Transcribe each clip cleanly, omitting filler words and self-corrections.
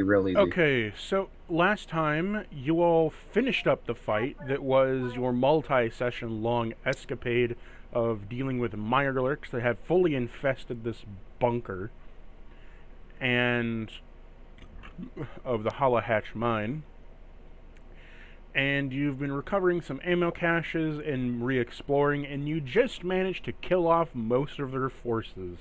Real easy. Okay, so last time you all finished up the fight that was your multi-session long escapade of dealing with mirelurks that have fully infested this bunker and of the Halahatch mine. And you've been recovering some ammo caches and re-exploring, and you just managed to kill off most of their forces.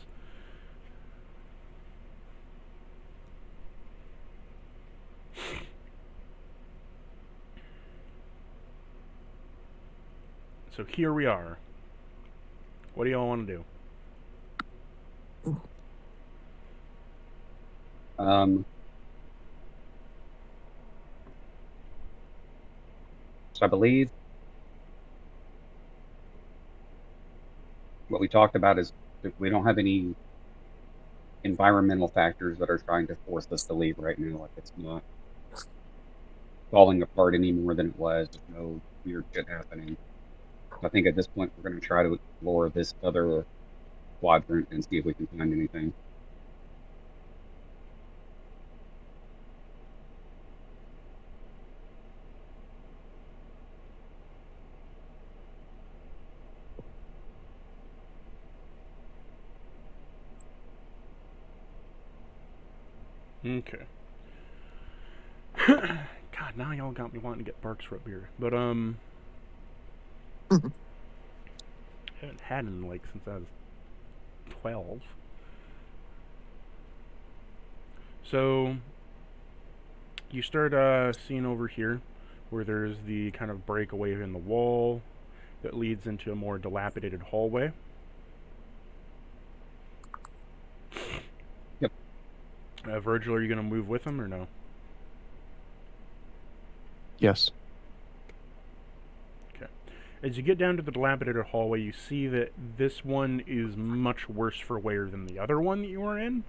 So here we are. What do y'all want to do? Um, so I believe what we talked about is that we don't have any environmental factors that are trying to force us to leave right now. Like it's not falling apart any more than it was. There's no weird shit happening. So I think at this point we're going to try to explore this other quadrant and see if we can find anything. Okay. God, now y'all got me wanting to get Barks Rub beer. But, I haven't had it in, like, since I was 12. So, you start, seeing over here where there's the kind of breakaway in the wall that leads into a more dilapidated hallway. Yep. Virgil, are you going to move with him or no? Yes. Okay. As you get down to the dilapidated hallway, you see that this one is much worse for wear than the other one that you were in.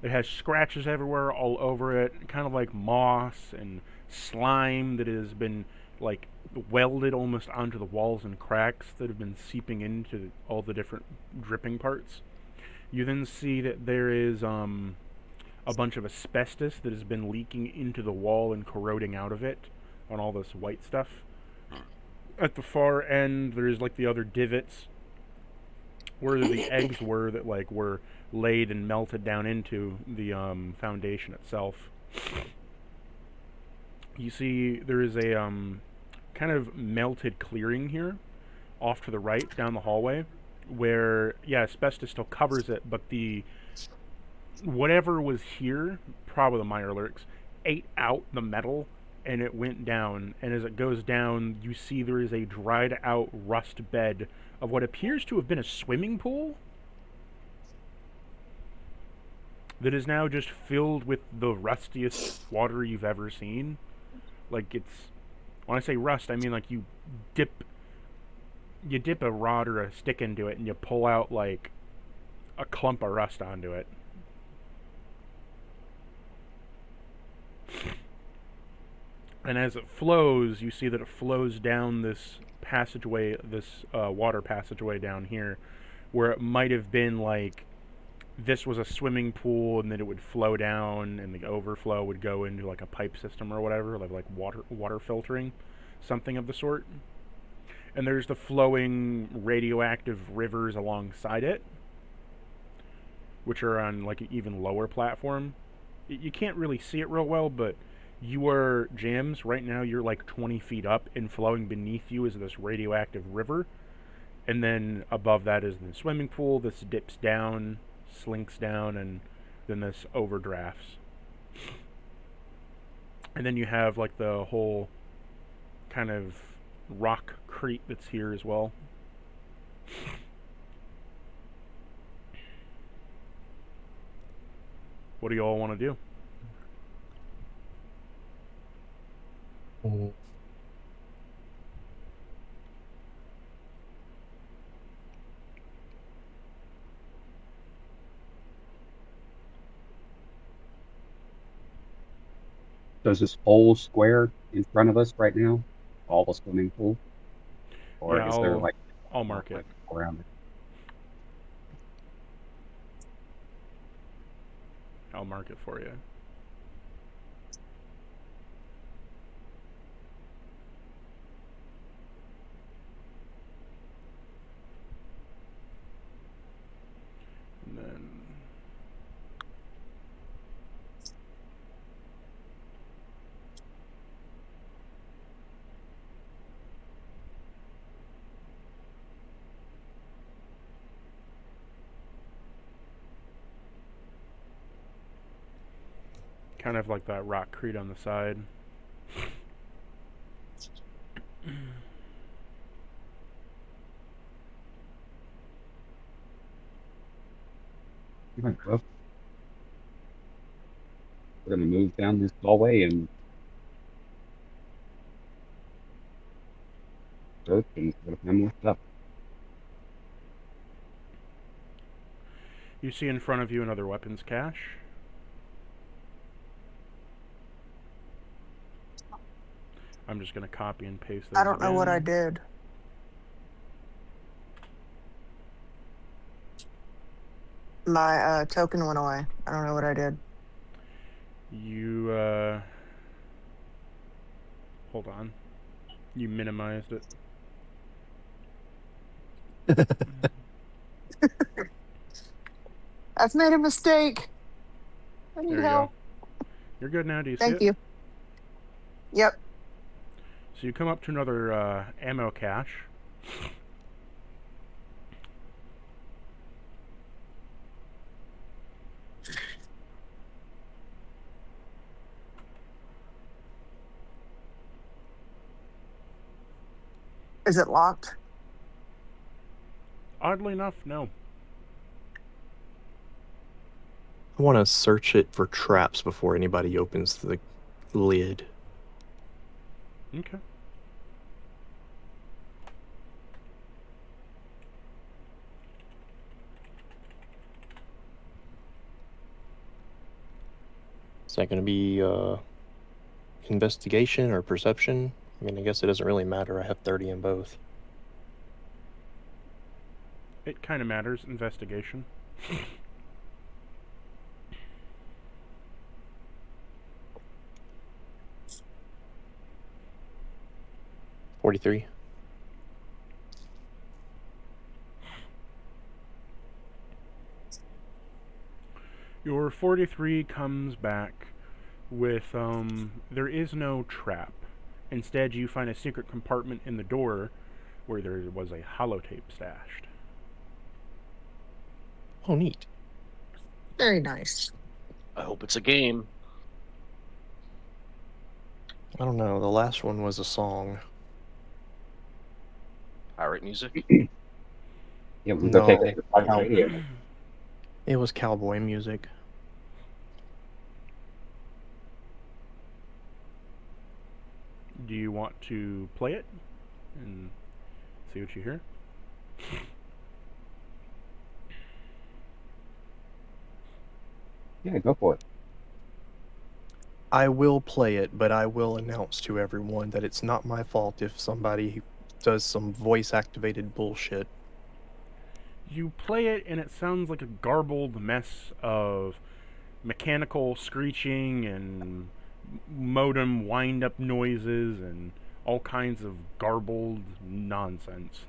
It has scratches everywhere, all over it, kind of like moss and slime that has been like welded almost onto the walls and cracks that have been seeping into all the different dripping parts. You then see that there is a bunch of asbestos that has been leaking into the wall and corroding out of it on all this white stuff. At the far end, there's like the other divots where the eggs were that like were laid and melted down into the foundation itself. You see, there is a kind of melted clearing here, off to the right down the hallway, where yeah, asbestos still covers it, but the whatever was here, probably the Mirelurks, ate out the metal and it went down. And as it goes down, you see there is a dried out rust bed of what appears to have been a swimming pool that is now just filled with the rustiest water you've ever seen. Like it's when I say rust, I mean like dip you dip a rod or a stick into it and you pull out like a clump of rust onto it. And as it flows, you see that it flows down this passageway, this water passageway down here, where it might have been like this was a swimming pool, and then it would flow down, and the overflow would go into like a pipe system or whatever, like water filtering, something of the sort. And there's the flowing radioactive rivers alongside it, which are on like an even lower platform. You can't really see it real well, but you are Jams right now. You're like 20 feet up, and flowing beneath you is this radioactive river, and then above that is the swimming pool. This dips down, slinks down, and then this overdrafts. And then you have like the whole kind of rock creek that's here as well. What do you all want to do? Mm. So is this whole square in front of us right now all the swimming pool, or Yeah, is there like I'll more mark it. like around it? I'll mark it for you. Kind of like that rock creet on the side. Right, well, we're gonna move down this hallway and search and we're gonna find more stuff. You see in front of you another weapons cache. I'm just going to copy and paste those I don't know what I again. did. My token went away. I don't know what I did. You, hold on. You minimized it. I've made a mistake. I need There you help. go. You're good now. Do you see Thank it? you. Yep. So you come up to another ammo cache. Is it locked? Oddly enough, no. I want to search it for traps before anybody opens the lid. Okay. Is that going to be investigation or perception? I mean, I guess it doesn't really matter. I have 30 in both. It kind of matters. Investigation. $43. Your 43 comes back with, there is no trap. Instead, you find a secret compartment in the door where there was a holotape stashed. Oh, neat. Very nice. I hope it's a game. I don't know. The last one was a song. Pirate music. Yeah, we go take No. it to pirate radio. It was cowboy music. Do you want to play it and see what you hear? Yeah, go for it. I will play it, but I will announce to everyone that it's not my fault if somebody does some voice-activated bullshit. You play it, and it sounds like a garbled mess of mechanical screeching and modem wind-up noises and all kinds of garbled nonsense.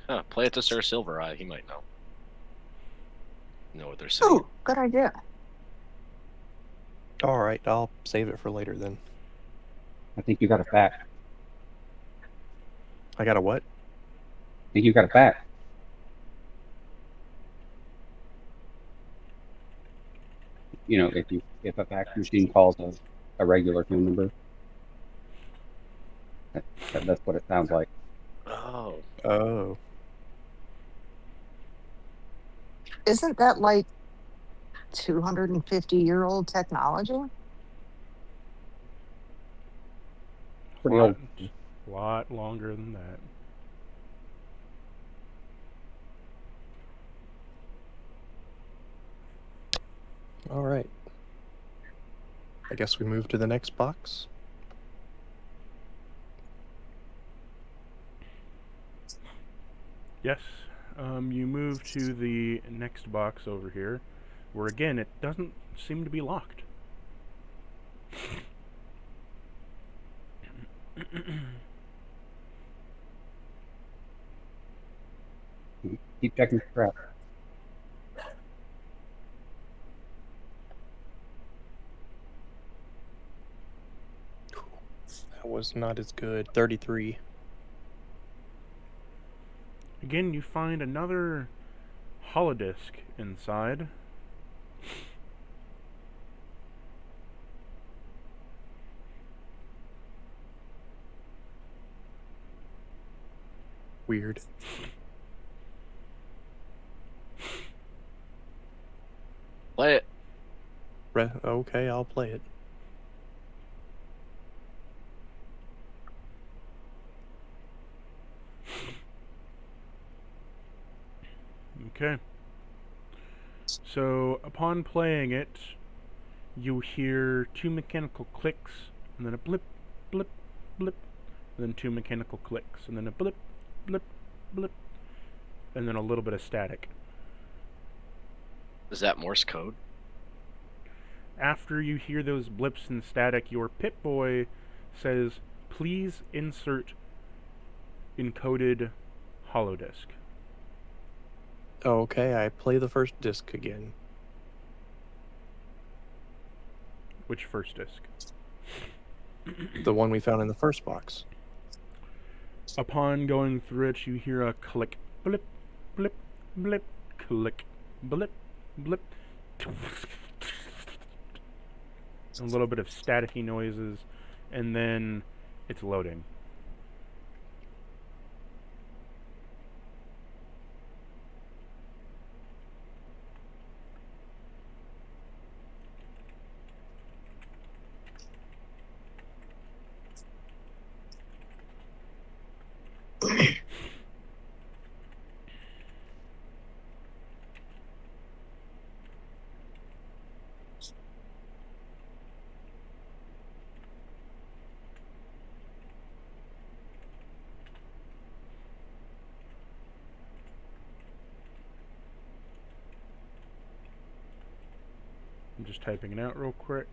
Huh, play it to Sir Silvereye. He might know what they're saying. Ooh, good idea. All right, I'll save it for later then. I think you got a fact. I got a what? I think you got a fact. You know, if a fax machine calls a regular phone number, that's what it sounds like. Oh, Oh. Isn't that like 250-year-old technology? Pretty old. Lot longer than that. All right. I guess we move to the next box. Yes. You move to the next box over here, where again it doesn't seem to be locked. Keep checking the crap. That was not as good. 33. Again, you find another holodisk inside. weird. Play it. Okay, I'll play it. Okay. So, upon playing it, you hear 2 mechanical clicks, and then a blip, blip, blip, and then 2 mechanical clicks, and then a blip, blip, blip, and then a little bit of static. Is that Morse code? After you hear those blips and static, your Pip-Boy says, "Please insert encoded holodisk." Okay, I play the first disc again. Which first disc? The one we found in the first box. Upon going through it, you hear a click, blip, blip, blip, click, blip, blip. A little bit of staticky noises, and then it's loading. I'm just typing it out real quick.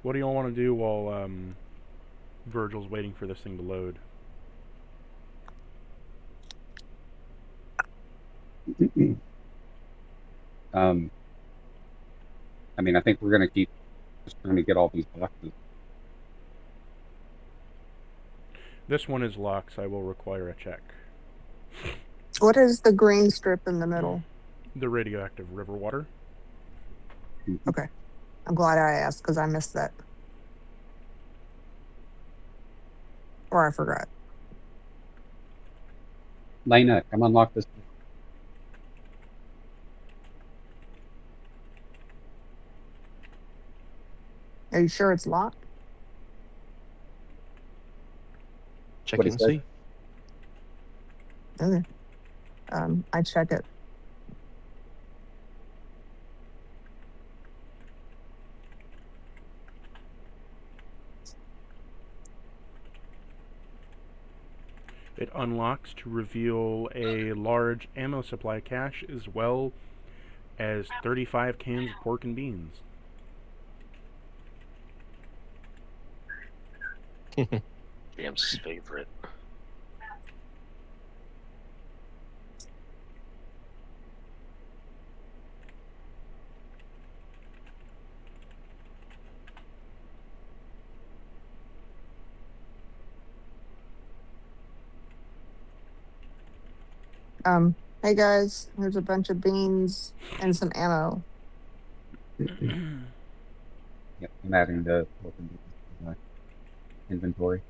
What do y'all want to do while Virgil's waiting for this thing to load? I mean, I think we're gonna keep just trying to get all these boxes. This one is locked, so I will require a check. What is the green strip in the middle? The radioactive river water. Okay. I'm glad I asked because I missed that. Or I forgot. Lena, come unlock this. Are you sure it's locked? Check What it it and says? see. Okay. I check it. It unlocks to reveal a large ammo supply cache as well as 35 cans of pork and beans. Jam's favorite. Hey guys, here's a bunch of beans and some ammo. Yep, I'm adding the open inventory.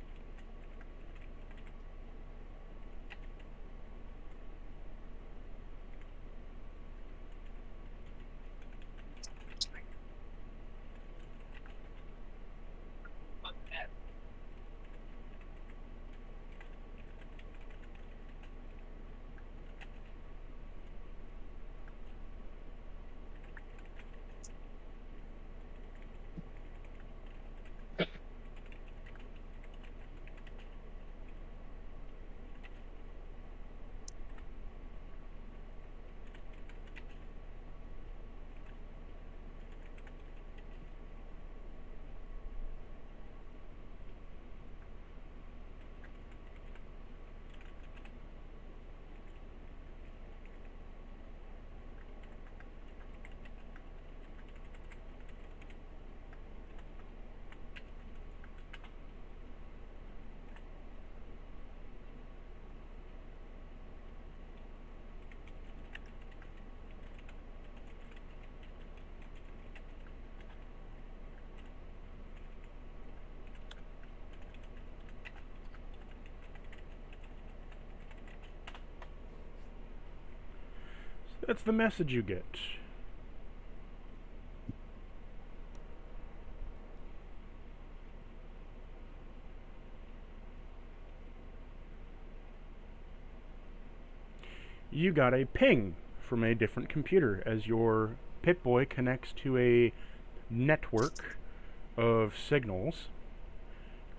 That's the message you get. You got a ping from a different computer as your Pip-Boy connects to a network of signals,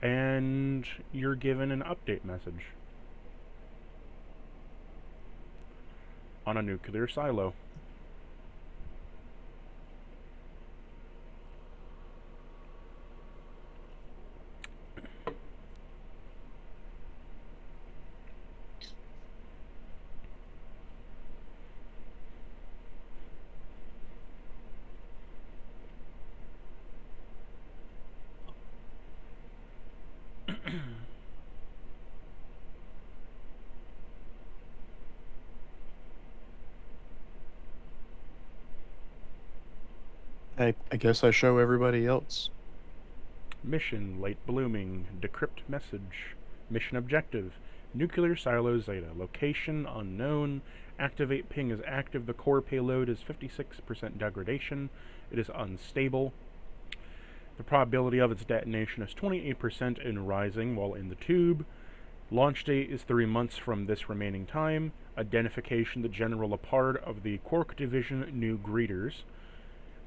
and you're given an update message on a nuclear silo. I guess I show everybody else. Mission, light blooming, decrypt message. Mission objective, nuclear silo Zeta. Location unknown. Activate ping is active. The core payload is 56% degradation. It is unstable. The probability of its detonation is 28% and rising while in the tube. Launch date is 3 months from this remaining time. Identification, the general a part of the Quark Division new greeters.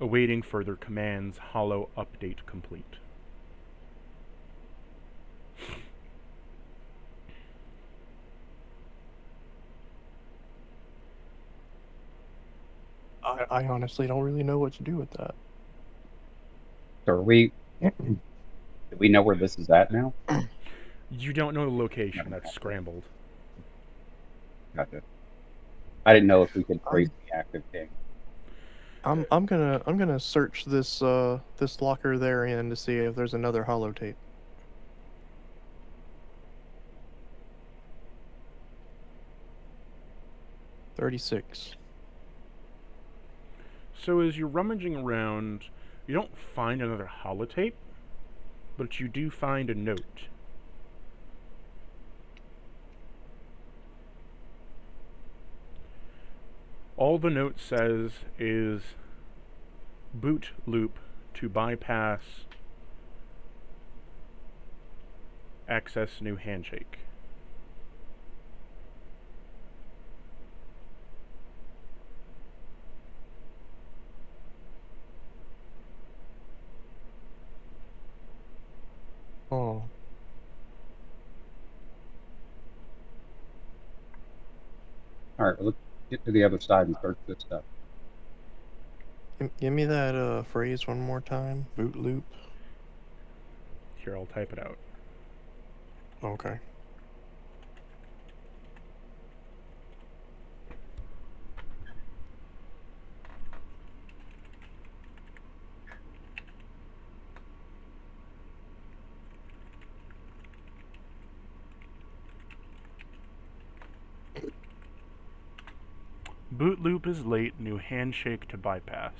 Awaiting further commands. Hollow update complete. I honestly don't really know what to do with that. So are we? Do we know where this is at now? You don't know the location. That's scrambled. Gotcha. I didn't know if we could trace the active ping. I'm gonna search this this locker therein to see if there's another holotape. $36. So as you're rummaging around, you don't find another holotape, but you do find a note. All the note says is boot loop to bypass access new handshake. Oh. All right, well, let's get to the other side and search this stuff. Give me that phrase one more time. Boot loop. Here, I'll type it out. Okay. Boot loop is late, new handshake to bypass.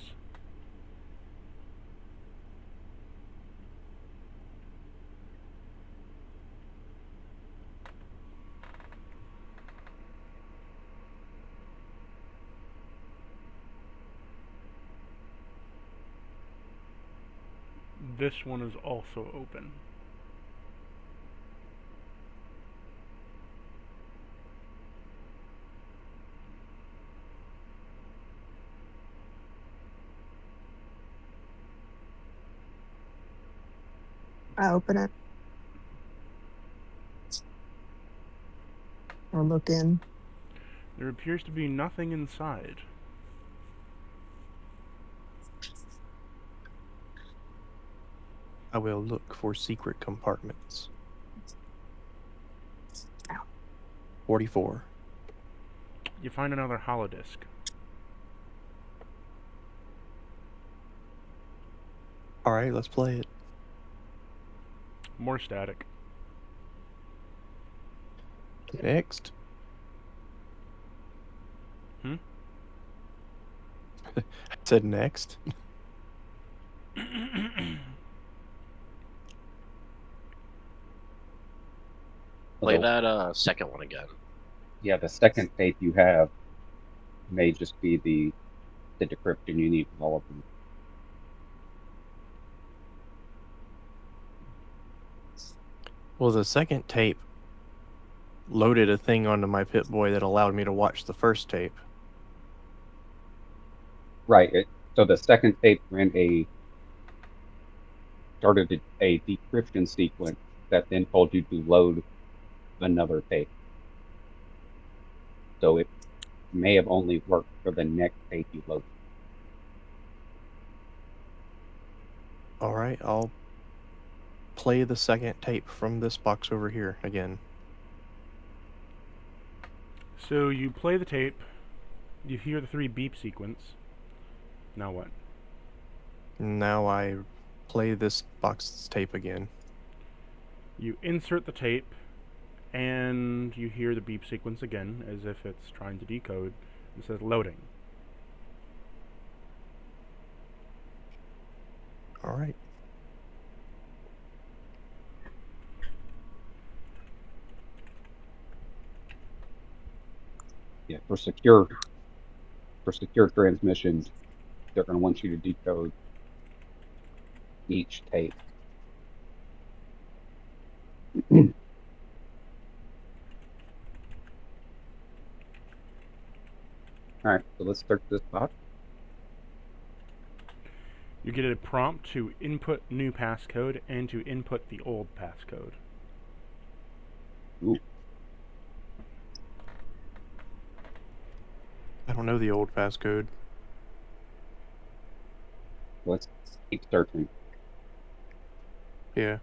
This one is also open. I open it. Or look in. There appears to be nothing inside. I will look for secret compartments. 44. You find another holodisc. All right, let's play it. More static. Next. Hmm? I said next. Play Although, that second one again. yeah, the second tape you have may just be the decryption you need for all of them. Well, the second tape loaded a thing onto my Pip-Boy that allowed me to watch the first tape. Right. So the second tape started a decryption sequence that then told you to load another tape. So it may have only worked for the next tape you loaded. All right, I'll play the second tape from this box over here again. So you play the tape. You hear the 3 beep sequence. Now what? Now I play this box's tape again. You insert the tape, and you hear the beep sequence again, as if it's trying to decode. It says loading. All right. Yeah, for secure transmissions, they're going to want you to decode each tape. All right, so let's start this box. You get a prompt to input new passcode and to input the old passcode. Ooh. I don't know the old passcode. Let's keep searching. Yeah.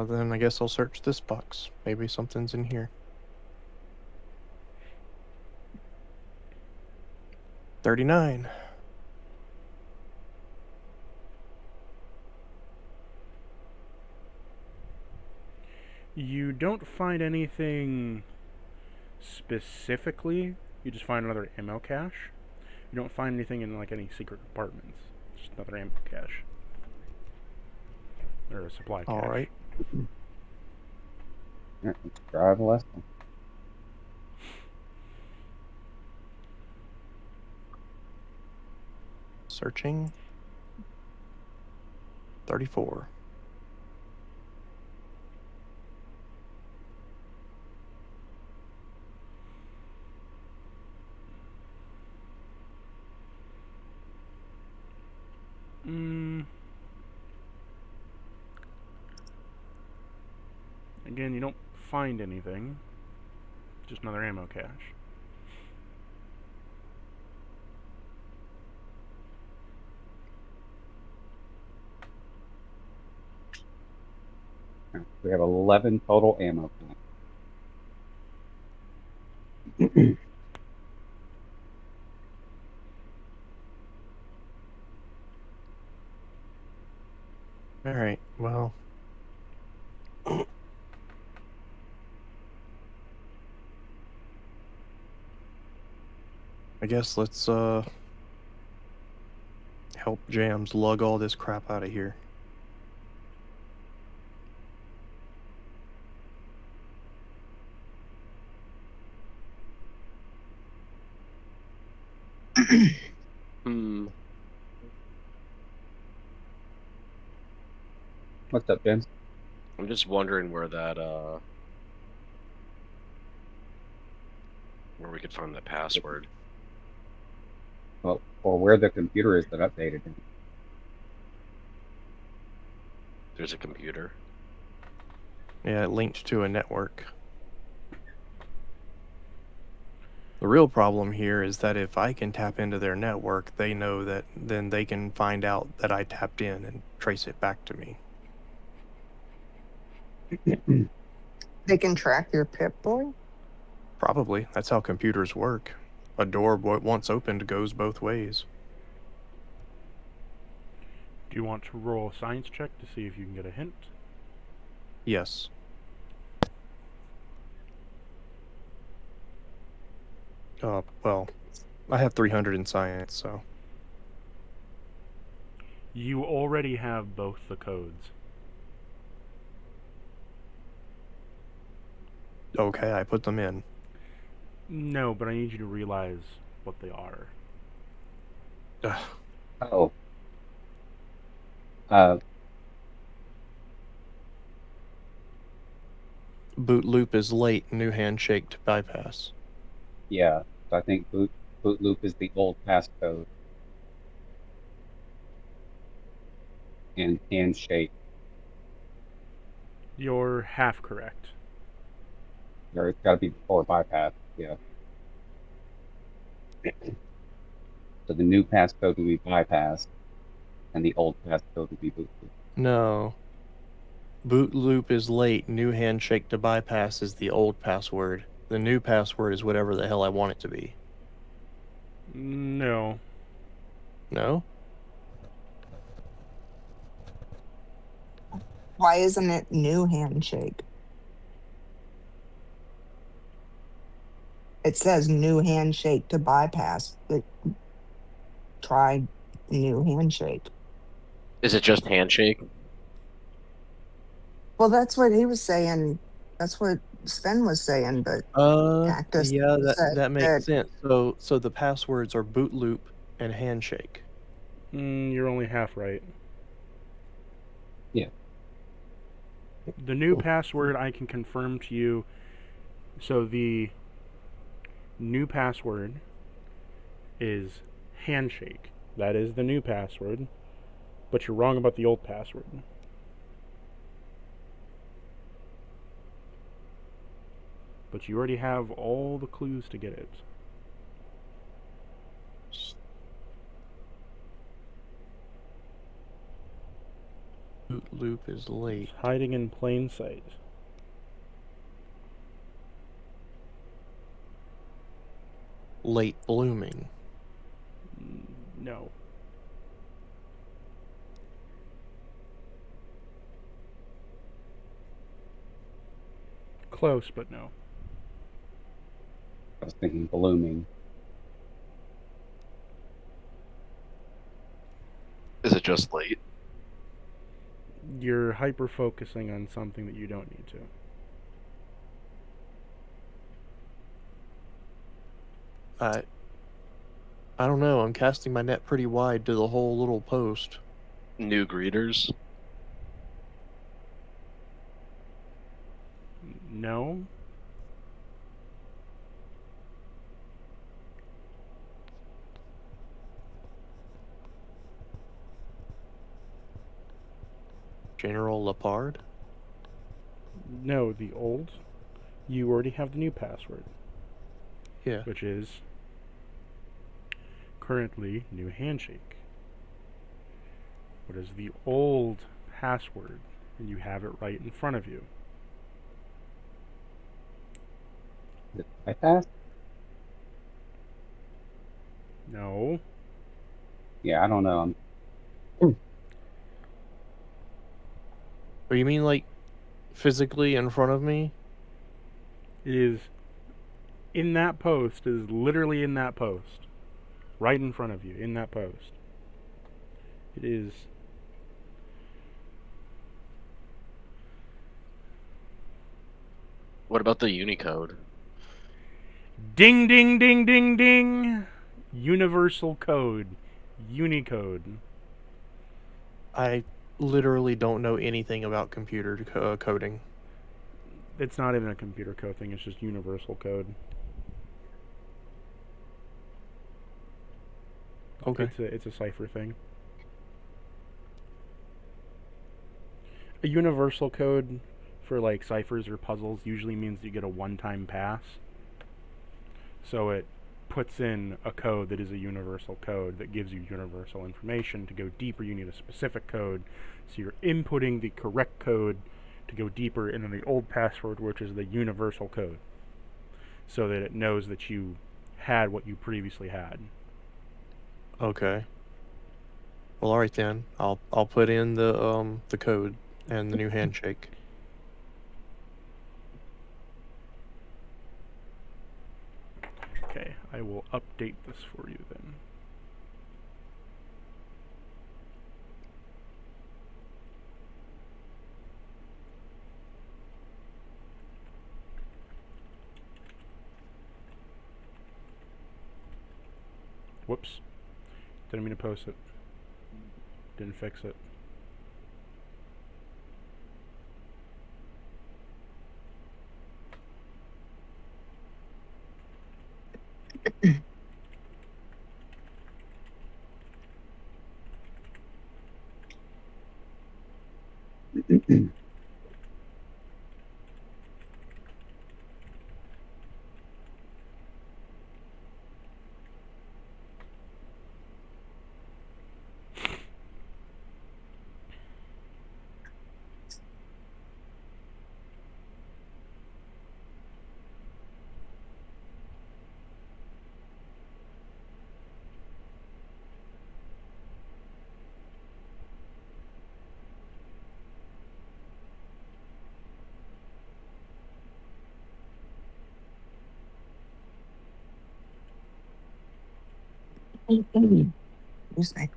Then I guess I'll search this box. Maybe something's in here. 39. You don't find anything specifically. You just find another ammo cache. You don't find anything in like any secret compartments. Just another ammo cache. Or a supply cache. All right. Yeah, let's try the last one. Searching. 34. Again, you don't find anything. Just another ammo cache. We have 11 total ammo packs. All right. Well. I guess let's help Jams lug all this crap out of here. What's up, James? I'm just wondering where that where we could find the password. Well, or where the computer is that updated it. There's a computer. Yeah, it linked to a network. The real problem here is that if I can tap into their network, they know that then they can find out that I tapped in and trace it back to me. They can track your Pip-Boy? Probably. That's how computers work. A door once opened goes both ways. Do you want to roll a science check to see if you can get a hint? Yes. Well, I have 300 in science, so. You already have both the codes. Okay, I put them in. No, but I need you to realize what they are. Ugh. Oh. Uh, Boot loop is late. New handshake to bypass. yeah. So I think boot loop is the old passcode, and handshake, You're half correct. or it's got to be before bypass. Yeah. So the new passcode will be bypass, and the old passcode will be boot loop. No. Boot loop is late. New handshake to bypass is the old password. The new password is whatever the hell I want it to be. No. No? Why isn't it new handshake? It says new handshake to bypass. But try new handshake. Is it just handshake? Well, that's what he was saying. That's what Sven was saying, but Cactus Yeah, said that makes that. sense. So the passwords are boot loop and handshake. You're only half right. Yeah. The new password I can confirm to you. So the new password is handshake. That is the new password. But you're wrong about the old password. But you already have all the clues to get it. Boot loop is late. It's hiding in plain sight. Late blooming. No. Close, but no. I was thinking blooming. Is it just late? You're hyper focusing on something that you don't need to. I don't know. I'm casting my net pretty wide to the whole little post. New greeters? No. General Lepard? No, the old. You already have the new password, Yeah. which is currently new handshake. What is the old password? And you have it right in front of you. Is it bypass? No. Yeah, I don't know. Or you mean like physically in front of me? It is in that post. It is literally in that post. Right in front of you, in that post. It is. What about the Unicode? Ding, ding, ding, ding, ding! Universal code. Unicode. I literally don't know anything about computer coding. It's not even a computer code thing, it's just universal code. Okay. It's a cipher thing. A universal code for like ciphers or puzzles usually means you get a one-time pass. So it puts in a code that is a universal code that gives you universal information. To go deeper, you need a specific code. So you're inputting the correct code to go deeper into the old password, which is the universal code, so that it knows that you had what you previously had. Okay. Well, all right then. I'll put in the code and the new handshake. Okay, I will update this for you then. Whoops. Didn't mean to post it. Didn't fix it. Excuse me.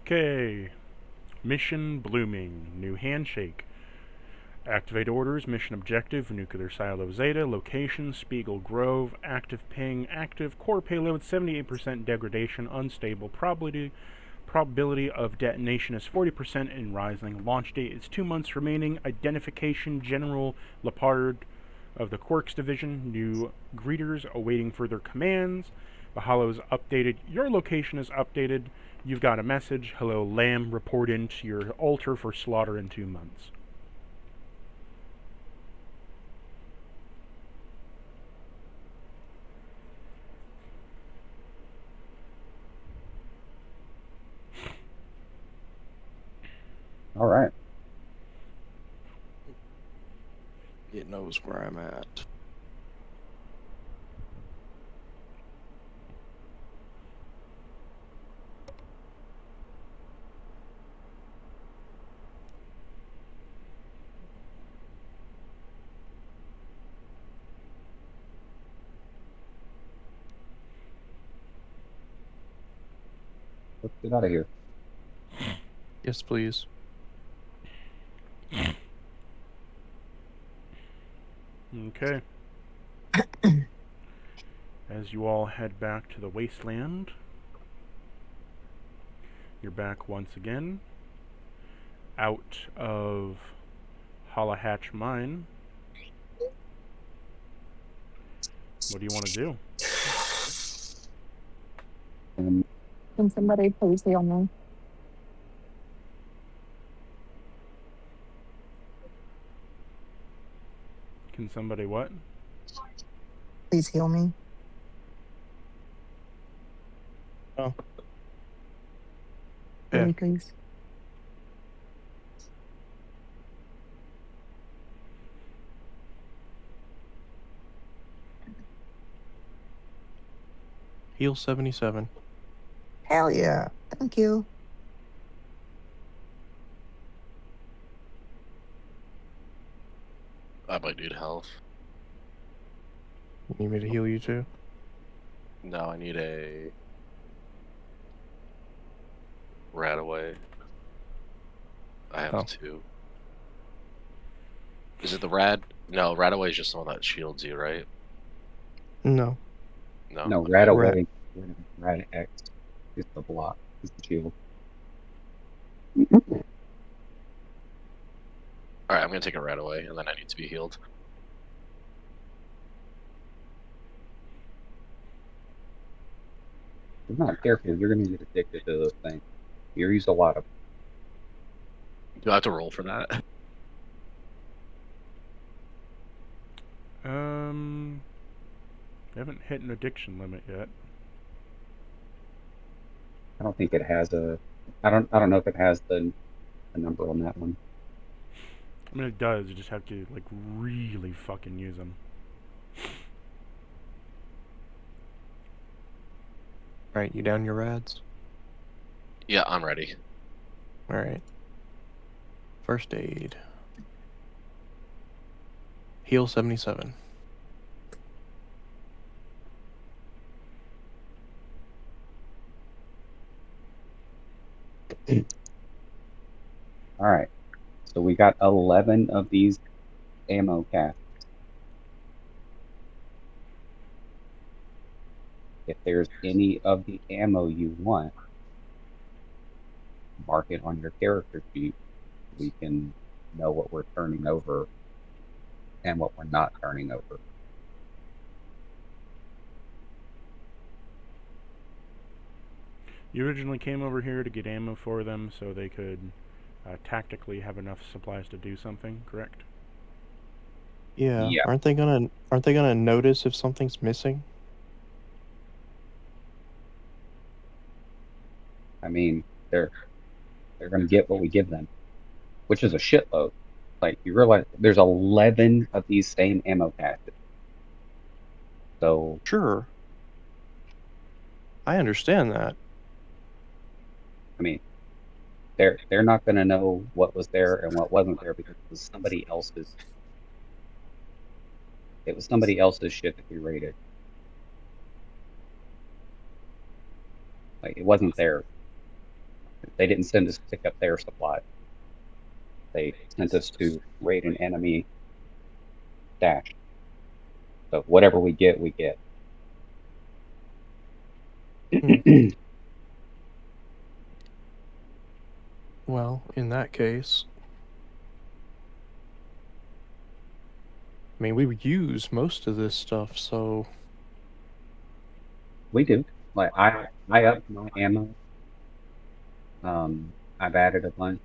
Okay. Mission blooming. New handshake. Activate orders. Mission objective. Nuclear silo Zeta. Location. Spiegel Grove. Active ping. Active. Core payload 78% degradation. Unstable. Probability of detonation is 40% and rising. Launch date is 2 months remaining. Identification. General Lepard of the Quarks Division. New greeters awaiting further commands. The Hollow's updated. Your location is updated. You've got a message. Hello, Lamb. Report into your altar for slaughter in 2 months. All right. It knows where I'm at. Let's get out of here. Yes, please. Okay. As you all head back to the wasteland, you're back once again out of Hollahatch Mine. What do you want to do? Can somebody please heal me? Can somebody what? Please heal me. Oh. Heal Yeah. me, please. Heal 77. Hell yeah. Thank you. I might need health. You need me to heal you too? No, I need a radaway. I have Oh. 2. Is it the rad? No, radaway is just the one that shields you, right? No. No. No, Okay. Rad away. Rad X is the block. Is the shield. Alright, I'm gonna take a radaway, and then I need to be healed. If you're not careful, you're going to get addicted to those things. You use a lot of. Do I have to roll for that? I haven't hit an addiction limit yet. I don't think it has a. I don't know if it has the number on that one. I mean, it does. You just have to like really fucking use them. Alright, you down your rads? Yeah, I'm ready. Alright. First aid. Heal 77. All right. So we got 11 of these ammo casts. If there's any of the ammo you want, mark it on your character sheet. We can know what we're turning over and what we're not turning over. You originally came over here to get ammo for them so they could tactically have enough supplies to do something, correct? Yeah. Yeah. Aren't they gonna notice if something's missing? I mean, they're going to get what we give them, which is a shitload. Like, you realize there's 11 of these same ammo casts. So, Sure. I understand that. I mean, they're not going to know what was there and what wasn't there because it was somebody else's. It was somebody else's shit that we raided. Like, it wasn't theirs. They didn't send us to pick up their supplies. They sent us to raid an enemy stash. So whatever we get, we get. Well, in that case, I mean, we would use most of this stuff, so We do. Like, I upped my ammo. I've added a bunch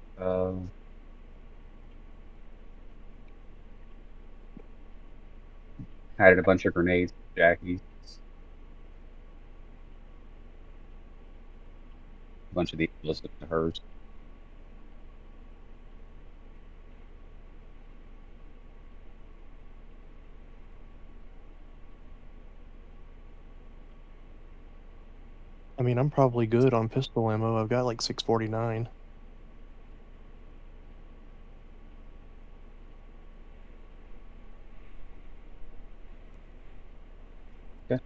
of grenades, Jackies, a bunch of the ballistics to hers. I mean, I'm probably good on pistol ammo. I've got like 649. Okay.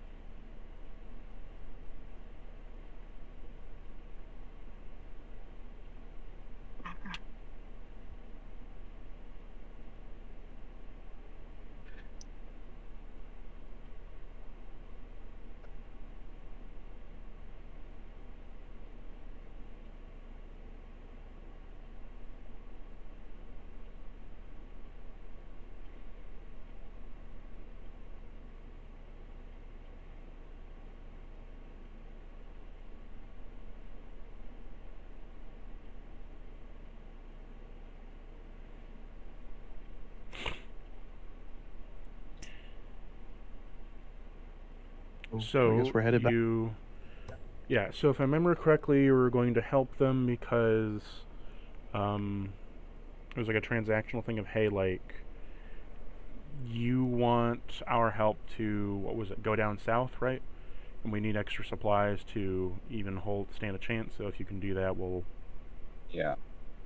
So I guess we're headed back. Yeah, so if I remember correctly, you were going to help them because it was like a transactional thing of, hey, like, you want our help to, what was it, go down south, right? And we need extra supplies to even stand a chance. So if you can do that, we'll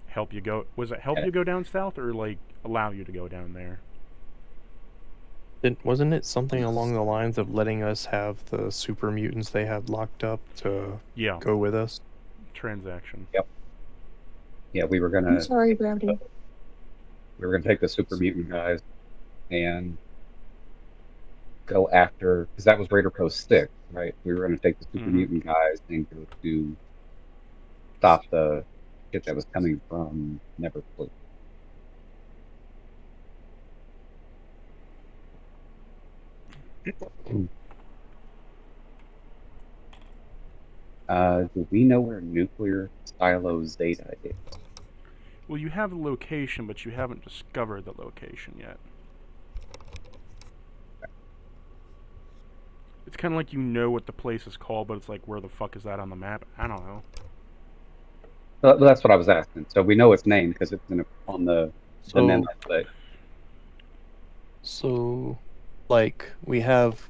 help you go. Was it help you go down south or like allow you to go down there? Wasn't it something along the lines of letting us have the super mutants they had locked up to go with us? Transaction. Yep. Yeah, we were gonna. I'm sorry, Brownie. We were gonna take the super mutant guys and go after, because that was Raider Post 6, right? We were gonna take the super mutant guys and go to stop the shit that was coming from Neverfleet. Do we know where nuclear silo Zeta is? Well, you have the location, but you haven't discovered the location yet. It's kind of like you know what the place is called, but it's like, where the fuck is that on the map? I don't know. That's what I was asking. So we know its name because it's on the So, memo, but so, like, we have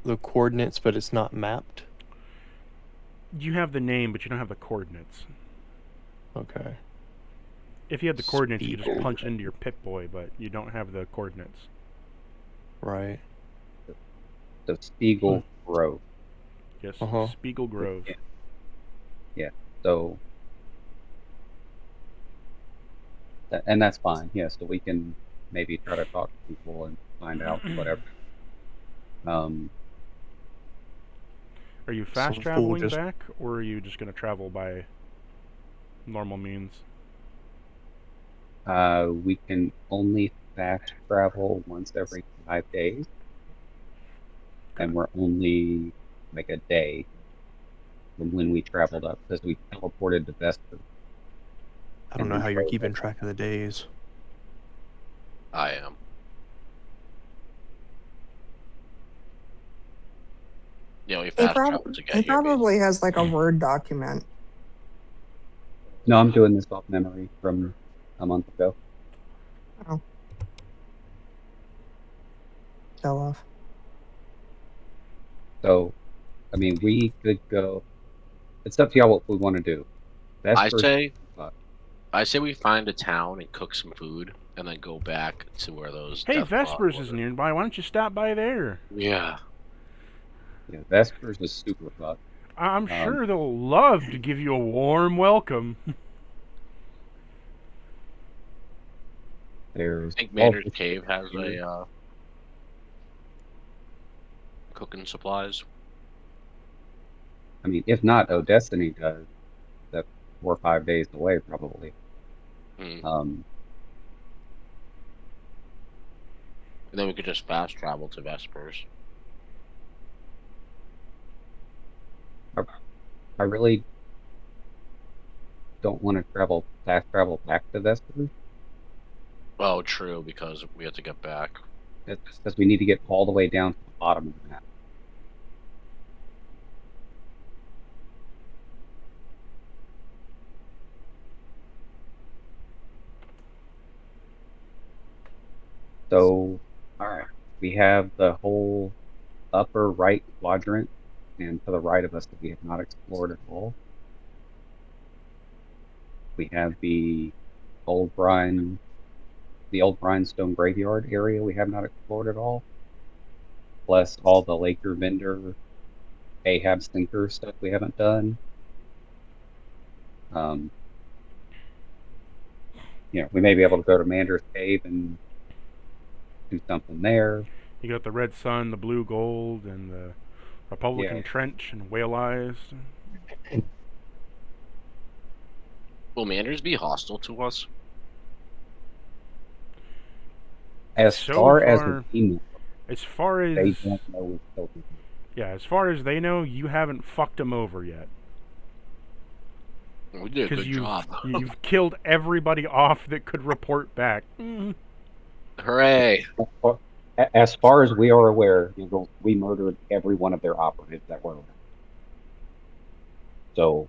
the coordinates, but it's not mapped. You have the name, but you don't have the coordinates. Okay. If you had the coordinates, you could just Speed. punch it into your Pip-Boy, but you don't have the coordinates. Right. the Spiegel Grove. Yes, Uh-huh. Spiegel Grove. Yeah. So, and that's fine. Yeah. So we can maybe try to talk to people and find out whatever. Are you fast So traveling just back, or are you just going to travel by normal means? We can only fast travel once every 5 days, and we're only like a day from when we traveled up because we teleported to Vesper. I don't know how you're keeping track of the days. I am. You know, we He, fast prob- travel to he get here. probably has like a Word document. No, I'm doing this off memory from a month ago. Oh. Show off. So, I mean, we could go. It's up to y'all what we want to do. I say we find a town and cook some food, and then go back to where those. Hey, death Vespers bots is were. nearby. Why don't you stop by there? Yeah. Yeah, Vespers is super fucked. I'm sure they'll love to give you a warm welcome. There's I think all Manor's this Cave has here. a cooking supplies. I mean, if not, oh, Destiny does. That's 4 or 5 days away, probably. Mm. Um, And then we could just fast travel to Vespers. I really don't want to fast travel back to Vespers. Oh, true, because we have to get back. Because we need to get all the way down to the bottom of the map. So, all right, we have the whole upper right quadrant, and to the right of us that we have not explored at all. We have the old Brhinestone graveyard area we have not explored at all, plus all the Laker Vendor, Ahab Sinker stuff we haven't done. We may be able to go to Mander's Cave and do something there. You got the Red Sun, the Blue Gold, and the Republican Trench and Whale Eyes. Will Manders be hostile to us? As far as we know, as far as they don't know we're still here. Yeah, as far as they know, you haven't fucked them over yet. We did a good job. You've killed everybody off that could report back. Hooray! As far as we are aware, we murdered every one of their operatives that were around. So,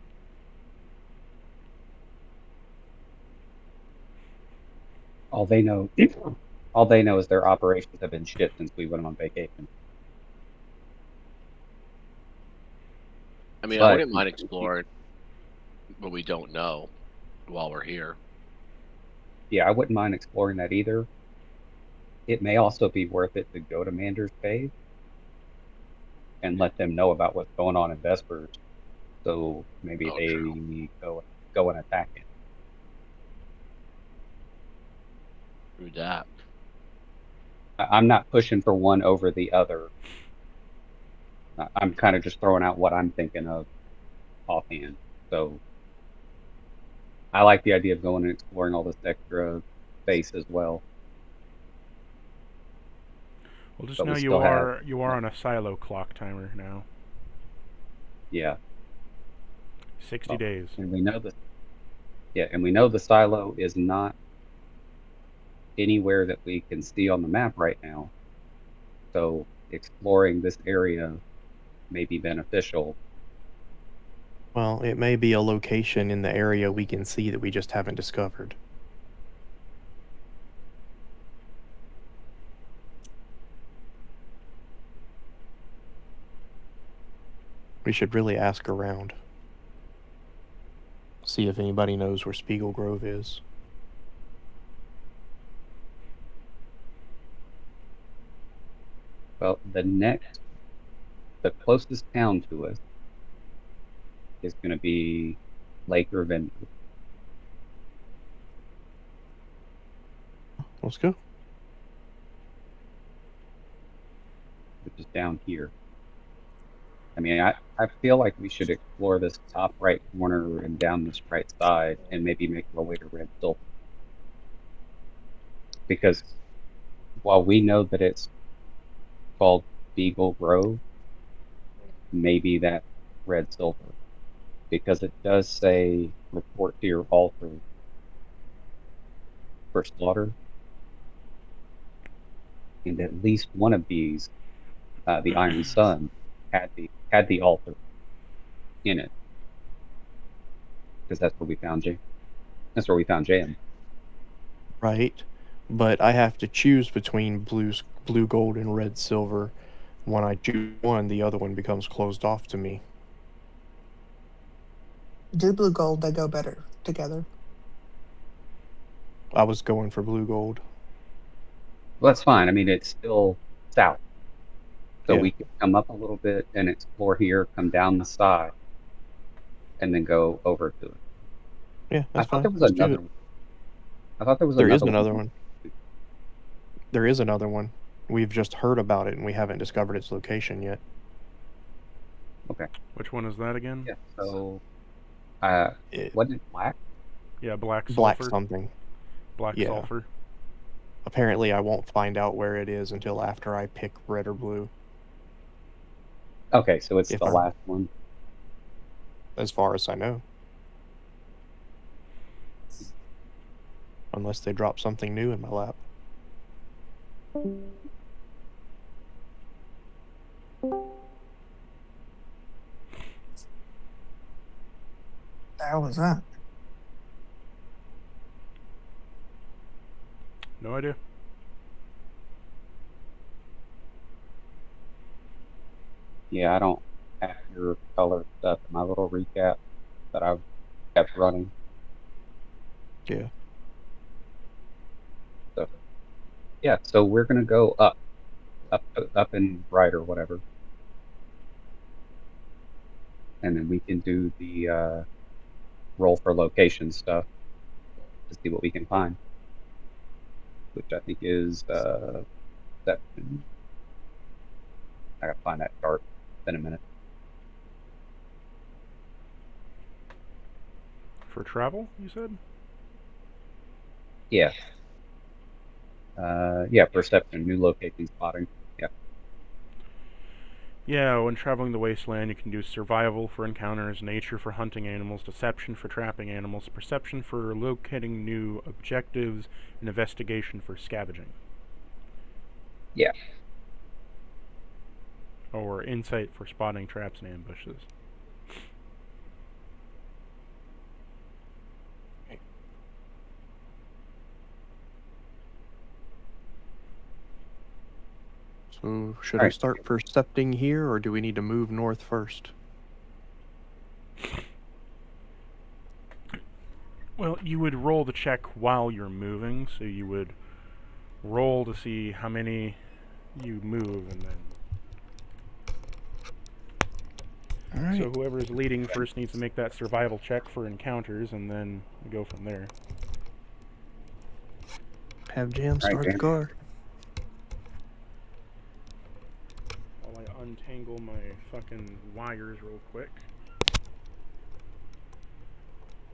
all they know is their operations have been shit since we went on vacation. I mean, I wouldn't mind exploring what we don't know while we're here. Yeah, I wouldn't mind exploring that either. It may also be worth it to go to Mander's Cave and let them know about what's going on in Vespers, so maybe they go and attack it. Do that. I'm not pushing for one over the other. I'm kind of just throwing out what I'm thinking of offhand. So I like the idea of going and exploring all this extra space as well. Well, just But know we you still have- are on a silo clock timer now. Yeah. 60 days. And we know the silo is not anywhere that we can see on the map right now. So exploring this area may be beneficial. Well, it may be a location in the area we can see that we just haven't discovered. We should really ask around. See if anybody knows where Spiegel Grove is. Well, the closest town to us is going to be Lake Ravenna, Let's go. which is down here. I mean, I feel like we should explore this top right corner and down this right side and maybe make our way to Red Sulphur. Because while we know that it's called Beagle Grove, maybe that Red Sulphur. Because it does say report to your altar for slaughter. And at least one of these, the Iron Sun, had the altar in it. Because that's where we found Jam. That's where we found Jam. Right. But I have to choose between blue gold and red silver. When I choose one, the other one becomes closed off to me. Do blue gold, they go better together. I was going for blue gold. Well, that's fine. I mean, it's still south. So Yeah. we could come up a little bit and explore here, come down the side, and then go over to it. Yeah, that's I thought fine. there was Let's do another it. one. I thought there was There is another another one. There is another one. We've just heard about it and we haven't discovered its location yet. Okay. Which one is that again? Yeah. So, It- wasn't it black? Yeah, black Black sulfur. something. Black Yeah. sulfur. Apparently, I won't find out where it is until after I pick red or blue, Okay, so it's If the I'm- last one. as far as I know. Unless they drop something new in my lap. The hell was that? No idea. Yeah, I don't have your color stuff in my little recap that I've kept running. Yeah. So, yeah, so we're gonna go up and right or whatever, and then we can do the roll for location stuff to see what we can find, which I think is that. I gotta find that chart in a minute. For travel, you said? Yeah. Yeah, perception, new location spotting. Yeah. Yeah, when traveling the wasteland, you can do survival for encounters, nature for hunting animals, deception for trapping animals, perception for locating new objectives, and investigation for scavenging. Yeah. Or insight for spotting traps and ambushes. So, should I Alright. start percepting here, or do we need to move north first? Well, you would roll the check while you're moving, so you would roll to see how many you move, and then... Alright. So whoever's leading first needs to make that survival check for encounters, and then we go from there. Have Jam start the Jam. car. While I untangle my fucking wires real quick.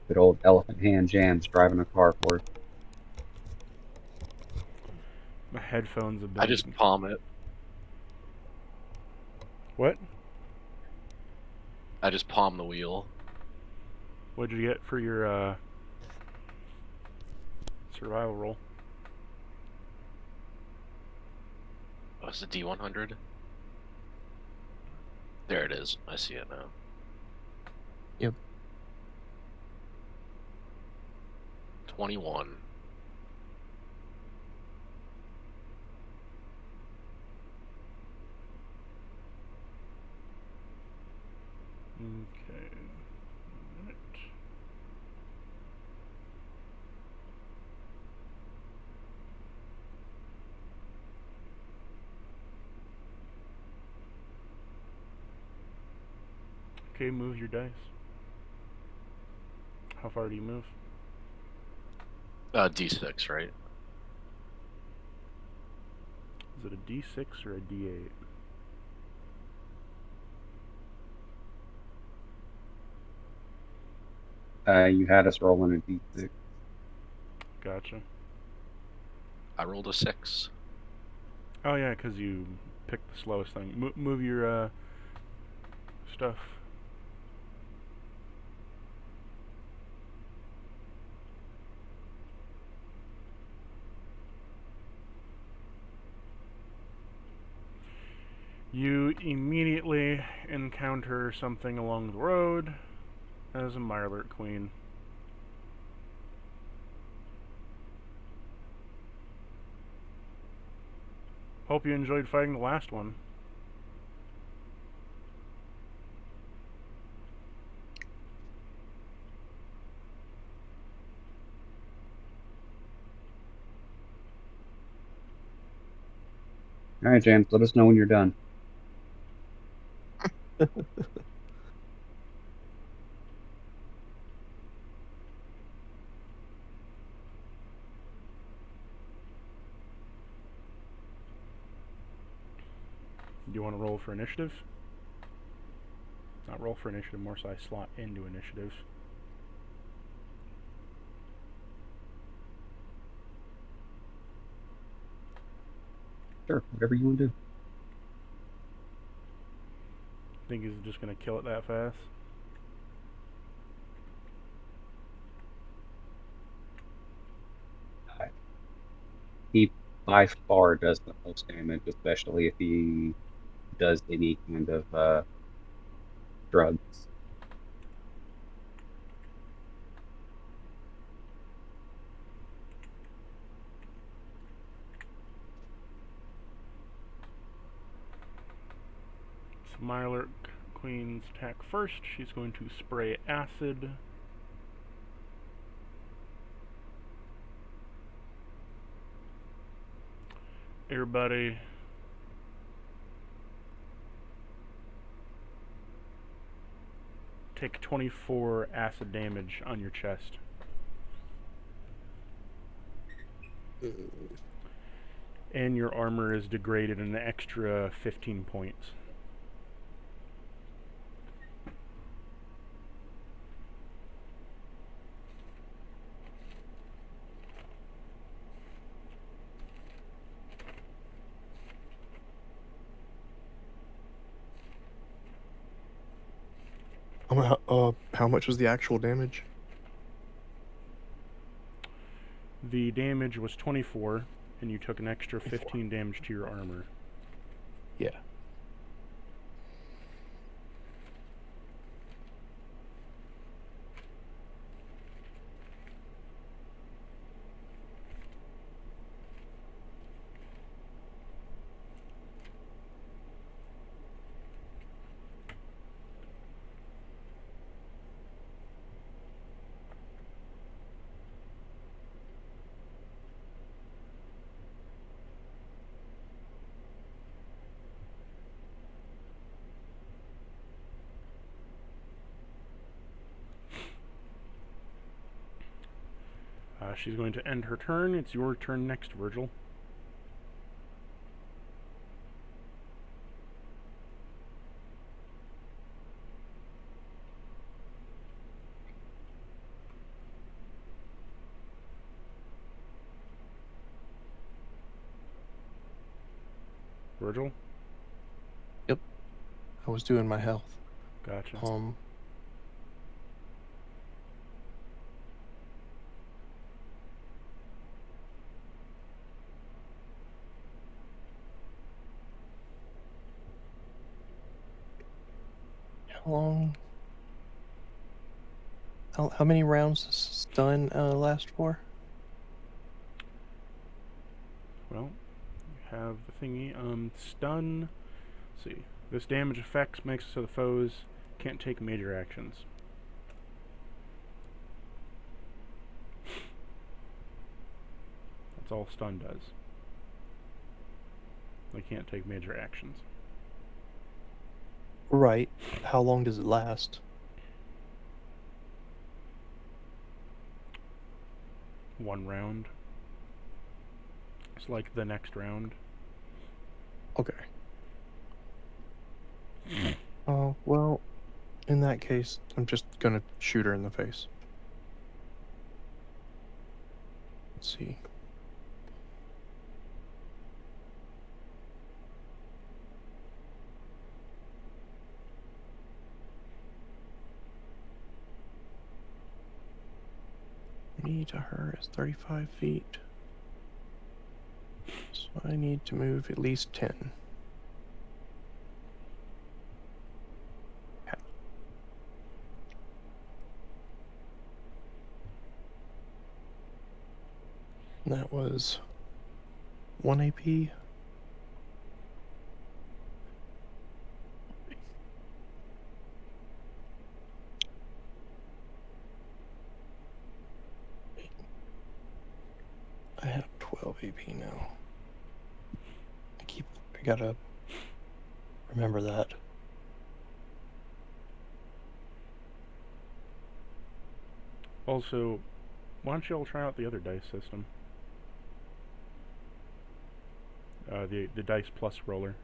Good old elephant hand Jams driving a car for us. My headphones have been... I just palm it. What? I just palm the wheel. What'd you get for your survival roll? Oh, it's a D100. There it is. I see it now. Yep. 21. Okay. A minute. Okay, move your dice. How far do you move? D6, right? Is it a D6 or a D8? You had us rolling a D6. Gotcha. I rolled a 6. Oh yeah, because you picked the slowest thing. Move your stuff. You immediately encounter something along the road as a Mirelurk Queen. Hope you enjoyed fighting the last one. All right, James, let us know when you're done. Do you want to roll for initiative? Not roll for initiative, more so I slot into initiative. Sure, whatever you want to do. Think he's just gonna kill it that fast? He by far does the most damage, especially if he does any kind of drugs. So Mirelurk Queen's attack first. She's going to spray acid. Everybody take 24 acid damage on your chest. And your armor is degraded an extra 15 points. How much was the actual damage? The damage was 24, and you took an extra 15 damage to your armor. Yeah. She's going to end her turn. It's your turn next, Virgil. Virgil? Yep. I was doing my health. Gotcha. How long? How many rounds does stun last for? Well, you have the thingy. Stun. Let's see. This damage effect makes it so the foes can't take major actions. That's all stun does. They can't take major actions. Right. How long does it last? One round. It's like the next round. Okay. Oh, well, in that case, I'm just gonna shoot her in the face. Let's see. Me to her is 35 feet. So I need to move at least 10. Okay. That was 1 AP. I have 12 AP now. I gotta remember that. Also, why don't you all try out the other dice system? The dice plus roller.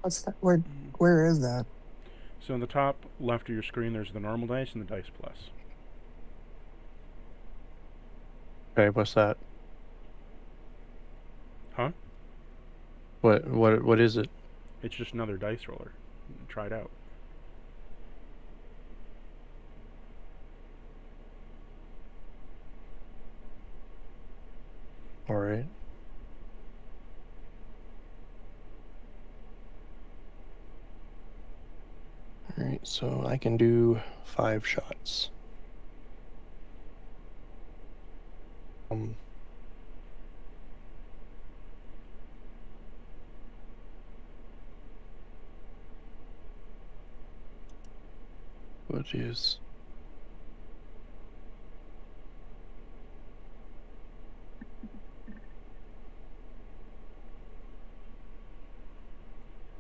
What's that? Where is that? So in the top left of your screen, there's the normal dice and the dice plus. Okay, what's that? Huh? What is it? It's just another dice roller. Try it out. All right. All right, so I can do 5 shots. Which is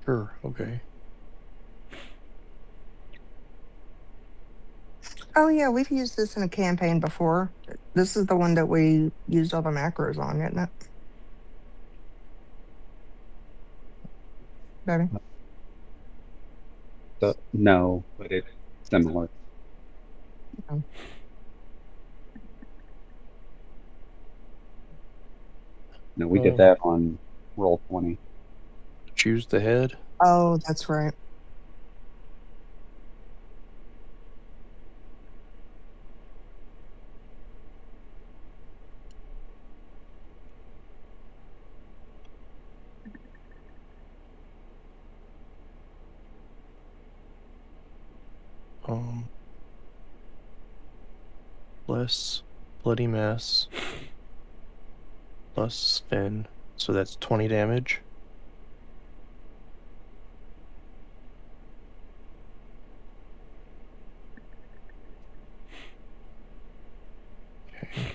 sure, okay. Oh yeah, we've used this in a campaign before. This is the one that we used all the macros on, isn't it? Baby? No, but it's similar. Oh. No, we did that on roll 20. Choose the head. Oh, that's right. Plus bloody mess. Plus spin. So that's 20 damage. Okay.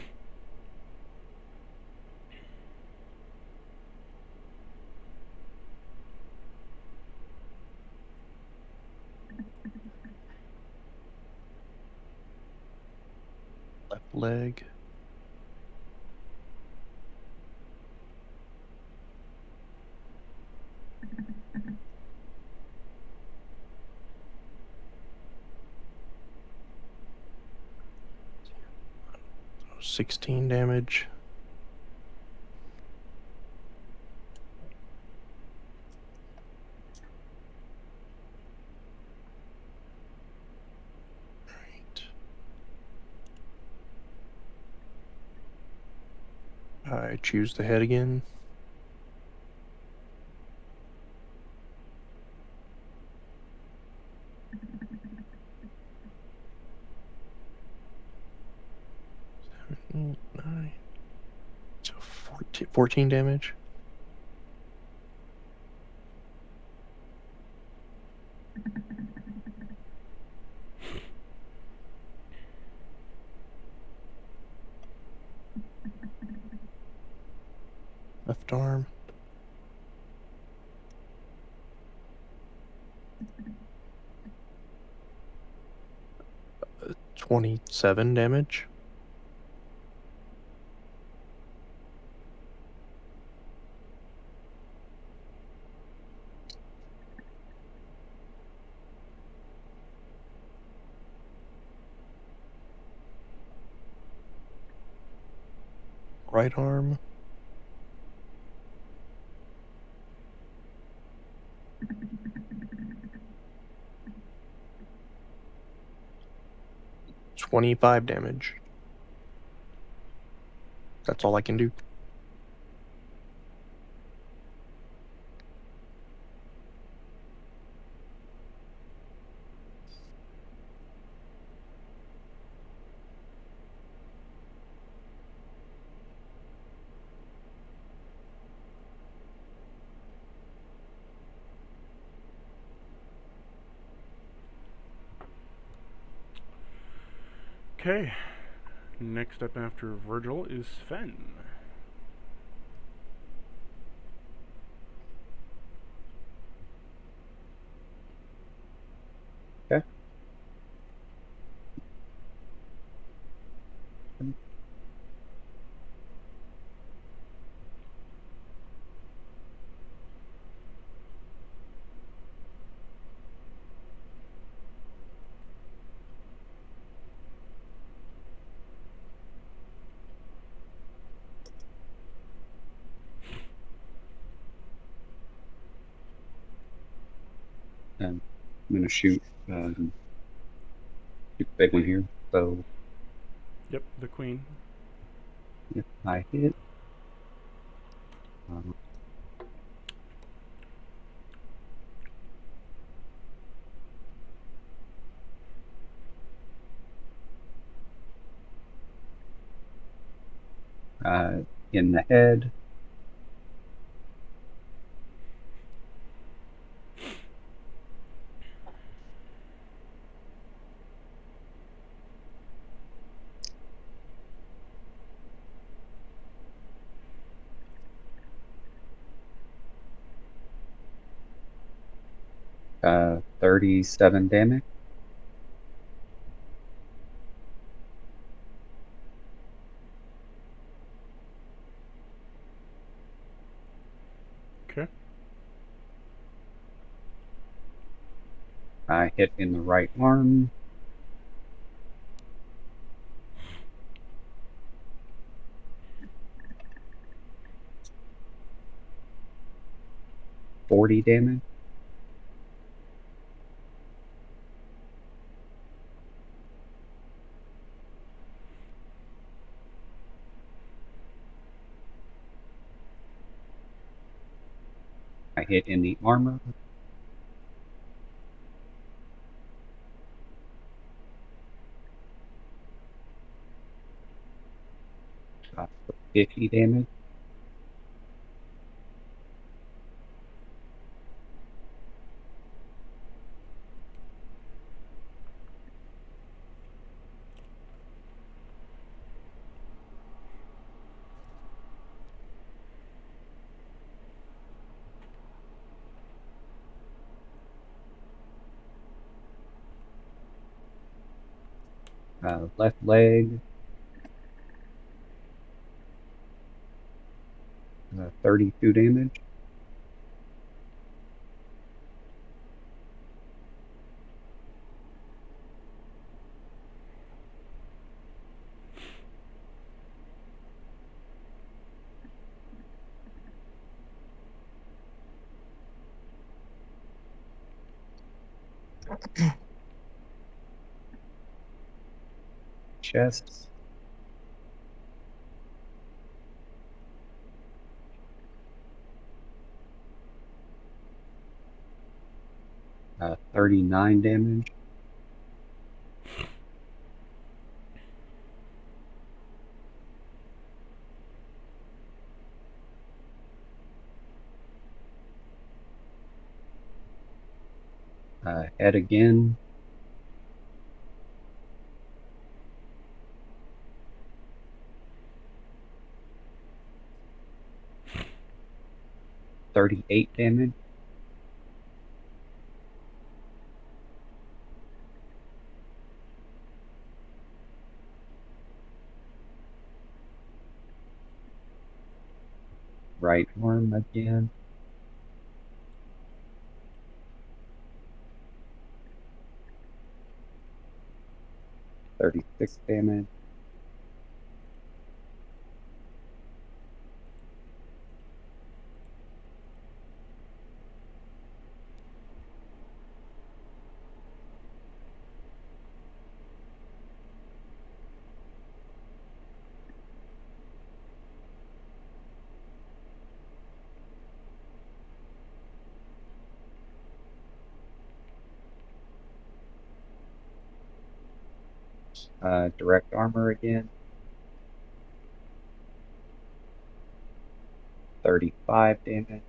Left leg. So 16 damage. I choose the head again. Seven, 9. So 14 damage. Left arm. 27 damage. Right arm. 25 damage. That's all I can do. Okay. Next up after Virgil is Sven. Okay. I'm going to shoot the big one here. So, Yep, the queen. if I hit, um, in the head, uh, 37 damage. Okay. I hit in the right arm. $40 damage. I hit in the armor. For 50 damage. Left leg, 32 damage. Chest, 39 damage. Head again. $38 damage. Right arm again. $36 damage. Direct armor again. 35 damage.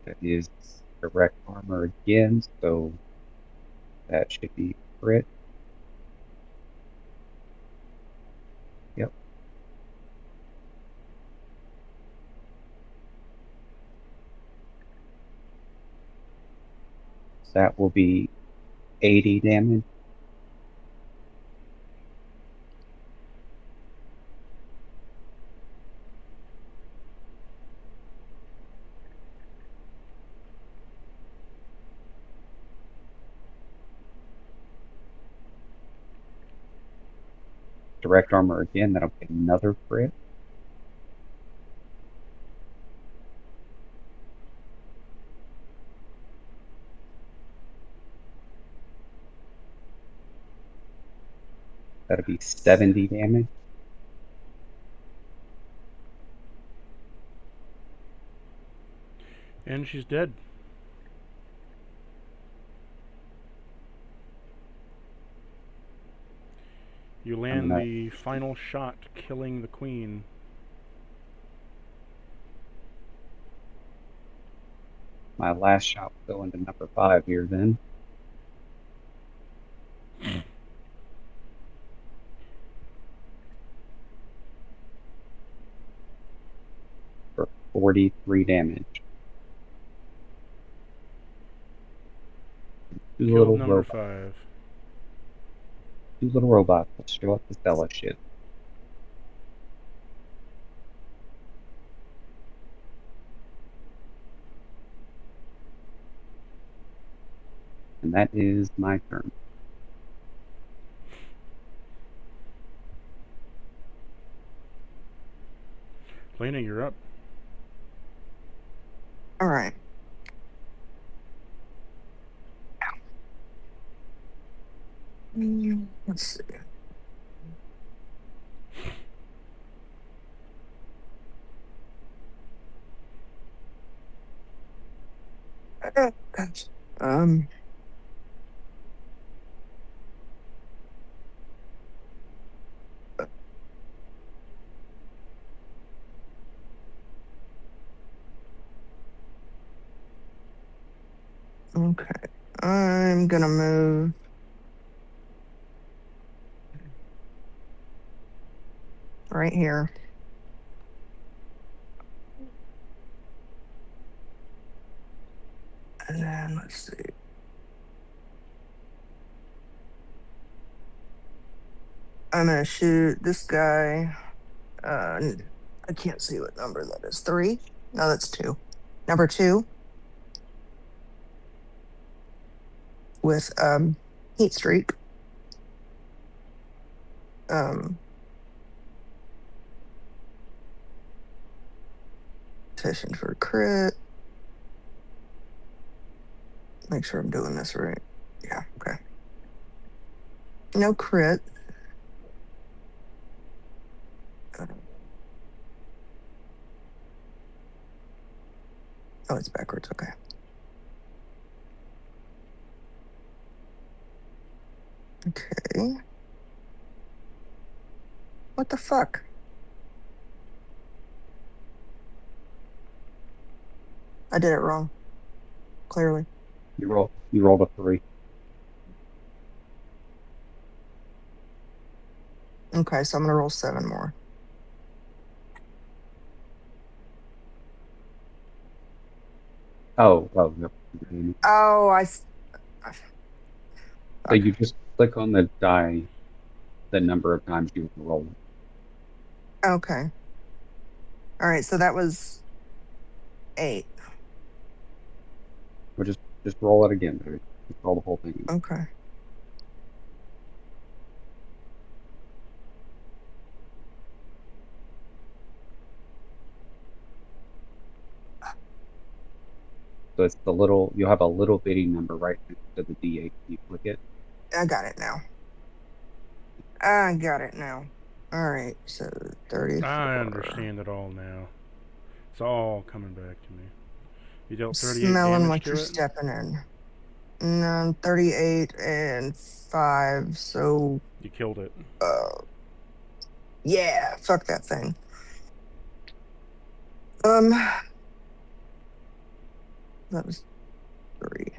That is direct armor again, so that should be crit. Yep. That will be 80 damage. Direct armor again, that'll be another crit. That'll be 70 damage. And she's dead. You land the final shot, killing the queen. My last shot will go into number 5 here then. For 43 damage. Killed number 5. 2 little robots will show up to sell us shit. And that is my turn. Lena, you're up. All right. Let's see. Gosh. Okay. I'm gonna move right here. And then let's see. I'm gonna shoot this guy. I can't see what number that is. 3? No, that's 2. Number 2 with heat streak. Petition for crit. Make sure I'm doing this right. Yeah, okay. No crit. Oh, it's backwards. Okay. Okay. What the fuck? I did it wrong. Clearly. You rolled a 3. Okay, so I'm gonna roll 7 more. Oh, no. Oh, So you just click on the die the number of times you roll. okay. All right, so that was 8. Or just roll it again, dude. Just roll the whole thing. Okay. So it's the little, you'll have a little bitty number right next to the D8. You click it. I got it now. I got it now. All right, so 34. I understand it all now. It's all coming back to me. You dealt 38 Smelling damage what to you're it? stepping in. No, 38 and 5, so You killed it. yeah, fuck that thing. That was 3.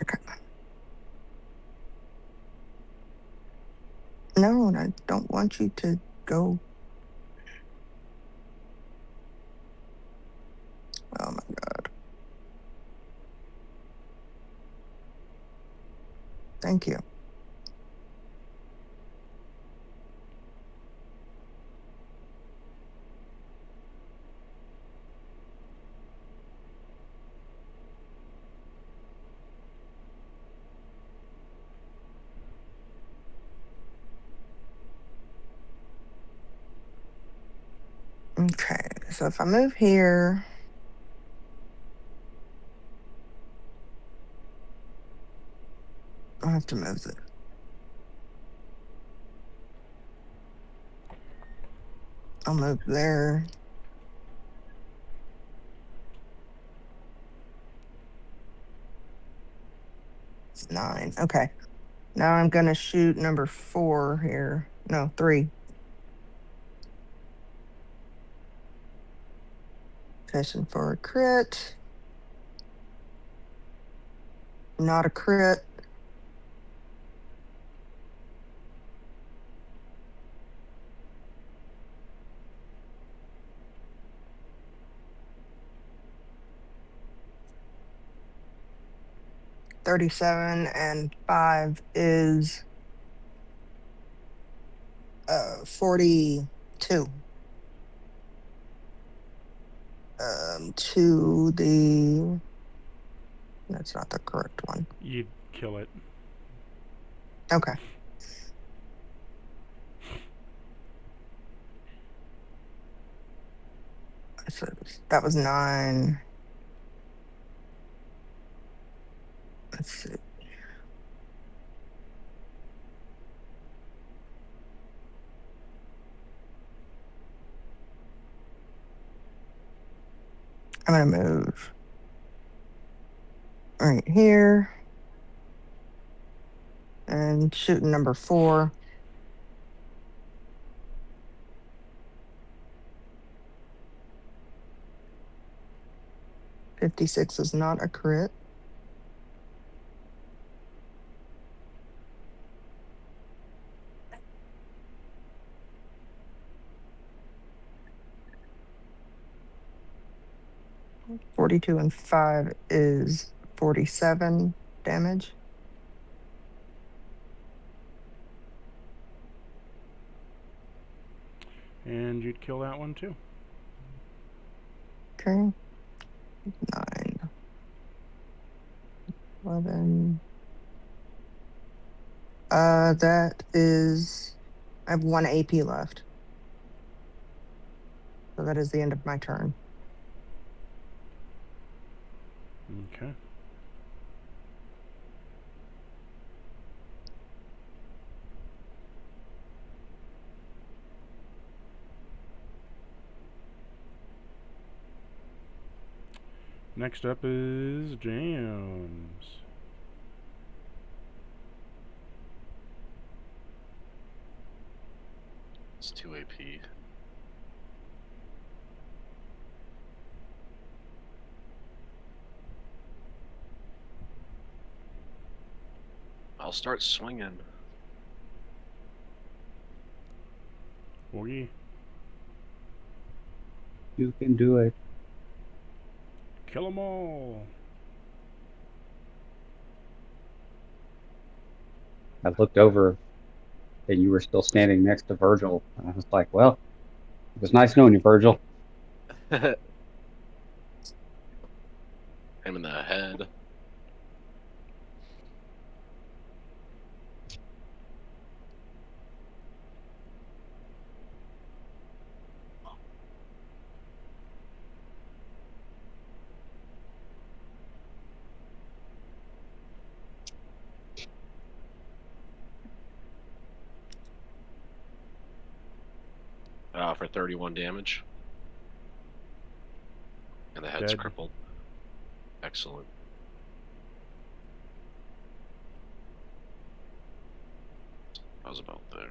Okay. No, and I don't want you to go. Oh my god. Thank you. Okay, so if I move here, I'll have to move it. I'll move there. It's 9. Okay. Now I'm gonna shoot number 4 here. No, 3. Fishing for a crit. Not a crit. $37 and 5 is 42. To the, that's not the correct one. You'd kill it. Okay. So that was 9. Let's see. I'm gonna move right here and shooting number 4. $56 is not a crit. $42 and 5 is 47 damage. And you'd kill that one too. Okay. 9, 11. That is. I have 1 AP left. So that is the end of my turn. Okay. Next up is Jams. It's 2 AP. I'll start swinging. Oogie. You can do it. Kill them all. I looked over and you were still standing next to Virgil. And I was like, well, it was nice knowing you, Virgil. Him in the head. For 31 damage. And the head's Dead. crippled. Excellent. I was about there.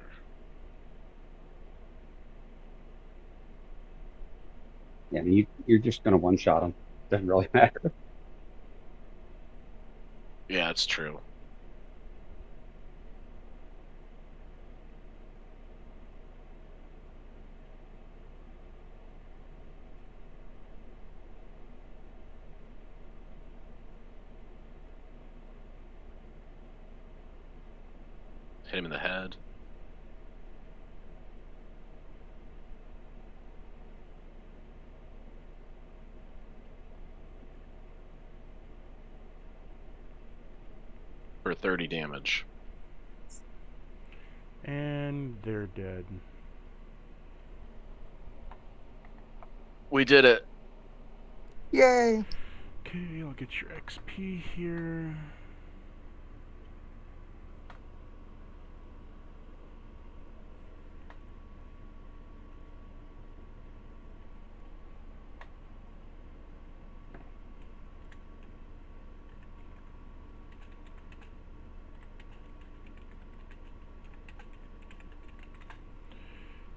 Yeah, I mean, you're just going to one-shot him. Doesn't really matter. Yeah, it's true. Hit him in the head. For 30 damage. And they're dead. We did it. Yay! Okay, I'll get your XP here.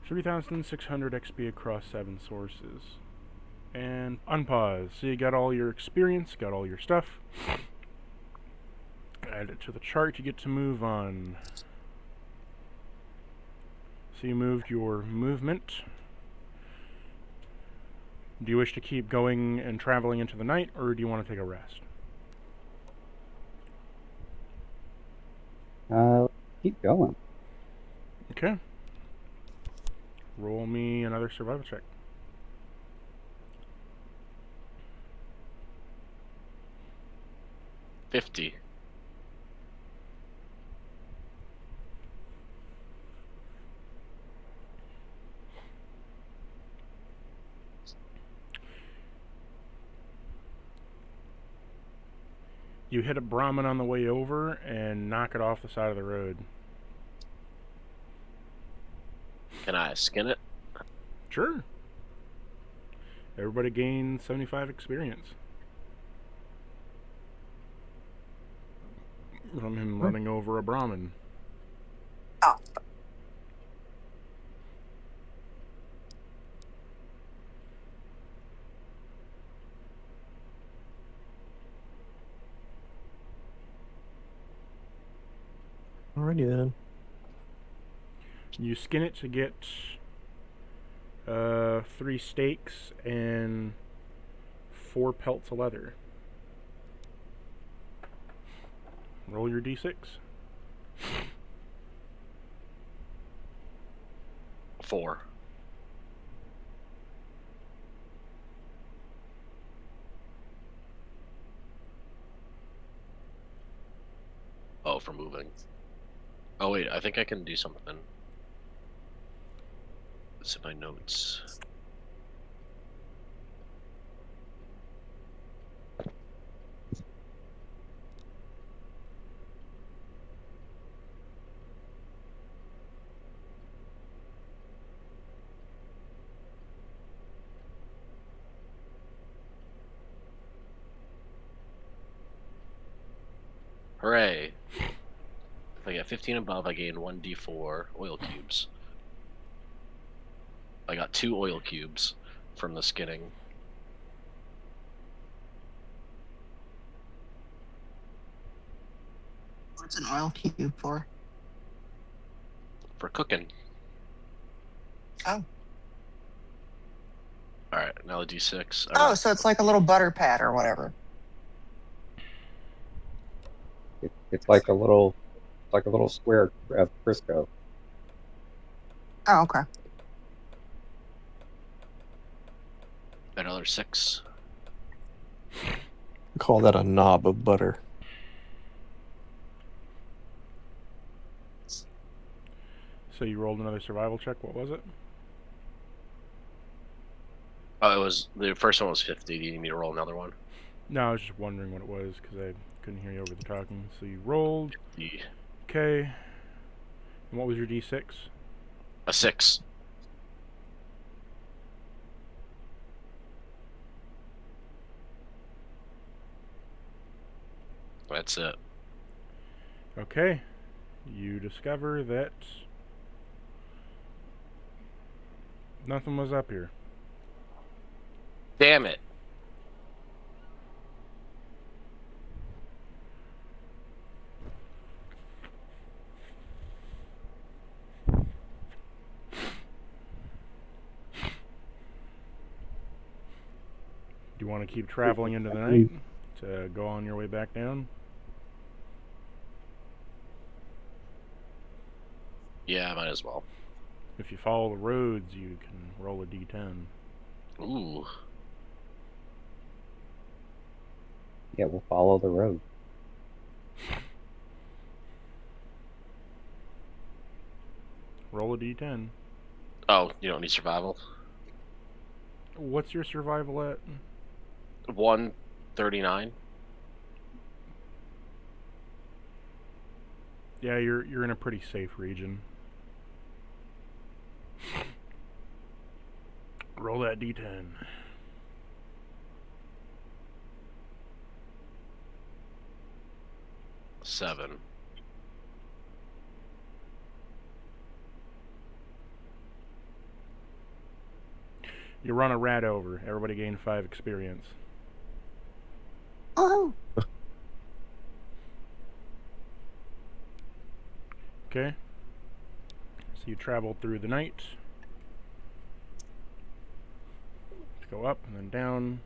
$3,600 XP across 7 sources. And unpause. So you got all your experience, got all your stuff. Add it to the chart, you get to move on. So you moved your movement. Do you wish to keep going and traveling into the night, or do you want to take a rest? Keep going. Okay. Roll me another survival check. $50. You hit a Brahmin on the way over and knock it off the side of the road. Can I skin it? Sure. Everybody gains 75 experience from him running over a Brahmin. Oh. Alrighty then. You skin it to get 3 steaks and 4 pelts of leather. Roll your d6. 4. Oh, for moving. Oh wait, I think I can do something. It's in my notes. Hooray! If I get 15 above, I gain 1d4 oil cubes. I got 2 oil cubes from the skinning. What's an oil cube for? For cooking. Oh. Alright, now the d6. Oh, so it's like a little butter pad or whatever. It's like a little square of Crisco. Oh, okay. Another 6. We call that a knob of butter. So you rolled another survival check. What was it? Oh, it was the first one was 50. Do you need me to roll another one? No, I was just wondering what it was because I couldn't hear you over the talking. So you rolled. Yeah. Okay. And what was your d6? A 6. That's it. Okay. You discover that nothing was up here. Damn it. Do you want to keep traveling into the night to go on your way back down? Yeah, might as well. If you follow the roads, you can roll a d10. Ooh. Yeah, we'll follow the road. Roll a d10. Oh, you don't need survival? What's your survival at? 139. Yeah, you're in a pretty safe region. Roll that d10. Seven. You run a rat over. Everybody gain 5 experience. Oh. Okay. So you travel through the night. Go up and then down.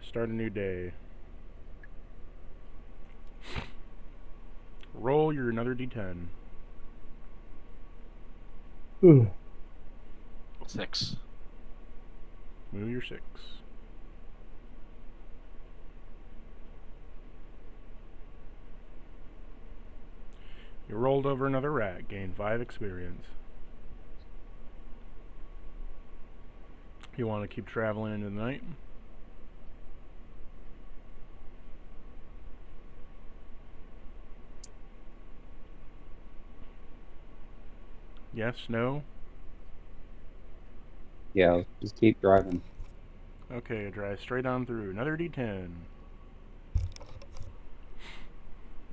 Start a new day. Roll your another d10. 6. Move your 6. You rolled over another rat. Gain 5 experience. You want to keep traveling into the night? Yes, no? Yeah, just keep driving. Okay, drive straight on through. Another d10.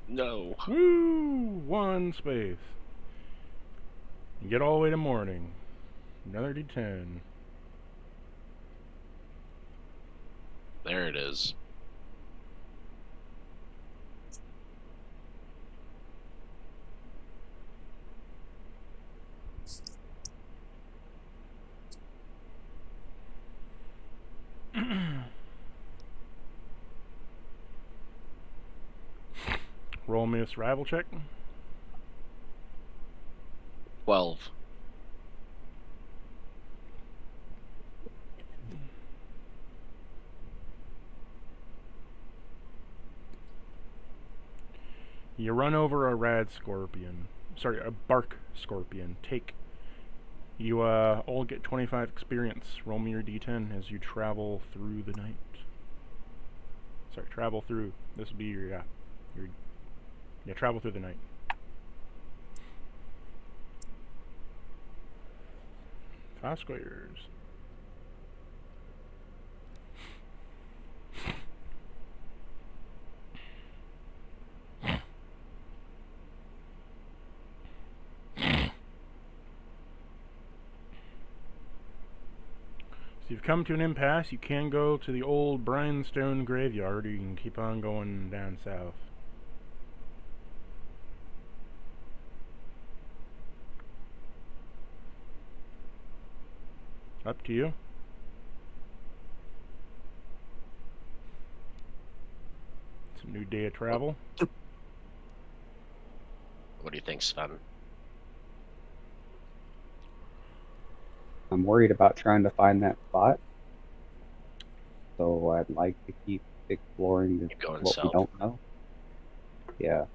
No. Woo! 1 space. You get all the way to morning. Another d10. There it is. Roll me a survival check. 12. You run over a a bark scorpion. You all get 25 experience. Roll me your d10 as you travel through the night. Travel through. This will be your travel through the night. Five squares. So you've come to an impasse. You can go to the old Bryanstone graveyard, or you can keep on going down south. Up to you. It's a new day of travel. What do you think, Sven? I'm worried about trying to find that spot. So I'd like to keep exploring what south. we don't know. Yeah.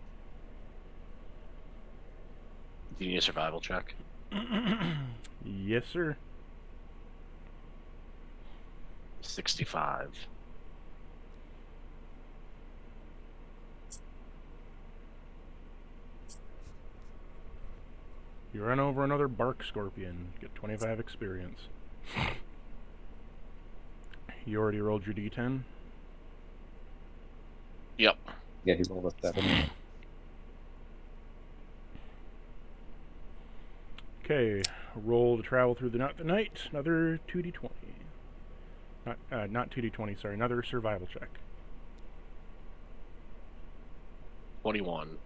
Do you need a survival check? Yes, sir. 65. You run over another bark scorpion. Get 25 experience. You already rolled your d10? Yep. Yeah, he rolled a 7. Okay, roll to travel through the night. Another 2d20. Not 2d20, sorry. Another survival check. 21.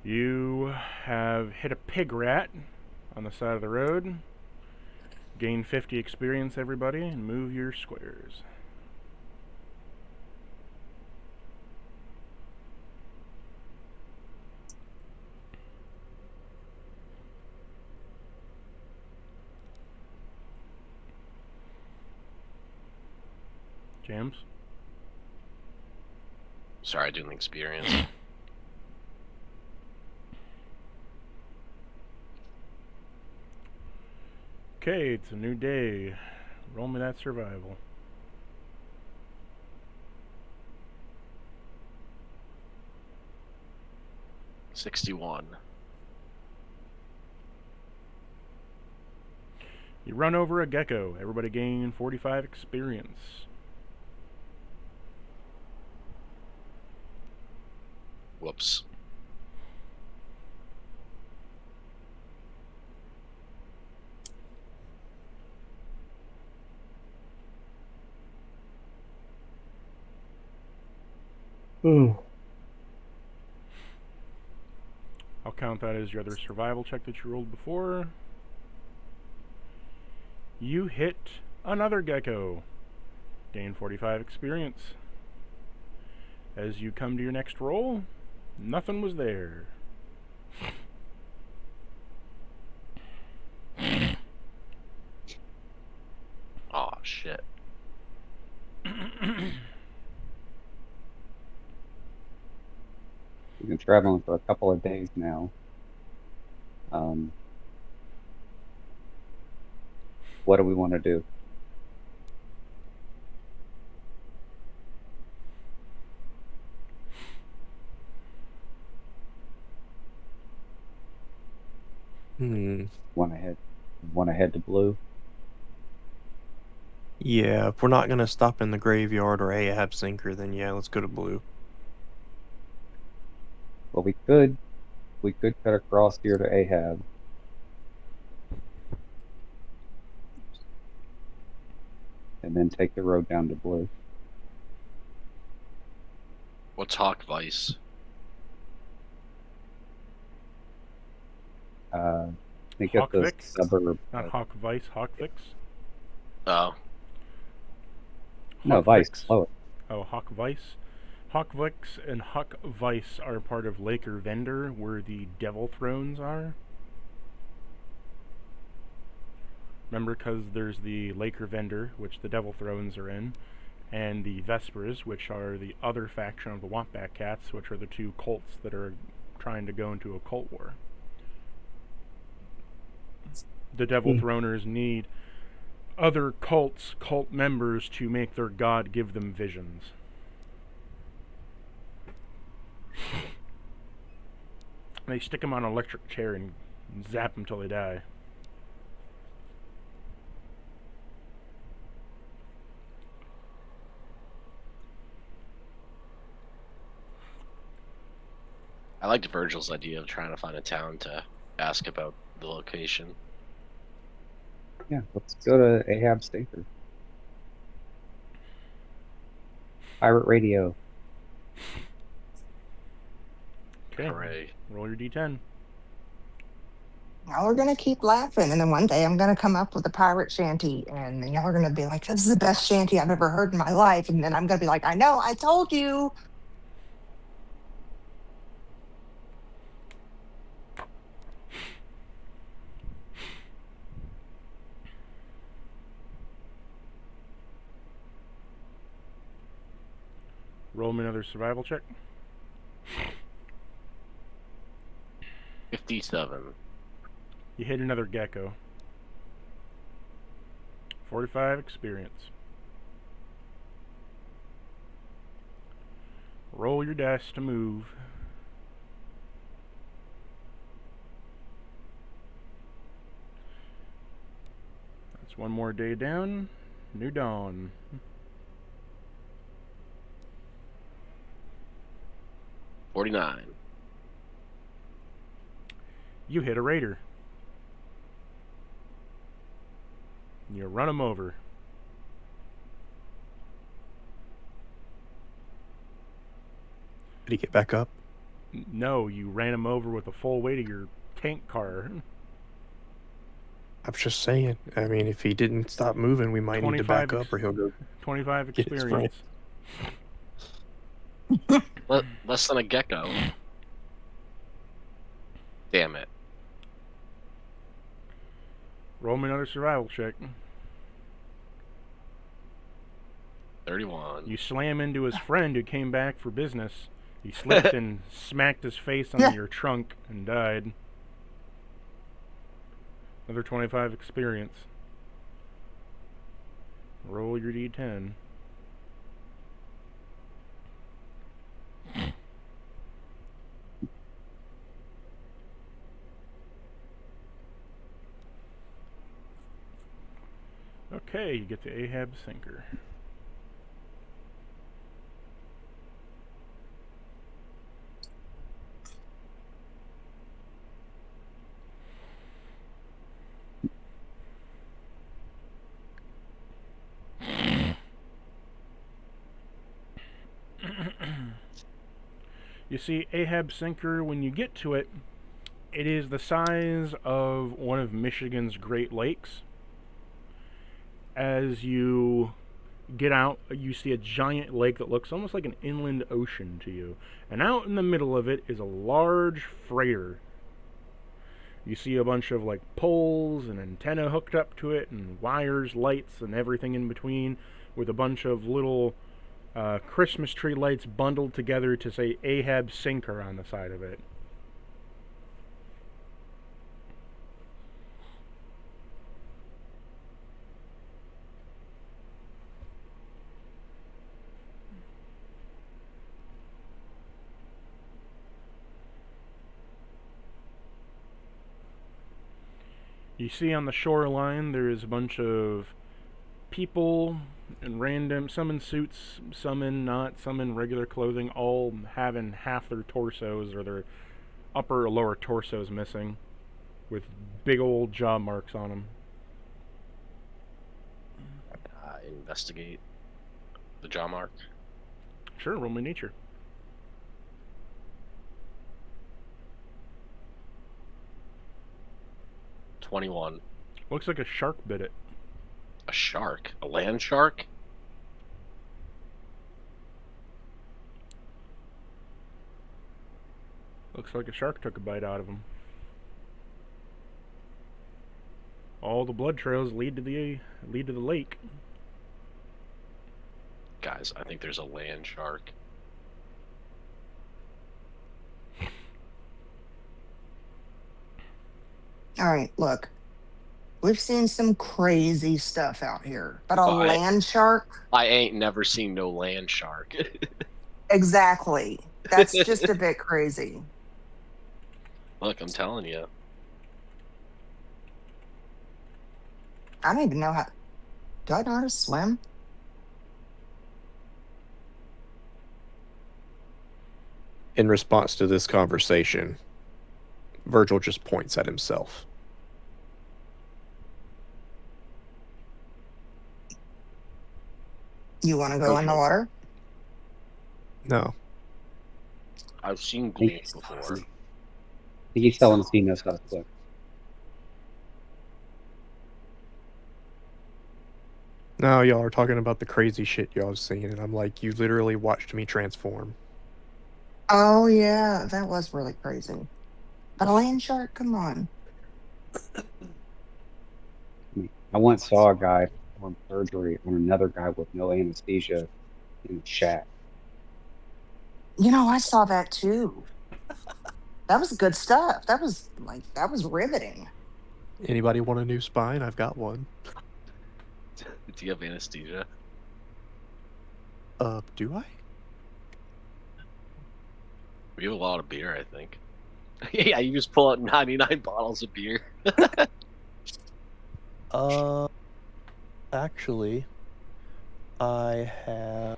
You have hit a pig rat on the side of the road. Gain 50 experience, everybody, and move your squares. James? Sorry, doing the experience. Okay, it's a new day. Roll me that survival. $61. You run over a gecko. Everybody gain 45 experience. Whoops. I'll count that as your other survival check that you rolled before. You hit another gecko. Gain 45 experience. As you come to your next roll, nothing was there. Aw, shit. We've been traveling for a couple of days now. What do we want to do? Want to head to Blue? Yeah, if we're not gonna stop in the graveyard or Ahab Sinker, then yeah, let's go to Blue. Well, we could cut across here to Ahab. And then take the road down to Blue. What's Hawk Vice? I think Hawk it's a Fix? suburb. Not Hawk Vice, Hawk Fix? Oh. No, Hawk Vice. Fix. Oh, Oh, Hawk Vice. Hawk Vix and Hawk Vice are part of Laker Vendor, where the Devil Thrones are. Remember, because there's the Laker Vendor, which the Devil Thrones are in, and the Vespers, which are the other faction of the Wombat Cats, which are the two cults that are trying to go into a cult war. The Devil Throners need other cult members to make their god give them visions. They stick them on an electric chair and zap them till they die. I liked Virgil's idea of trying to find a town to ask about the location. Yeah, let's go to Ahab Stinker. Pirate radio. Okay. Hooray. Roll your d10. Y'all are gonna keep laughing, and then one day I'm gonna come up with a pirate shanty, and then y'all are gonna be like, "This is the best shanty I've ever heard in my life," and then I'm gonna be like, "I know, I told you." Roll me another survival check. 57. You hit another gecko. 45 experience. Roll your dice to move. That's one more day down. New dawn. $49. You hit a raider. You run him over. Did he get back up? No, you ran him over with the full weight of your tank car. I'm just saying. I mean, if he didn't stop moving, we might need to back up, or he'll go 25 get his friend. experience. Less than a gecko. Damn it. Roll me another survival check. 31. You slam into his friend who came back for business. He slipped and smacked his face on your trunk and died. Another 25 experience. Roll your d10. Okay, you get the Ahab Sinker. You see, Ahab Sinker, when you get to it, it is the size of one of Michigan's Great Lakes. As you get out, you see a giant lake that looks almost like an inland ocean to you. And out in the middle of it is a large freighter. You see a bunch of like poles and antenna hooked up to it, and wires, lights, and everything in between, with a bunch of little Christmas tree lights bundled together to say Ahab Sinker on the side of it. You see on the shoreline there is a bunch of people in random, some in suits, some in not, some in regular clothing, all having half their torsos or their upper or lower torsos missing, with big old jaw marks on them. Investigate the jaw mark. Sure, roll me nature. $21. Looks like a shark bit it. A shark? A land shark? Looks like a shark took a bite out of him. All the blood trails lead to the lake. Guys, I think there's a land shark. All right, look, we've seen some crazy stuff out here, but a Oh, land shark? I ain't never seen no land shark. Exactly. That's just a bit crazy. Look, I'm telling you. I don't even know how. Do I know how to swim? In response to this conversation, Virgil just points at himself. You want to go in the Okay. water? No. I've seen ghouls before. I think he's telling us he knows how to swim. No, y'all are talking about the crazy shit y'all have seen, and I'm like, you literally watched me transform. Oh, yeah, that was really crazy. But a land shark? Come on. I mean, I once saw a guy perform surgery on another guy with no anesthesia in a shack. You know, I saw that too. That was good stuff. That was riveting. Anybody want a new spine? I've got one. Do you have anesthesia? Do I? We have a lot of beer, I think. Yeah, you just pull out 99 bottles of beer. Actually, I have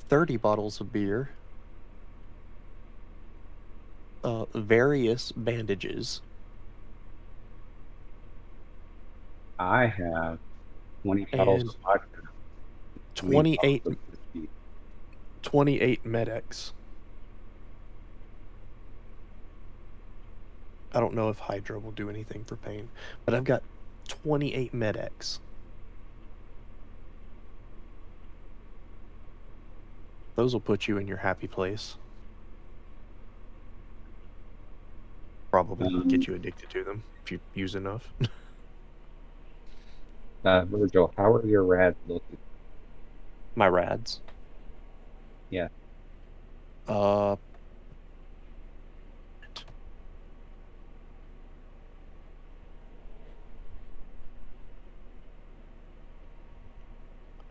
30 bottles of beer, various bandages. I have 20 bottles And of vodka. 28, bottles of whiskey. 28 Med-X. I don't know if Hydra will do anything for pain, but I've got 28 Med-X. Those will put you in your happy place. Probably get you addicted to them if you use enough. Virgil, how are your rads looking? My rads. Yeah. I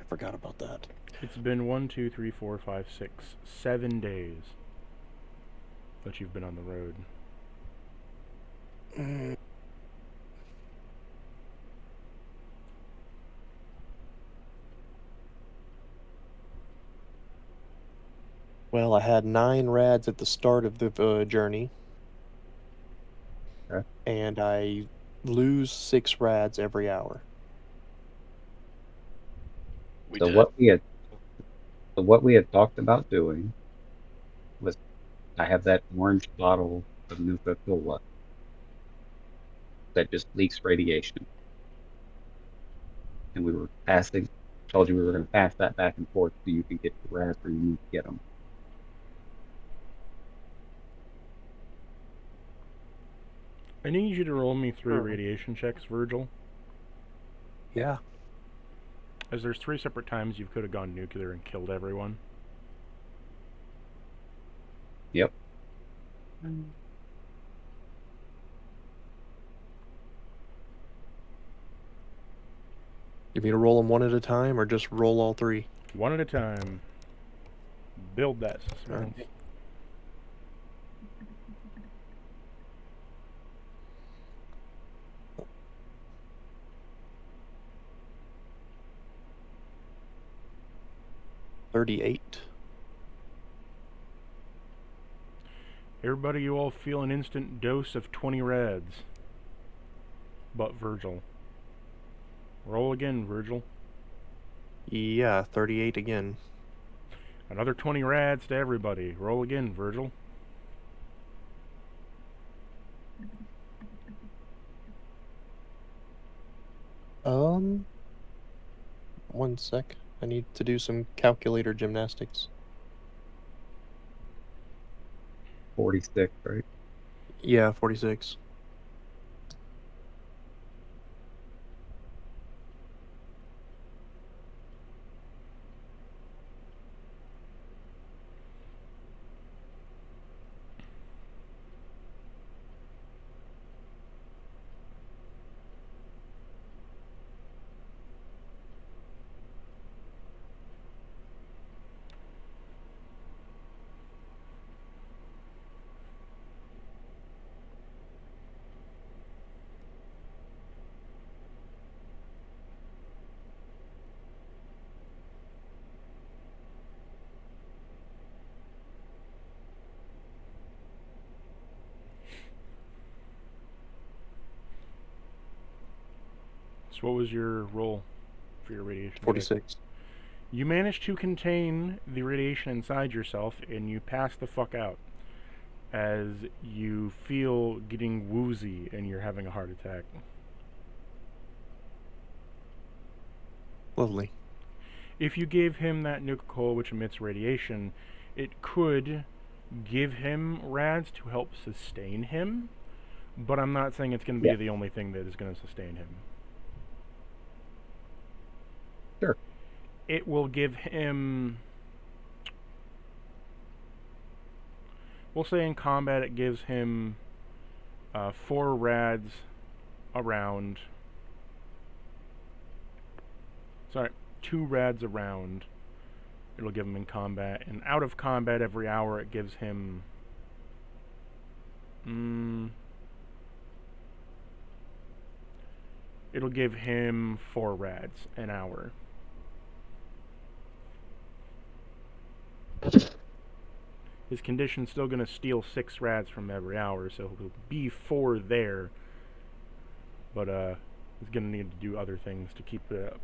forgot about that. It's been 1, 2, 3, 4, 5, 6, 7 days that you've been on the road. Well, I had 9 rads at the start of the journey. Okay. And I lose 6 rads every hour. So what we had talked about doing was, I have that orange bottle of Nuka-Cola that just leaks radiation, and we were told you we were going to pass that back and forth so you can get the rads where you need to get them. I need you to roll me 3 radiation checks, Virgil. Yeah. As there's 3 separate times you could have gone nuclear and killed everyone. Yep. You mean to roll them one at a time, or just roll all 3? One at a time. Build that suspense. Right. $38. Everybody, you all feel an instant dose of 20 rads. But Virgil. Roll again, Virgil. Yeah, 38 again. Another 20 rads to everybody. Roll again, Virgil. One sec. I need to do some calculator gymnastics. 46, right? Yeah, 46. what was your roll for your radiation check? 46. You managed to contain the radiation inside yourself, and you pass the fuck out as you feel getting woozy and you're having a heart attack. Lovely. If you gave him that Nuka-Cola, which emits radiation, it could give him rads to help sustain him, but I'm not saying it's going to be the only thing that is going to sustain him. Sure. It will give him... We'll say in combat it gives him 4 rads around... Sorry, 2 rads around. It'll give him in combat. And out of combat every hour it gives him... It'll give him 4 rads an hour. His condition's still going to steal 6 rads from every hour, so he'll be 4 there. But he's going to need to do other things to keep it up.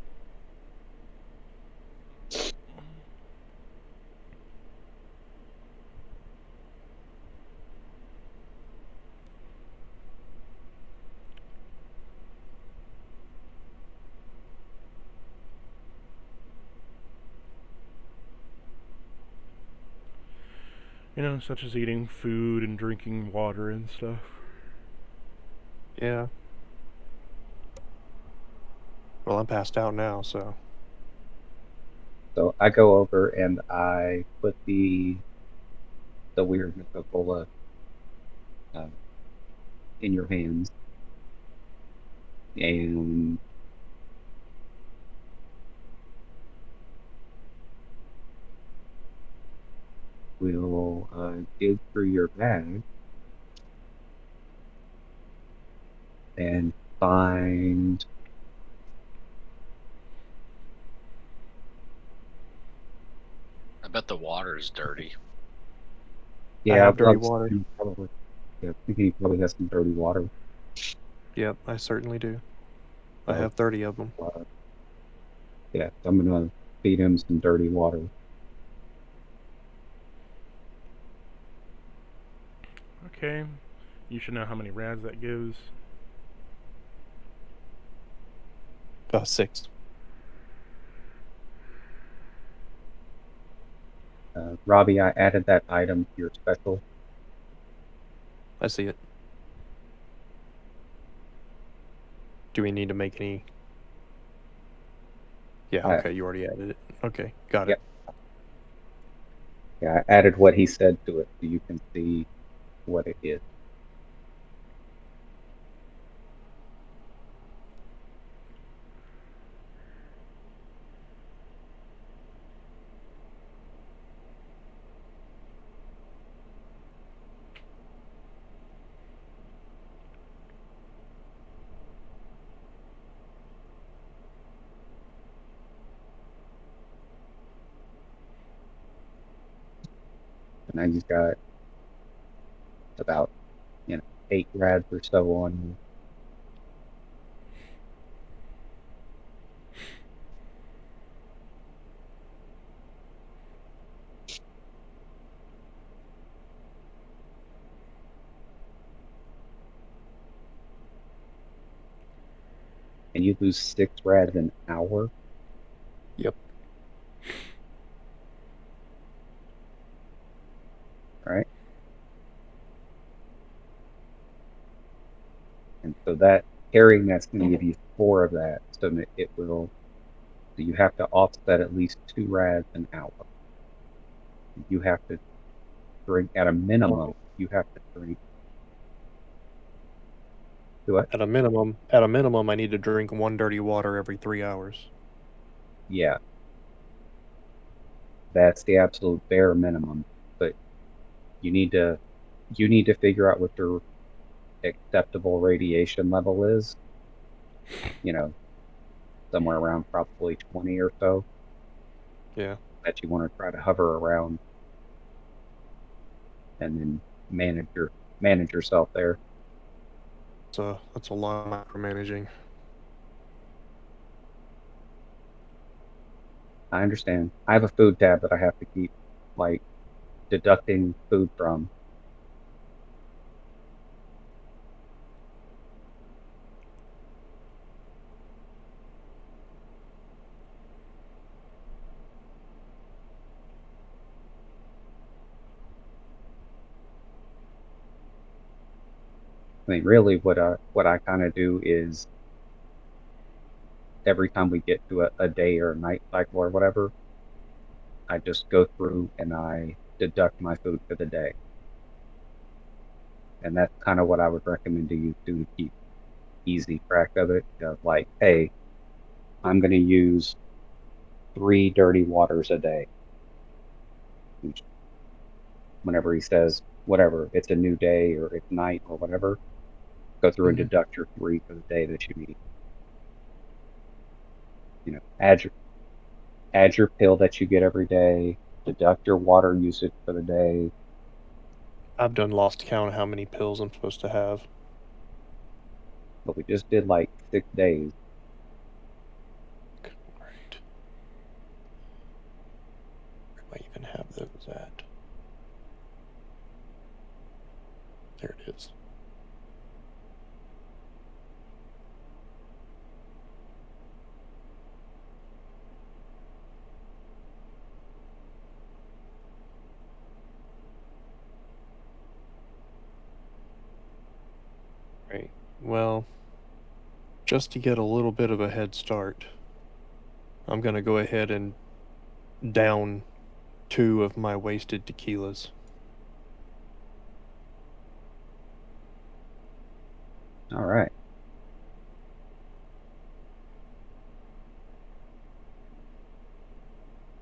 You know, such as eating food and drinking water and stuff. Yeah. Well, I'm passed out now, so... So I go over and I put the weird Nuka-Cola in your hands. And we'll dig through your bag and find I bet the water's dirty. yeah, I have dirty Bugs, water. Probably, yeah, I think he probably has some dirty water. Yep, I certainly do. I have 30 of them. Yeah, so I'm gonna feed him some dirty water. Okay. You should know how many rads that gives. 6. Robbie, I added that item to your special. I see it. Do we need to make any... Yeah, okay, you already added it. Okay, got it. Yeah, I added what he said to it so you can see what it is. And now you've got about 8 rads or so on you. And you lose 6 rads an hour. Yep. Right? And so that carrying that's going to give you 4 of that. So it will. So you have to offset at least 2 rads an hour. You have to drink at a minimum. You have to drink. What? At a minimum, I need to drink 1 dirty water every 3 hours. Yeah. That's the absolute bare minimum. But you need to figure out what your acceptable radiation level is. Somewhere around probably 20 or so. Yeah. That you want to try to hover around, and then manage yourself there. That's a lot of micromanaging. I understand. I have a food tab that I have to keep, like, deducting food from. I mean, really, what I kind of do is every time we get to a day or a night cycle or whatever, I just go through and I deduct my food for the day. And that's kind of what I would recommend to you to keep easy track of it. Of like, hey, I'm going to use 3 dirty waters a day. Whenever he says whatever, it's a new day or it's night or whatever, go through and deduct your 3 for the day that you need. You know, add your pill that you get every day, deduct your water usage for the day. I've done lost count of how many pills I'm supposed to have. But we just did like 6 days. Right. Where do I even have those at? There it is. Right. Well, just to get a little bit of a head start, I'm going to go ahead and down 2 of my wasted tequilas. All right.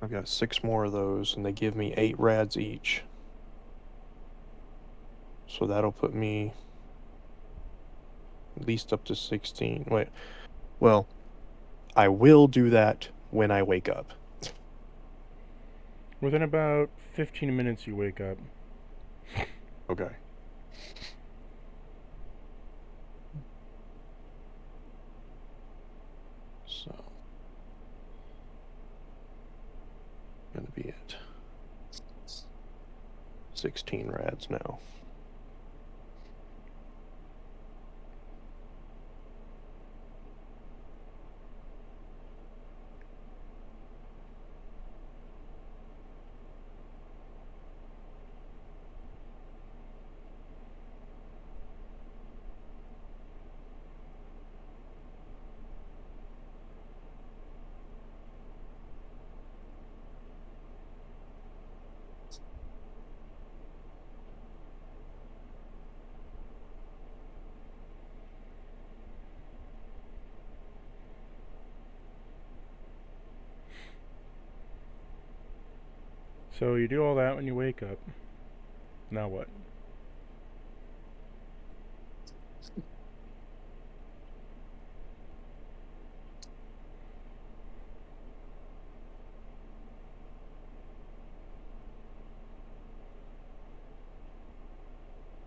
I've got 6 more of those, and they give me 8 rads each. So that'll put me at least up to 16. Wait. Well, I will do that when I wake up. Within about 15 minutes, you wake up. Okay. So, gonna be at 16 rads now. So you do all that when you wake up. Now what?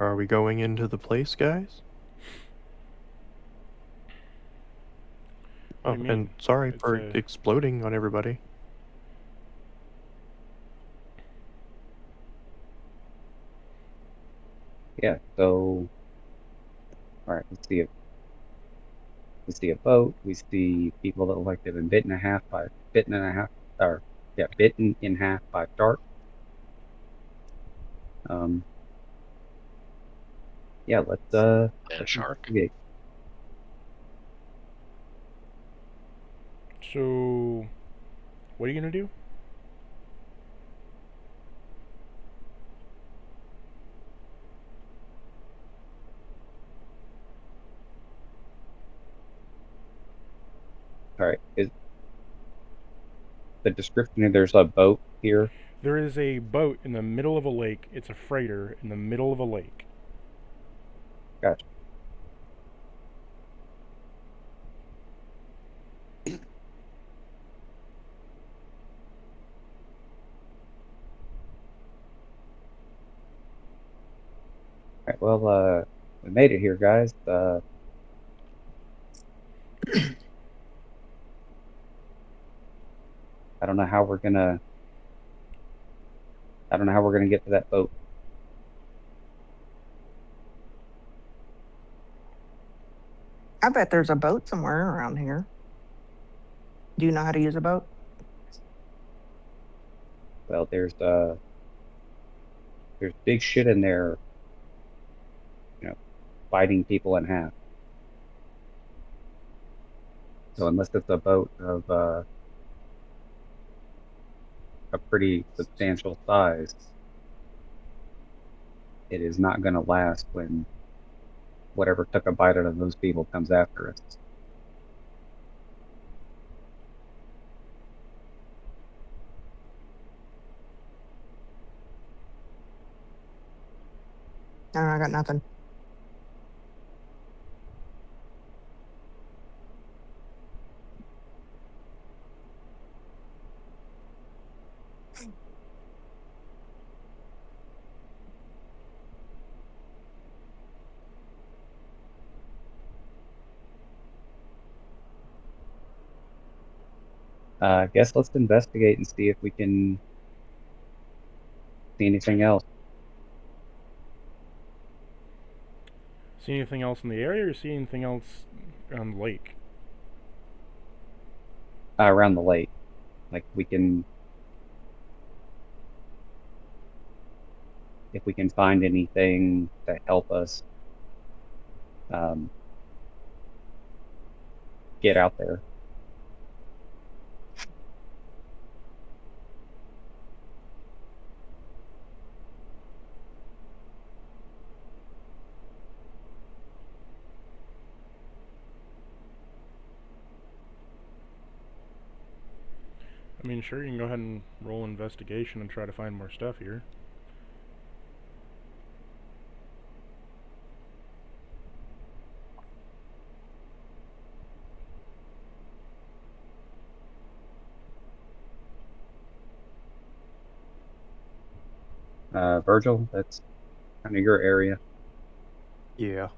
Are we going into the place, guys? What Oh, do you mean? and sorry It's for a- exploding on everybody. Yeah. So, all right. Let's see it. We see a boat. We see people that look like they've been bitten in half, bitten in half by shark. Yeah, let's And shark. investigate. So, what are you gonna do? All right. Is the description there's a boat here? There is a boat in the middle of a lake. It's a freighter in the middle of a lake. Gotcha. All right. Well, we made it here, guys. I don't know how we're gonna get to that boat. I bet there's a boat somewhere around here. Do you know how to use a boat? Well, there's big shit in there, biting people in half. So unless it's a boat of a pretty substantial size, it is not going to last when whatever took a bite out of those people comes after us. No, I got nothing. I guess let's investigate and see if we can see anything else See anything else in the area, or see anything else on the lake? around the lake. Like if we can find anything to help us um, get out there. I mean, sure, you can go ahead and roll investigation and try to find more stuff here. Virgil, that's kind of your area. Yeah.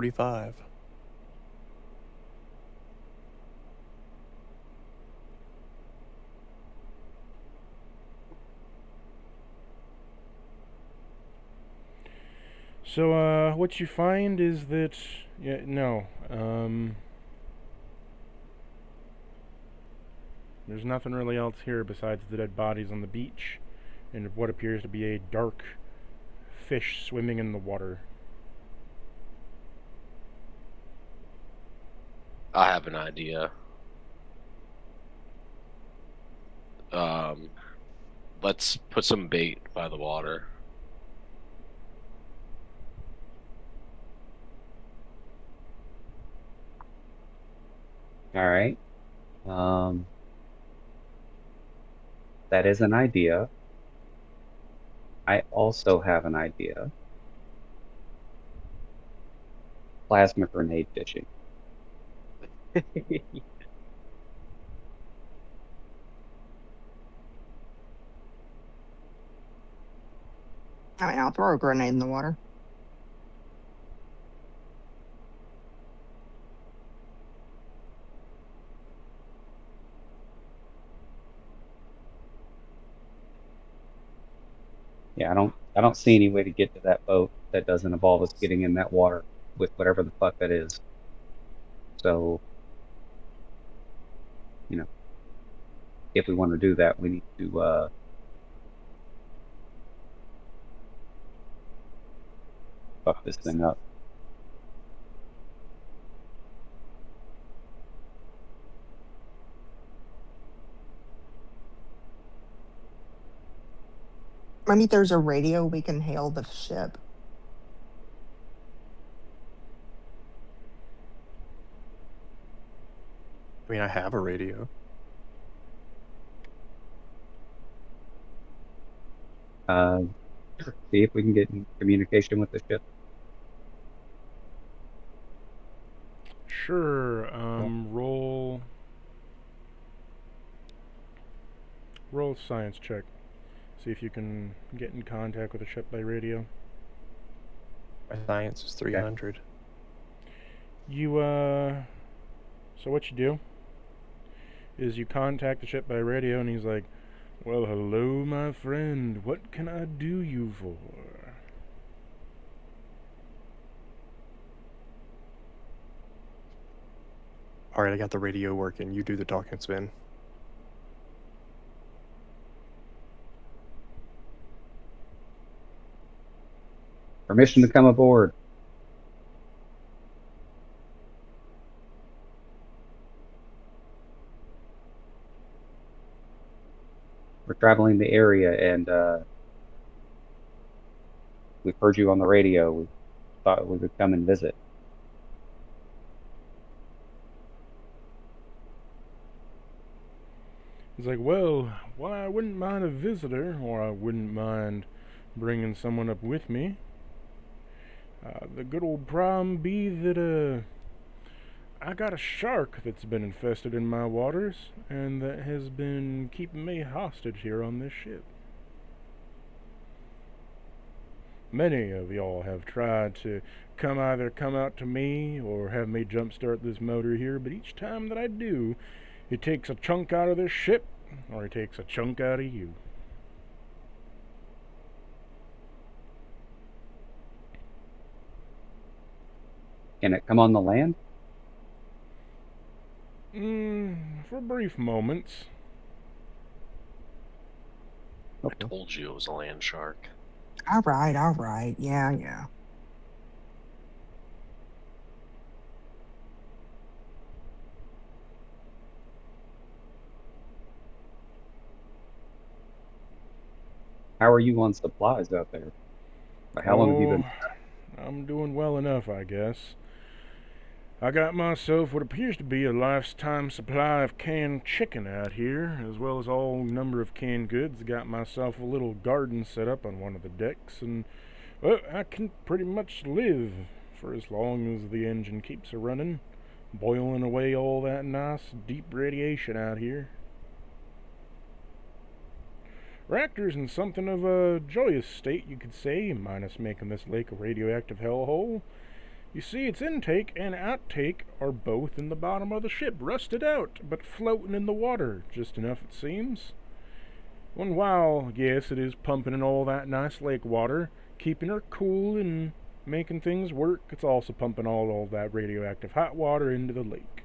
$45. So, what you find is that, there's nothing really else here besides the dead bodies on the beach and what appears to be a dark fish swimming in the water. I have an idea. Let's put some bait by the water. All right. That is an idea. I also have an idea. Plasma grenade fishing. I mean, I'll throw a grenade in the water. Yeah, I don't see any way to get to that boat that doesn't involve us getting in that water with whatever the fuck that is. So, if we want to do that, we need to fuck this thing up. Maybe there's a radio we can hail the ship. I mean, I have a radio. See if we can get in communication with the ship. Sure. Roll science check. See if you can get in contact with a ship by radio. My science is 300. You, so what you do is you contact the ship by radio, and he's like, well, hello, my friend. What can I do you for? Alright, I got the radio working. You do the talking, Sven. Permission to come aboard. We're traveling the area, and we've heard you on the radio. We thought we would come and visit. He's like, well, I wouldn't mind a visitor, or I wouldn't mind bringing someone up with me. The good old problem be that, I got a shark that's been infested in my waters, and that has been keeping me hostage here on this ship. Many of y'all have tried to either come out to me or have me jumpstart this motor here, but each time that I do, it takes a chunk out of this ship, or it takes a chunk out of you. Can it come on the land? For brief moments. I told you it was a land shark. All right. Yeah. How are you on supplies out there? How long have you been? I'm doing well enough, I guess. I got myself what appears to be a lifetime supply of canned chicken out here, as well as all number of canned goods. Got myself a little garden set up on one of the decks, and well, I can pretty much live for as long as the engine keeps a running, boiling away all that nice deep radiation out here. Reactor's in something of a joyous state, you could say, minus making this lake a radioactive hellhole. You see, its intake and outtake are both in the bottom of the ship, rusted out, but floating in the water, just enough it seems. And while, yes, it is pumping in all that nice lake water, keeping her cool and making things work, it's also pumping all that radioactive hot water into the lake.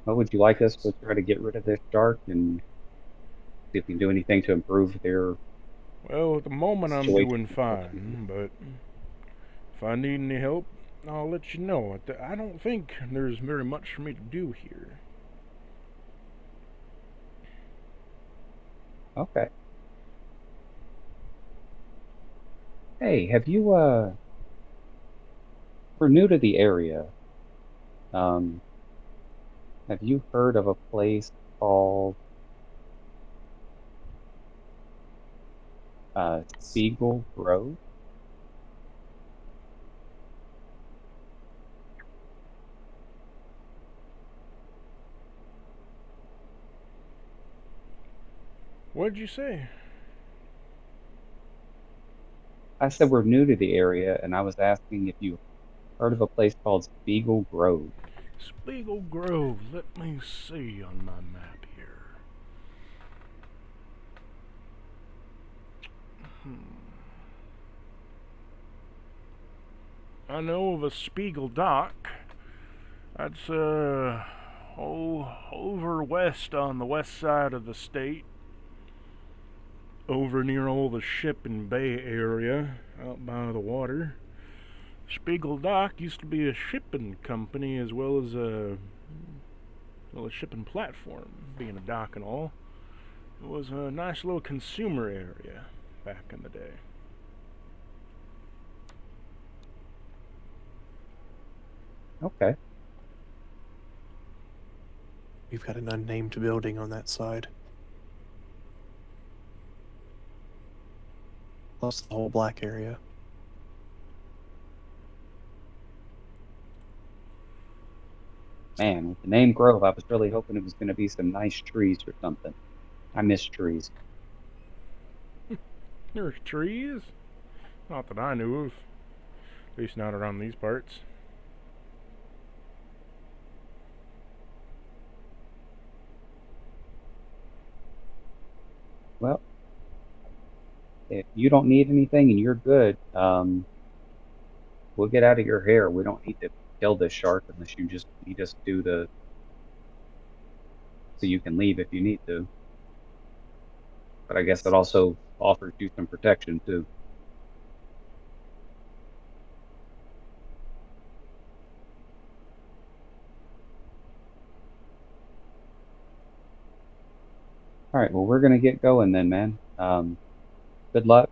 What would you like us to try to get rid of this shark and see if we can do anything to improve their? Well, at the moment I'm situation? doing fine, but if I need any help, I'll let you know. I don't think there's very much for me to do here. Okay. Hey, have you we're new to the area. Have you heard of a place called Spiegel Grove? What'd you say? I said we're new to the area, and I was asking if you heard of a place called Spiegel Grove. Spiegel Grove. Let me see on my map here. I know of a Spiegel dock. That's over west on the west side of the state. Over near all the ship and bay area, out by the water. Spiegel Dock used to be a shipping company as well as a shipping platform, being a dock and all. It was a nice little consumer area back in the day. Okay. We've got an unnamed building on that side. Plus the whole black area. Man, with the name Grove, I was really hoping it was going to be some nice trees or something. I miss trees. There's trees? Not that I knew of. At least not around these parts. Well, if you don't need anything and you're good, we'll get out of your hair. We don't need to kill this shark unless you just need us to so you can leave if you need to. But I guess it also offers you some protection too. All right, well, we're gonna get going then, man. Good luck.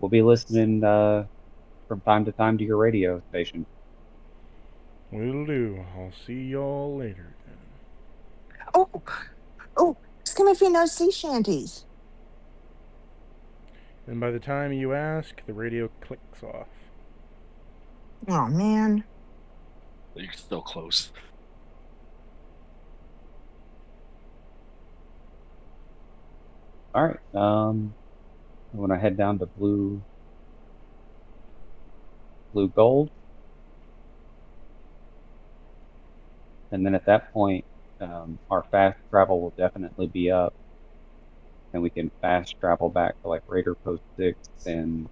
We'll be listening from time to time to your radio station. Will do. I'll see y'all later then. Oh, oh, ask him if he knows sea shanties. And by the time you ask, the radio clicks off. Oh, man. You're still close. All right. I want to head down to blue gold, and then at that point, our fast travel will definitely be up, and we can fast travel back to like Raider Post 6 and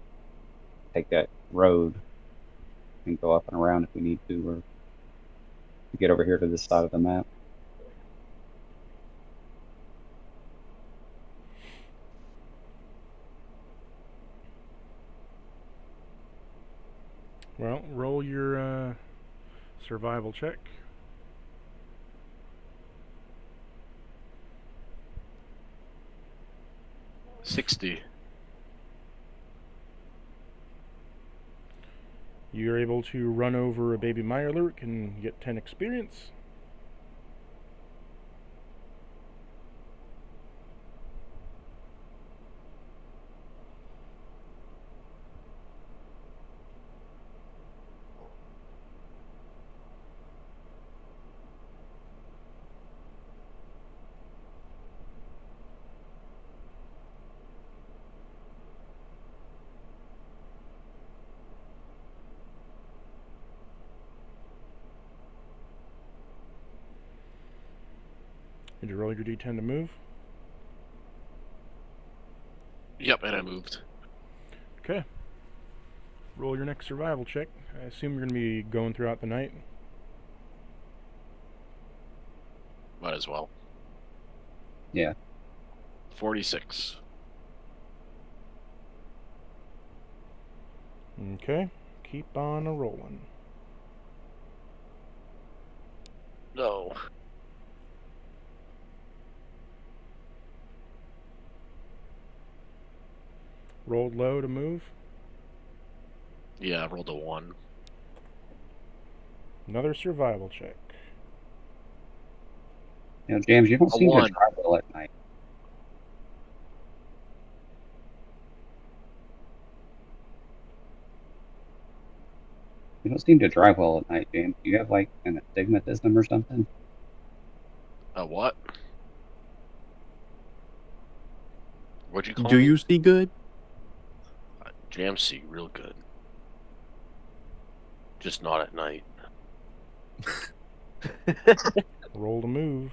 take that road and go up and around if we need to, or get over here to this side of the map. Well, roll your survival check. $60. You're able to run over a baby mirelurk and get 10 experience. Did you roll your d10 to move? Yep, and I moved. Okay. Roll your next survival check. I assume you're going to be going throughout the night. Might as well. Yeah. 46. Okay. Keep on a rolling. No. Rolled low to move. Yeah, I rolled a 1. Another survival check. You know, James, you don't A seem to 1. drive well at night. You don't seem to drive well at night, James. Do you have like an astigmatism or something? A what? What'd you call Do me? you see good? Jam see real good. Just not at night. Roll to move.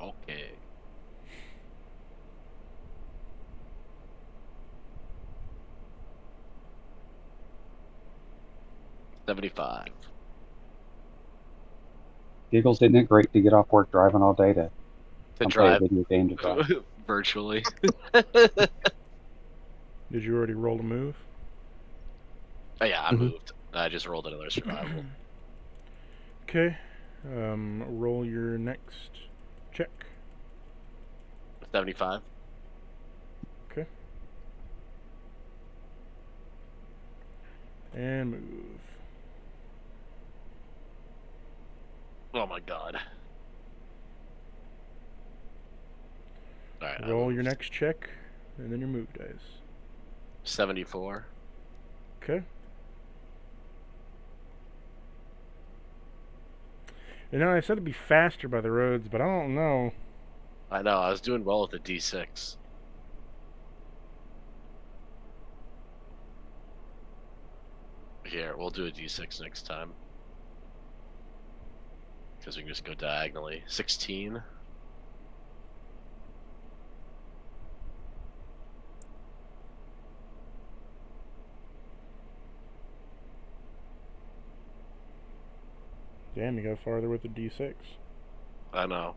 Okay. $75. Giggles, isn't it great to get off work driving all day to To come play a drive video game to drive? virtually. Did you already roll to move? Oh yeah, I Mhm. moved. I just rolled another survival. Okay. Roll your next check. 75. Okay. And move. Oh my god. Alright, Alright. Roll your next check, and then your move dice. 74. Okay. You know, I said it'd be faster by the roads, but I don't know. I know, I was doing well with the D6. Here, we'll do a D6 next time. Because we can just go diagonally. 16. Damn, you go farther with the D6. I know.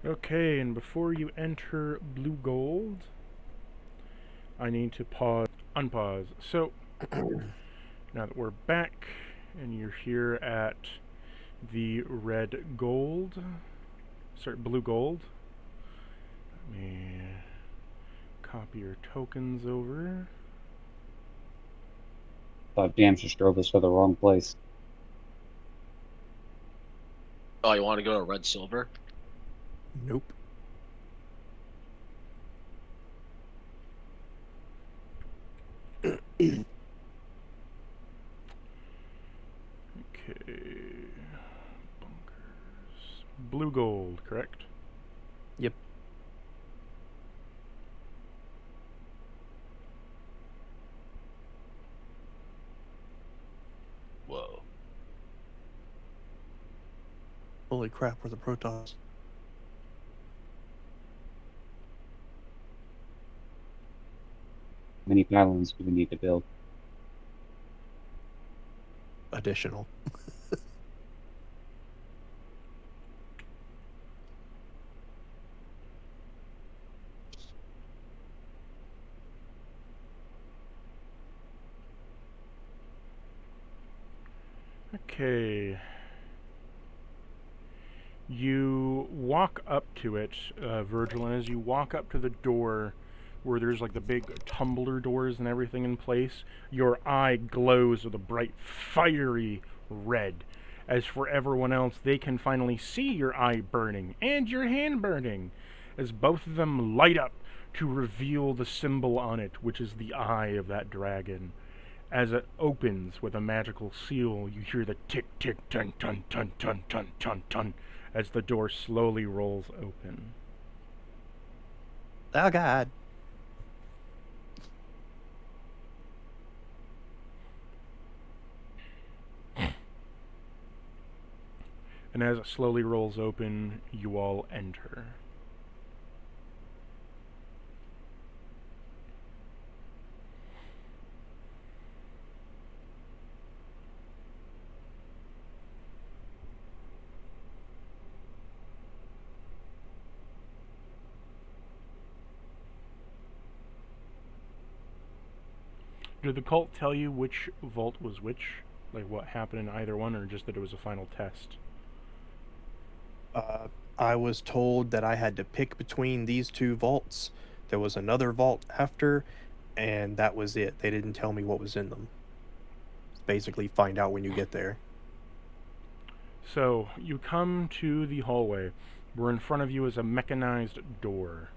Okay, and before you enter Blue Gold, I need to unpause. So, now that we're back, and you're here at the Blue Gold, let me copy your tokens over. Thought Jams just drove us to the wrong place. Oh, you want to go to red silver? Nope. Okay. Bunkers. Blue Gold, correct? Yep. Whoa. Holy crap, where the protons? How many pylons do we need to build? Additional. Okay. You walk up to it, Virgil, and as you walk up to the door where there's like the big tumbler doors and everything in place, your eye glows with a bright, fiery red. As for everyone else, they can finally see your eye burning and your hand burning, as both of them light up to reveal the symbol on it, which is the eye of that dragon. As it opens with a magical seal, you hear the tick tick tun tun tun tun tun tun tun as the door slowly rolls open. Oh God. And as it slowly rolls open, you all enter. Did the cult tell you which vault was which? Like what happened in either one, or just that it was a final test? I was told that I had to pick between these two vaults. There was another vault after, and that was it. They didn't tell me what was in them. Basically, find out when you get there. So, you come to the hallway, where in front of you is a mechanized door.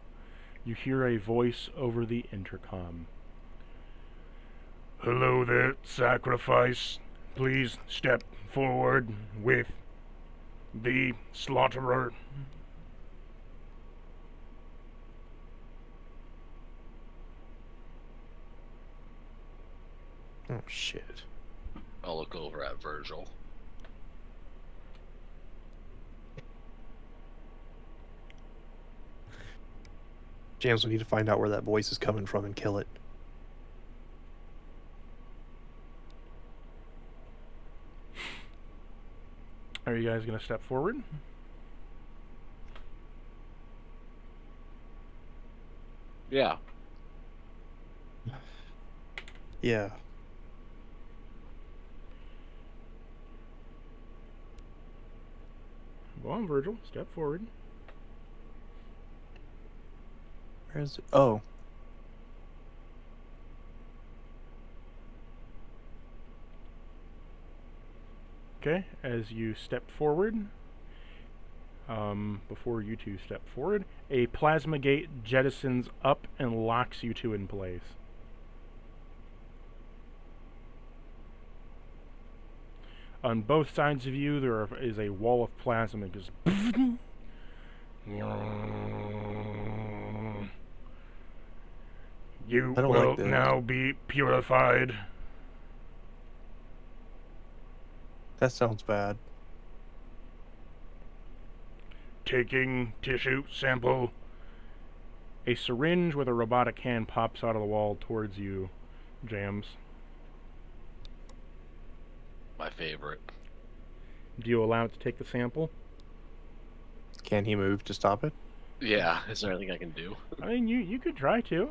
You hear a voice over the intercom. Hello there, sacrifice. Please step forward with the slaughterer. Oh, shit. I'll look over at Virgil. James, we need to find out where that voice is coming from and kill it. Are you guys going to step forward? Yeah. Yeah. Go on, Virgil. Step forward. Where is it? Oh. Okay, as you step forward, before you two step forward, a plasma gate jettisons up and locks you two in place. On both sides of you, there is a wall of plasma that goes. You I don't will like this. now be purified. That sounds bad. Taking tissue sample. A syringe with a robotic hand pops out of the wall towards you, Jams. My favorite. Do you allow it to take the sample? Can he move to stop it? Yeah, is there anything I can do? I mean, you could try to.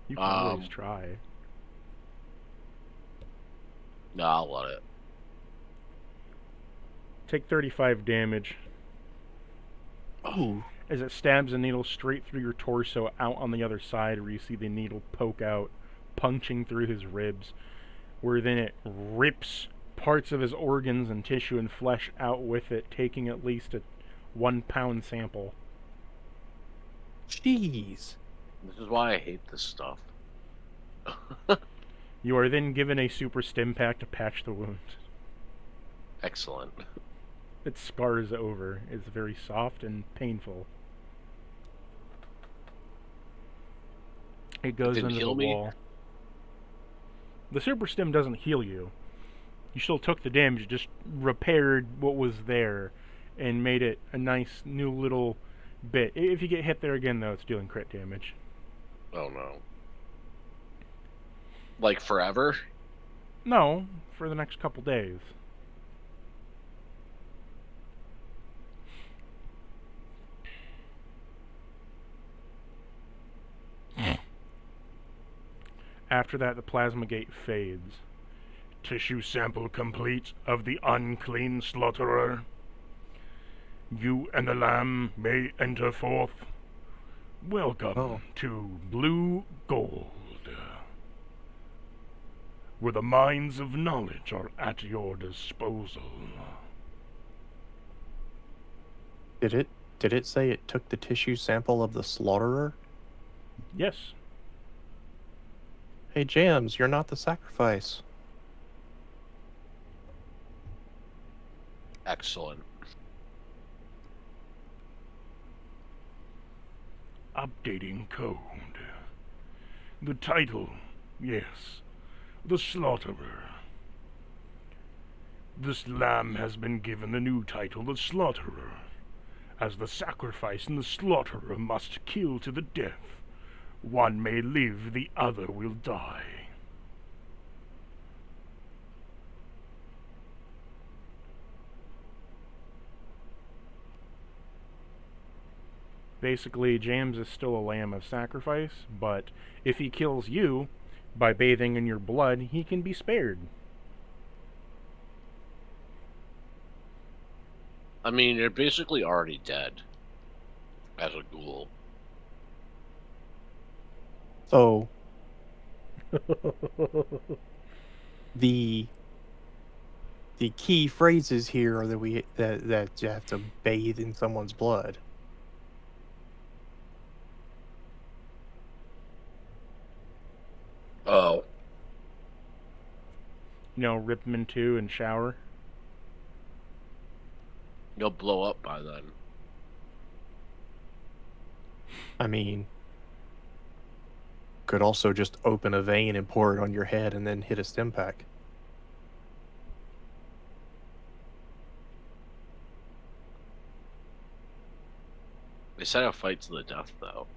You can always try. No, I'll let it. Take 35 damage Ooh. as it stabs a needle straight through your torso out on the other side where you see the needle poke out, punching through his ribs, where then it rips parts of his organs and tissue and flesh out with it, taking at least a 1 pound sample. Jeez. This is why I hate this stuff. You are then given a super stim pack to patch the wound. Excellent. It scars over. It's very soft and painful. It goes didn't into heal the me? wall. The super stim doesn't heal you. You still took the damage, it just repaired what was there and made it a nice new little bit. If you get hit there again, though, it's dealing crit damage. Oh no. Like forever? No, for the next couple days. After that, the plasma gate fades. Tissue sample complete of the unclean slaughterer. You and the lamb may enter forth. Welcome to Blue Gold, where the mines of knowledge are at your disposal. Did it say it took the tissue sample of the slaughterer? Yes. Hey, Jams, you're not the sacrifice. Excellent. Updating code. The title, yes. The Slaughterer. This lamb has been given the new title, the Slaughterer. As the sacrifice and the slaughterer must kill to the death. One may live, the other will die. Basically, James is still a lamb of sacrifice, but if he kills you by bathing in your blood, he can be spared. I mean, you're basically already dead. As a ghoul. So the key phrases here are that you have to bathe in someone's blood. Oh. You know, rip him in two and shower. You'll blow up by then. I mean, could also just open a vein and pour it on your head and then hit a stim pack. They said a fight to the death, though.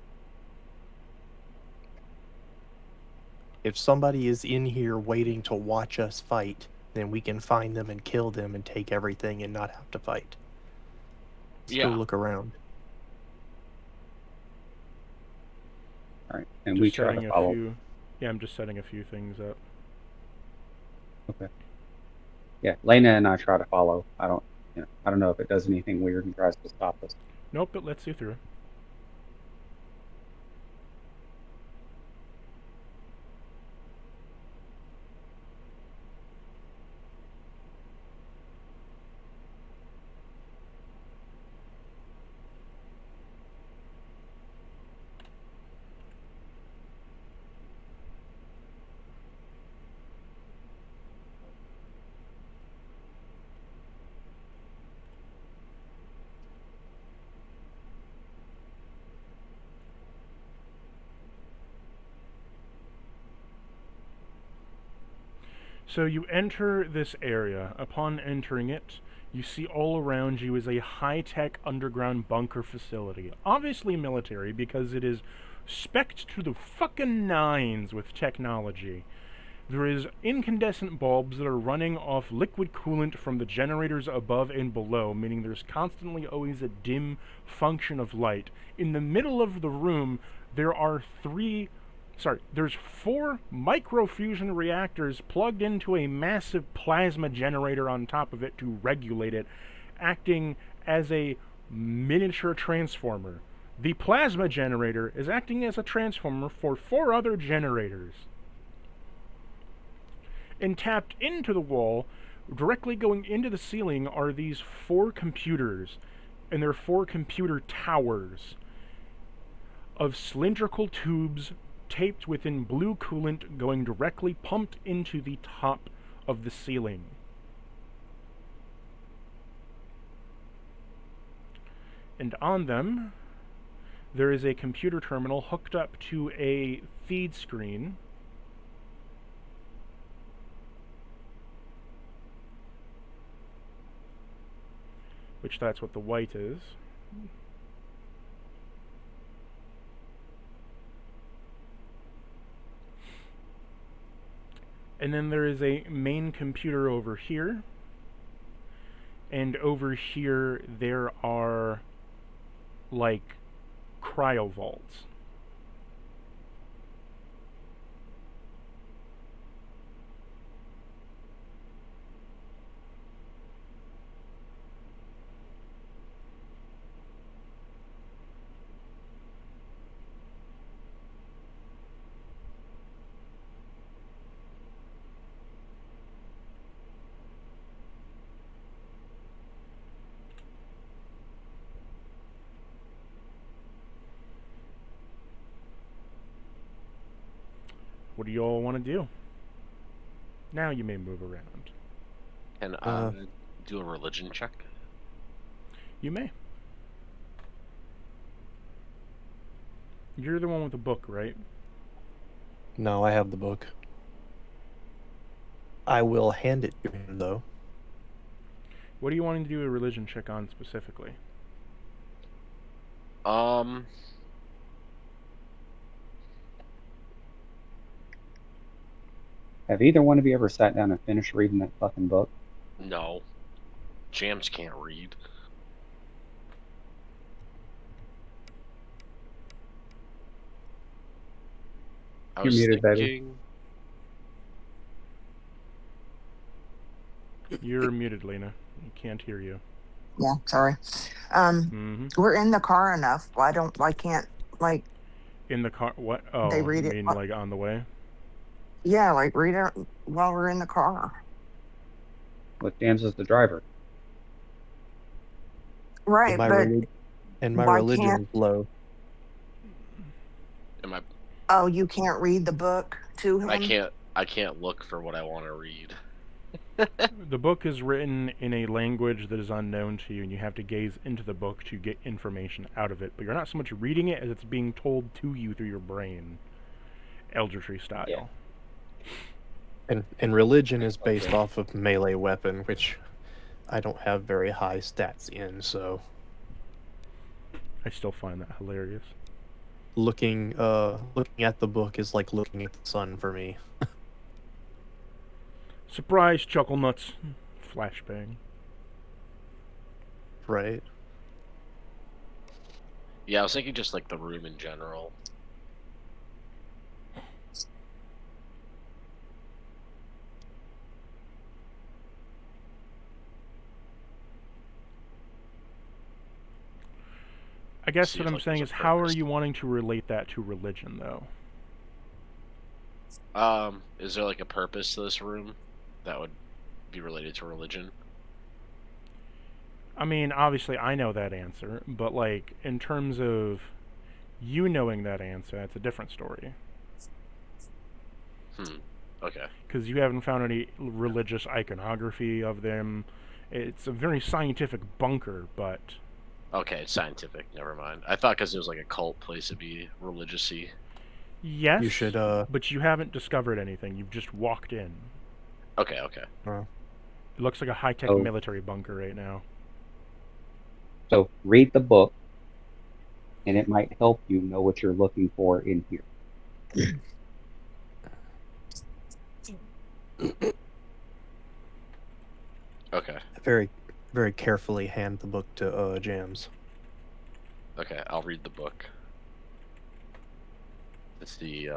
If somebody is in here waiting to watch us fight, then we can find them and kill them and take everything and not have to fight. Let's go look around. All right, and Just we try setting to a follow. few. Yeah, I'm just setting a few things up. Okay. Yeah, Lena and I try to follow. I don't know if it does anything weird and tries to stop us. Nope, it lets you through. So you enter this area. Upon entering it, you see all around you is a high-tech underground bunker facility. Obviously military, because it is specced to the fucking nines with technology. There is incandescent bulbs that are running off liquid coolant from the generators above and below, meaning there's constantly always a dim function of light. In the middle of the room, there's 4 microfusion reactors plugged into a massive plasma generator on top of it to regulate it, acting as a miniature transformer. The plasma generator is acting as a transformer for 4 other generators. And tapped into the wall, directly going into the ceiling, are these 4 computers, and they're 4 computer towers of cylindrical tubes taped within blue coolant going directly pumped into the top of the ceiling. And on them, there is a computer terminal hooked up to a feed screen. Which that's what the white is. And then there is a main computer over here. And over here there are like cryo vaults. What do you all want to do? Now you may move around. Can I do a religion check? You may. You're the one with the book, right? No, I have the book. I will hand it to him, though. What are you wanting to do a religion check on specifically? Have either one of you ever sat down and finished reading that fucking book? No. Jams can't read. I was muted, thinking... You're muted, Lena. I can't hear you. Yeah, sorry. We're in the car enough. Why can't in the car? What? Oh, they read you it? mean like on the way? Yeah, like read it while we're in the car. With James as the driver. Right, and my religion is low. Oh, you can't read the book to him? I can't look for what I want to read. The book is written in a language that is unknown to you, and you have to gaze into the book to get information out of it. But you're not so much reading it as it's being told to you through your brain, Eldritry style. Yeah. And religion is based off of melee weapon, which I don't have very high stats in, so... I still find that hilarious. looking at the book is like looking at the sun for me. Surprise, chuckle nuts. Flashbang. Right. Yeah, I was thinking just like the room in general. I guess See what if, I'm like, saying there's is, a how are purpose. you wanting to relate that to religion, though? Is there like a purpose to this room that would be related to religion? I mean, obviously, I know that answer, but like in terms of you knowing that answer, that's a different story. Okay. Because you haven't found any religious iconography of them. It's a very scientific bunker, but Okay, it's scientific. Never mind. I thought because it was like a cult place, it'd be religious-y. yes, You should but you haven't discovered anything. You've just walked in. Okay, okay. It looks like a high-tech military bunker right now. So read the book, and it might help you know what you're looking for in here. Okay. very, very carefully hand the book to Jams. Okay, I'll read the book. Let's see,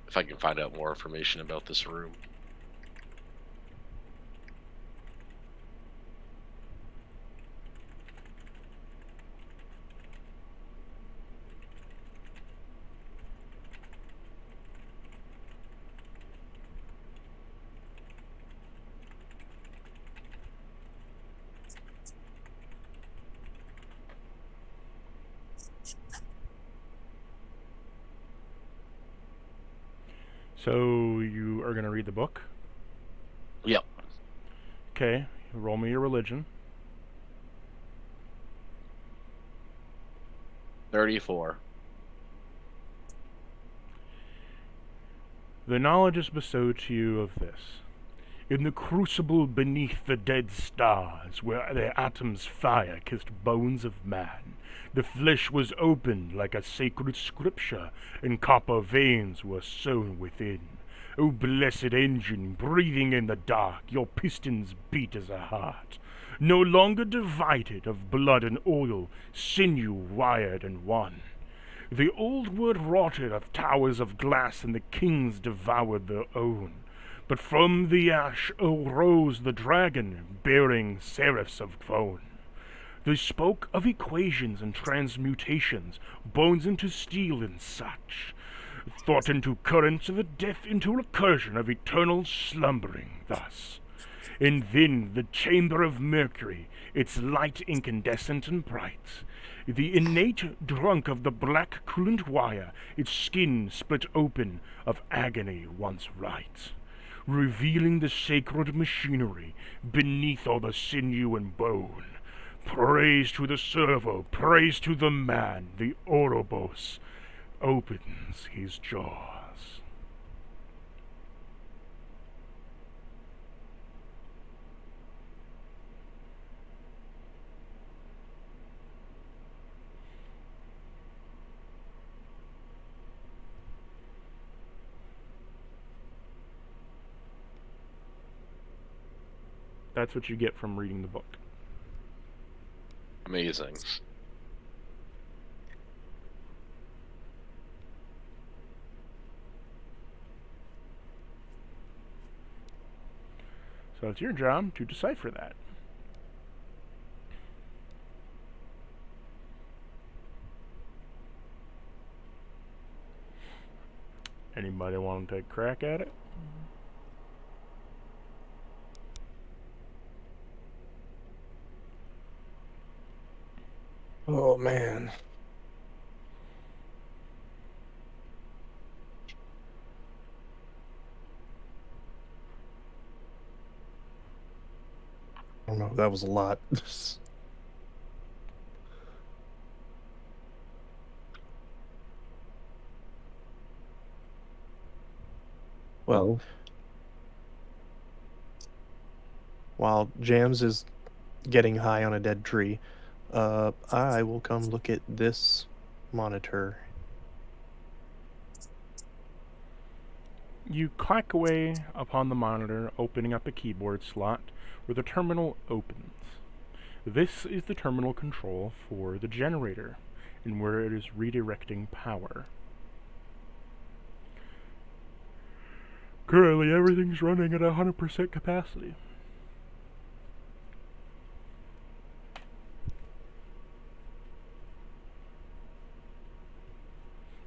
if I can find out more information about this room. So you are gonna read the book? Yep. Okay. Roll me your religion. 34. The knowledge is bestowed to you of this. In the crucible beneath the dead stars, where their atoms' fire kissed bones of man, the flesh was opened like a sacred scripture, and copper veins were sewn within. O blessed engine, breathing in the dark, your pistons beat as a heart. No longer divided of blood and oil, sinew wired and one. The old word rotted of towers of glass, and the kings devoured their own. But from the ash arose the dragon, bearing seraphs of bone. They spoke of equations and transmutations, bones into steel and such. Thought into currents of the death into recursion of eternal slumbering thus. And then the chamber of Mercury, its light incandescent and bright, the innate drunk of the black coolant wire, its skin split open of agony once right, revealing the sacred machinery beneath all the sinew and bone. Praise to the servo, praise to the man, the Ouroboros opens his jaws. That's what you get from reading the book. Amazing. So it's your job to decipher that. Anybody want to take a crack at it? Oh man. I don't know, that was a lot. Well, while Jams is getting high on a dead tree, I will come look at this monitor. You clack away upon the monitor, opening up a keyboard slot where the terminal opens. This is the terminal control for the generator, and where it is redirecting power. Currently, everything's running at 100% capacity.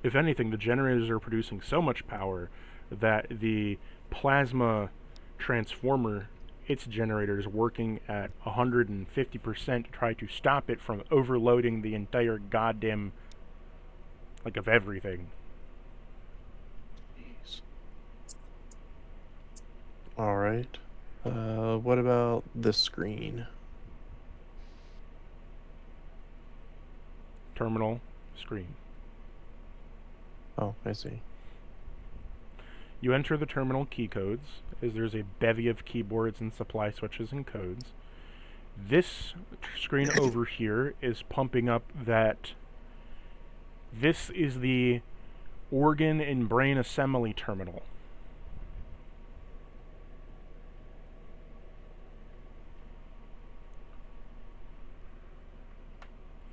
If anything, the generators are producing so much power that the plasma transformer, its generator, is working at 150% to try to stop it from overloading the entire goddamn, like, of everything. Jeez. Alright. What about this screen? Terminal screen. Oh, I see. You enter the terminal key codes, as there's a bevy of keyboards and supply switches and codes. This screen over here is pumping up that. This is the organ and brain assembly terminal.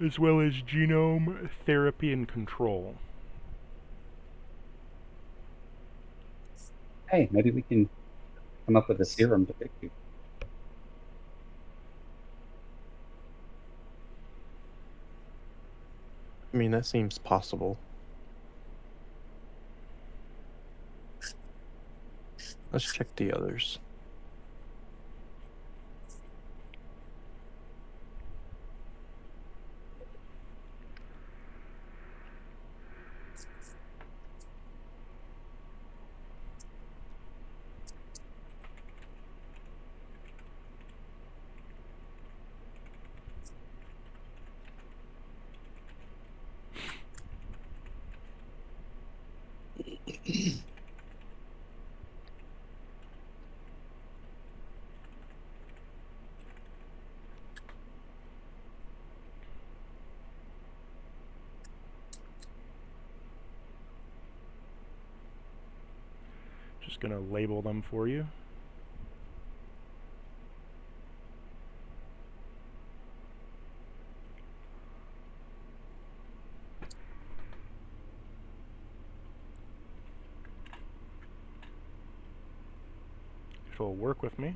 As well as genome therapy and control. Hey, maybe we can come up with a serum to fix you. I mean, that seems possible. Let's check the others. Just gonna label them for you. It'll work with me.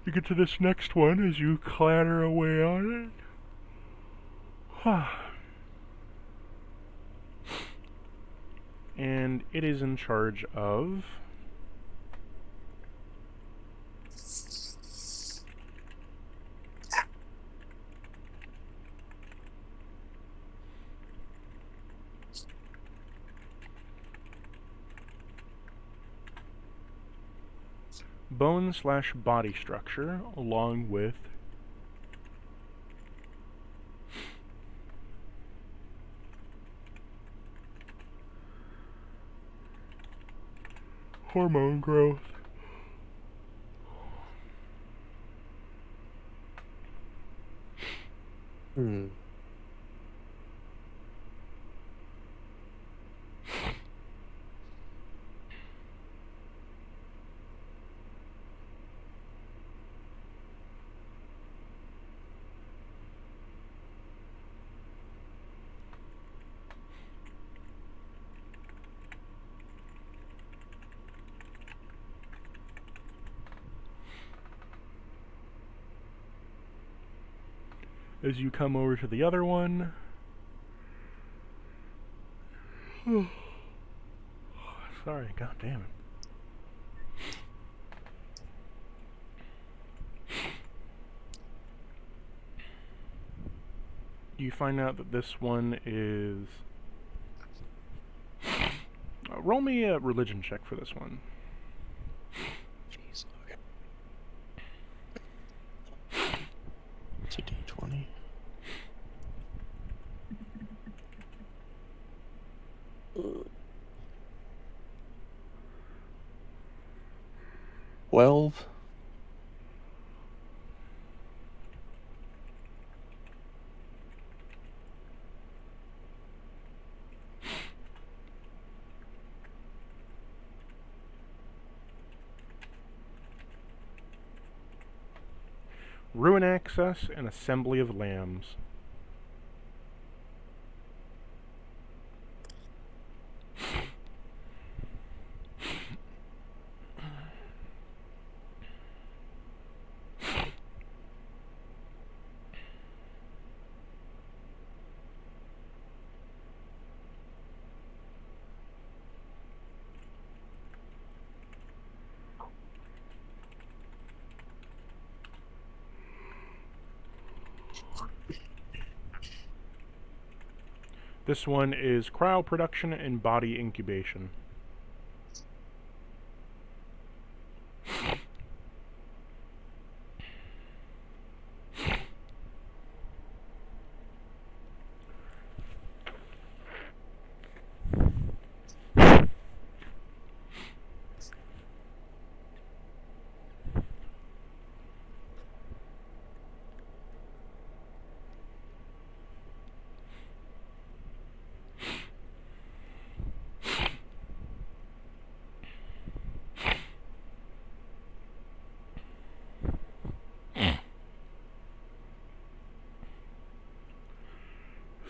You get to this next one as you clatter away on it. And it is in charge of bone/body structure, along with hormone growth. Hmm. As you come over to the other one, sorry, god damn it. You find out that this one is... roll me a religion check for this one. Jeez. Okay. 12. Ruin access and assembly of lambs. This one is cryo production and body incubation.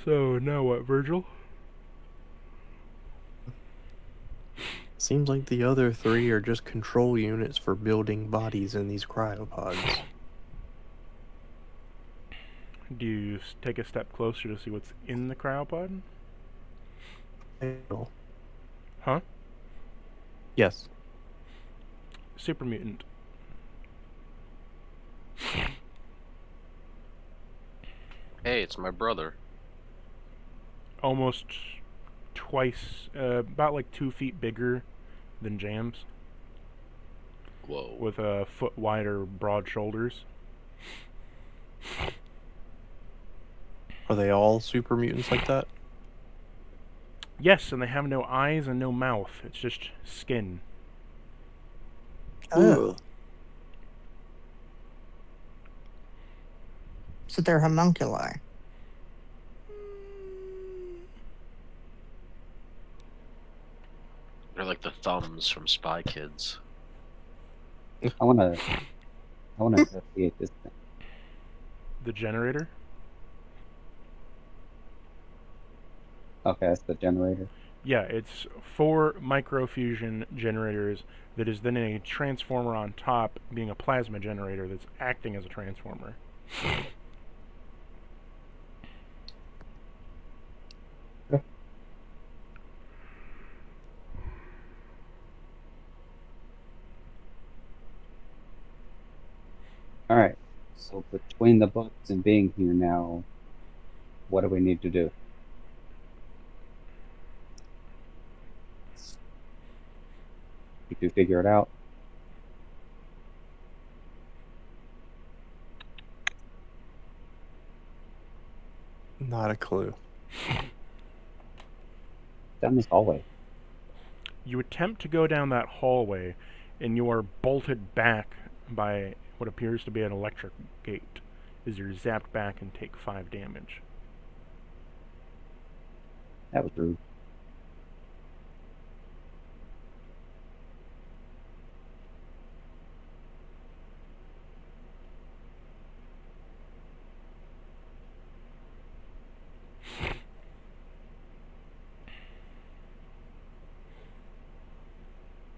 So now what, Virgil? Seems like the other 3 are just control units for building bodies in these cryopods. Do you take a step closer to see what's in the cryopod? Huh? Yes. Super mutant. Hey, it's my brother. Almost twice, about like 2 feet bigger than Jams, Whoa. with a foot wider, broad shoulders. Are they all super mutants like that? Yes, and they have no eyes and no mouth. It's just skin. Ugh. So they're homunculi. They're like the thumbs from Spy Kids. I wanna investigate this thing. The generator? Okay, that's the generator. Yeah, it's 4 microfusion generators that is then a transformer on top, being a plasma generator that's acting as a transformer. Alright, so between the books and being here now, what do we need to do? Did you figure it out? Not a clue. Down this hallway. You attempt to go down that hallway, and you are bolted back by what appears to be an electric gate, as you're zapped back and take 5 damage. That was rude.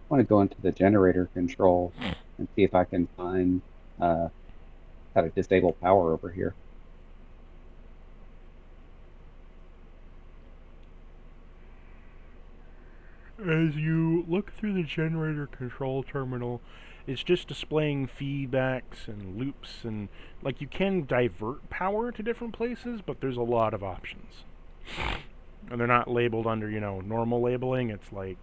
I want to go into the generator control and see if I can find how to disable power over here. As you look through the generator control terminal, it's just displaying feedbacks and loops, and like you can divert power to different places, but there's a lot of options. And they're not labeled under, normal labeling. It's like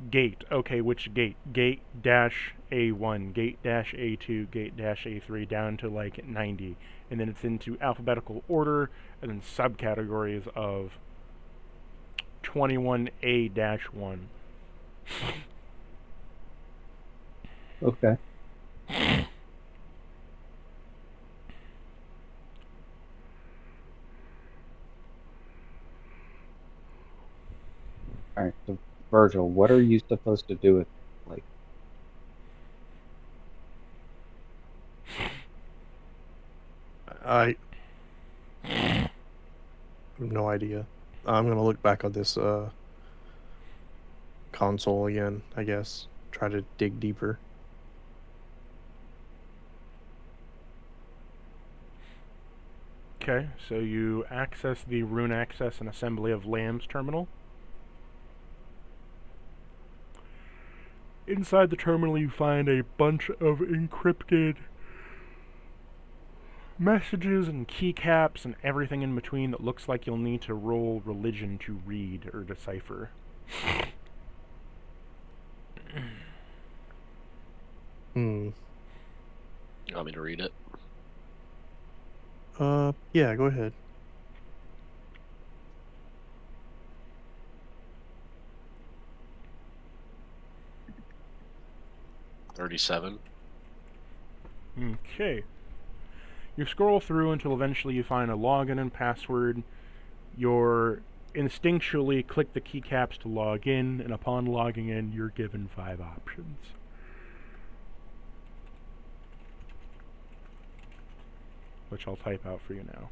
gate. Okay, which gate? Gate dash A1, gate dash A2, gate dash A3, down to like 90. And then it's into alphabetical order, and then subcategories of 21A-1. Okay. All right. So, Virgil, what are you supposed to do with like? I have no idea. I'm gonna look back on this console again, I guess. Try to dig deeper. Okay, so you access the rune access and assembly of Lamb's terminal. Inside the terminal, you find a bunch of encrypted messages and keycaps and everything in between that looks like you'll need to roll religion to read or decipher. Hmm. You want me to read it? Yeah, go ahead. $37. Okay. You scroll through until eventually you find a login and password. You're instinctually click the keycaps to log in, and upon logging in, you're given 5 options. Which I'll type out for you now.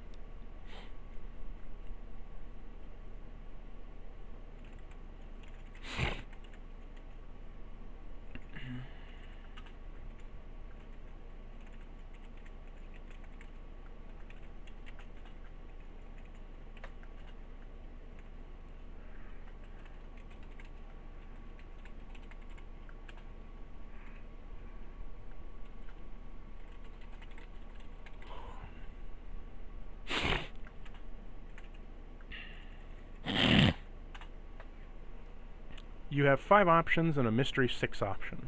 You have 5 options and a mystery 6 option.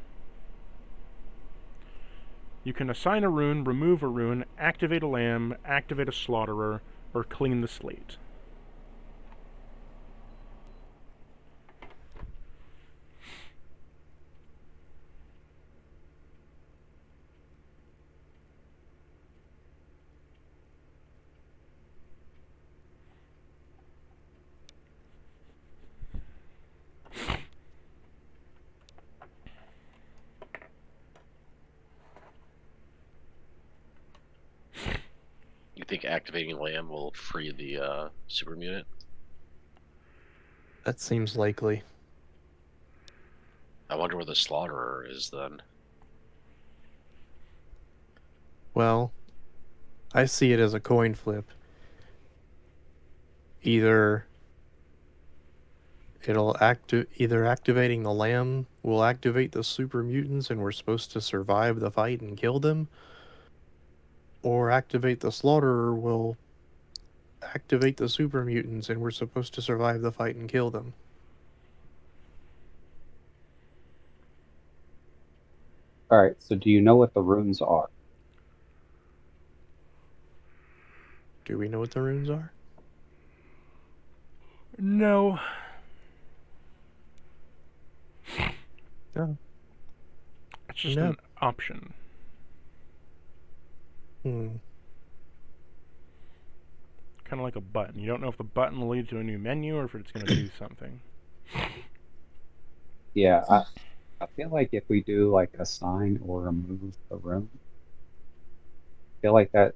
You can assign a rune, remove a rune, activate a lamb, activate a slaughterer, or clean the slate. You think activating Lamb will free the super mutant? That seems likely. I wonder where the slaughterer is then. Well, I see it as a coin flip. Either either activating the lamb will activate the super mutants and we're supposed to survive the fight and kill them, or activate the slaughterer will activate the super mutants and we're supposed to survive the fight and kill them. All right. So, do you know what the runes are? Do we know what the runes are? No. No. It's just No. an option. Hmm. Kind of like a button. You don't know if the button will lead to a new menu or if it's going to do something. Yeah, I feel like if we do like assign or remove the rune, I feel like that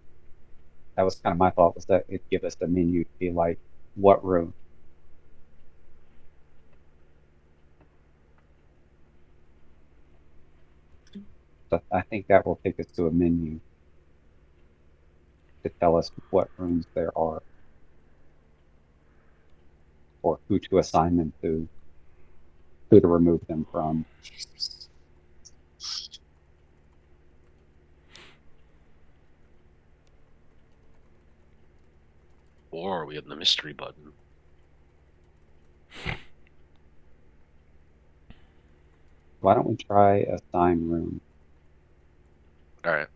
was kind of my thought, was that it'd give us a menu to be like, what rune? So I think that will take us to a menu to tell us what runes there are or who to assign them to, who to remove them from. Or we have the mystery button. Why don't we try assign rune? Alright.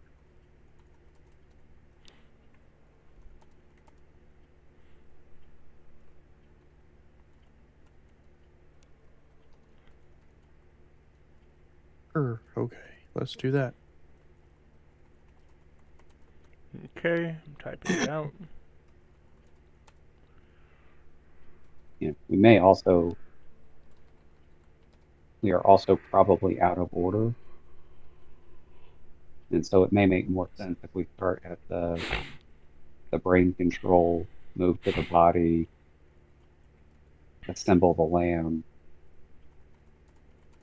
Okay. let's do that. Okay, I'm typing it out. Yeah, we are also probably out of order. And so it may make more sense if we start at the brain control, move to the body, assemble the lamb,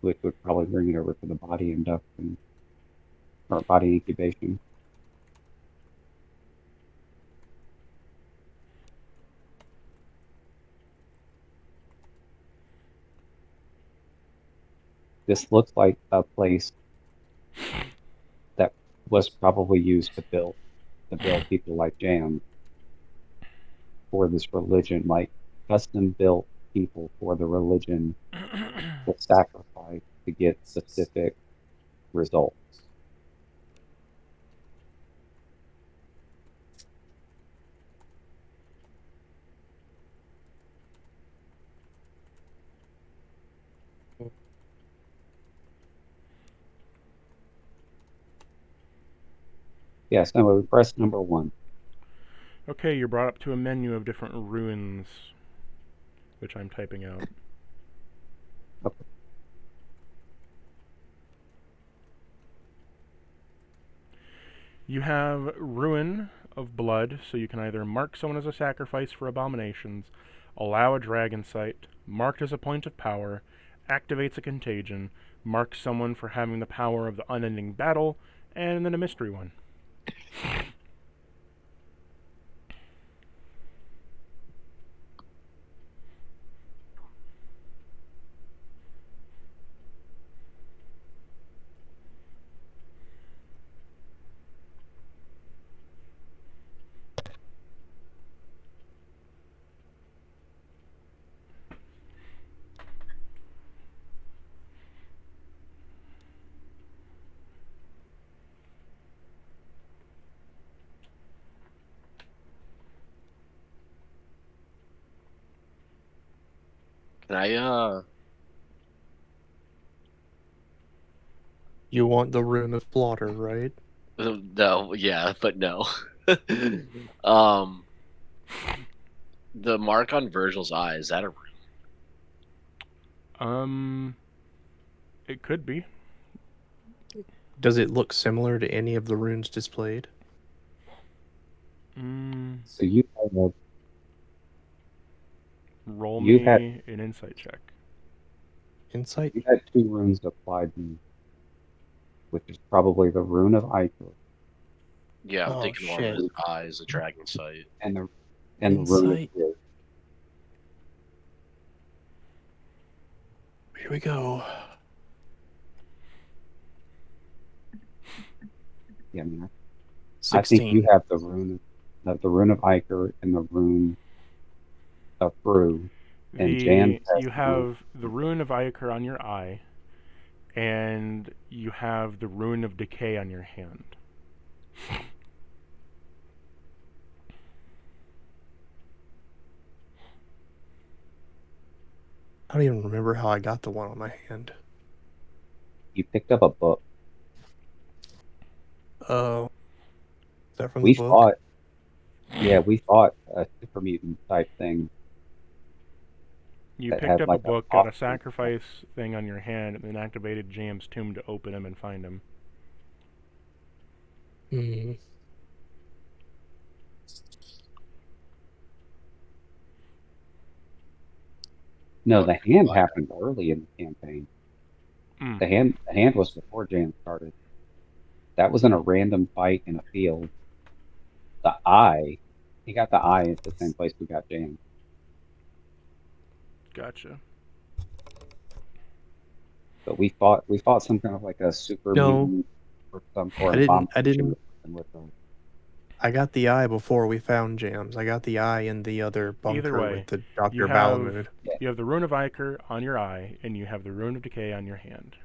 which would probably bring it over to the body induction or body incubation. This looks like a place that was probably used to build people like Jam for this religion, like custom built people for the religion to sacrifice to get specific results. Yes, no, we press number 1. Okay, you're brought up to a menu of different ruins, which I'm typing out. Okay. You have Ruin of Blood, so you can either mark someone as a sacrifice for abominations, allow a dragon sight, marked as a point of power, activates a contagion, marks someone for having the power of the unending battle, and then a mystery one. Can I You want the rune of slaughter, right? no, yeah, but no. um the mark on Virgil's eye, is that a rune? It could be. Does it look similar to any of the runes displayed? So you have Roll You me had- an insight check. Insight? you had 2 runes applied to you, which is probably the rune of Iker Yeah, I'm Oh, thinking one shit. of his eyes, a dragon sight. and the rune of Insight. Fear. Here we go. Yeah, I mean, 16. I think you have the rune of Iker and the rune of Brew. And Jan has You have the rune of Iker on your eye, and you have the rune of decay on your hand. I don't even remember how I got the one on my hand. You picked up a book. Oh. Is that from We the book? fought. Yeah, we fought a super mutant type thing. You That picked had up like a a book, got a box. sacrifice thing on your hand, and then activated Jam's tomb to open him and find him. Hmm. No, the hand happened early in the campaign. Mm. The hand was before Jan started. That was in a random fight in a field. The eye, he got the eye at the same place we got Jan. Gotcha. But we fought some kind of like a super No. mutant or some I or didn't- abomination with them. I got the eye before we found Jams. I got the eye in the other bunker Either way, with the Dr. you have- Balamud. You have the rune of Iker on your eye, and you have the rune of decay on your hand.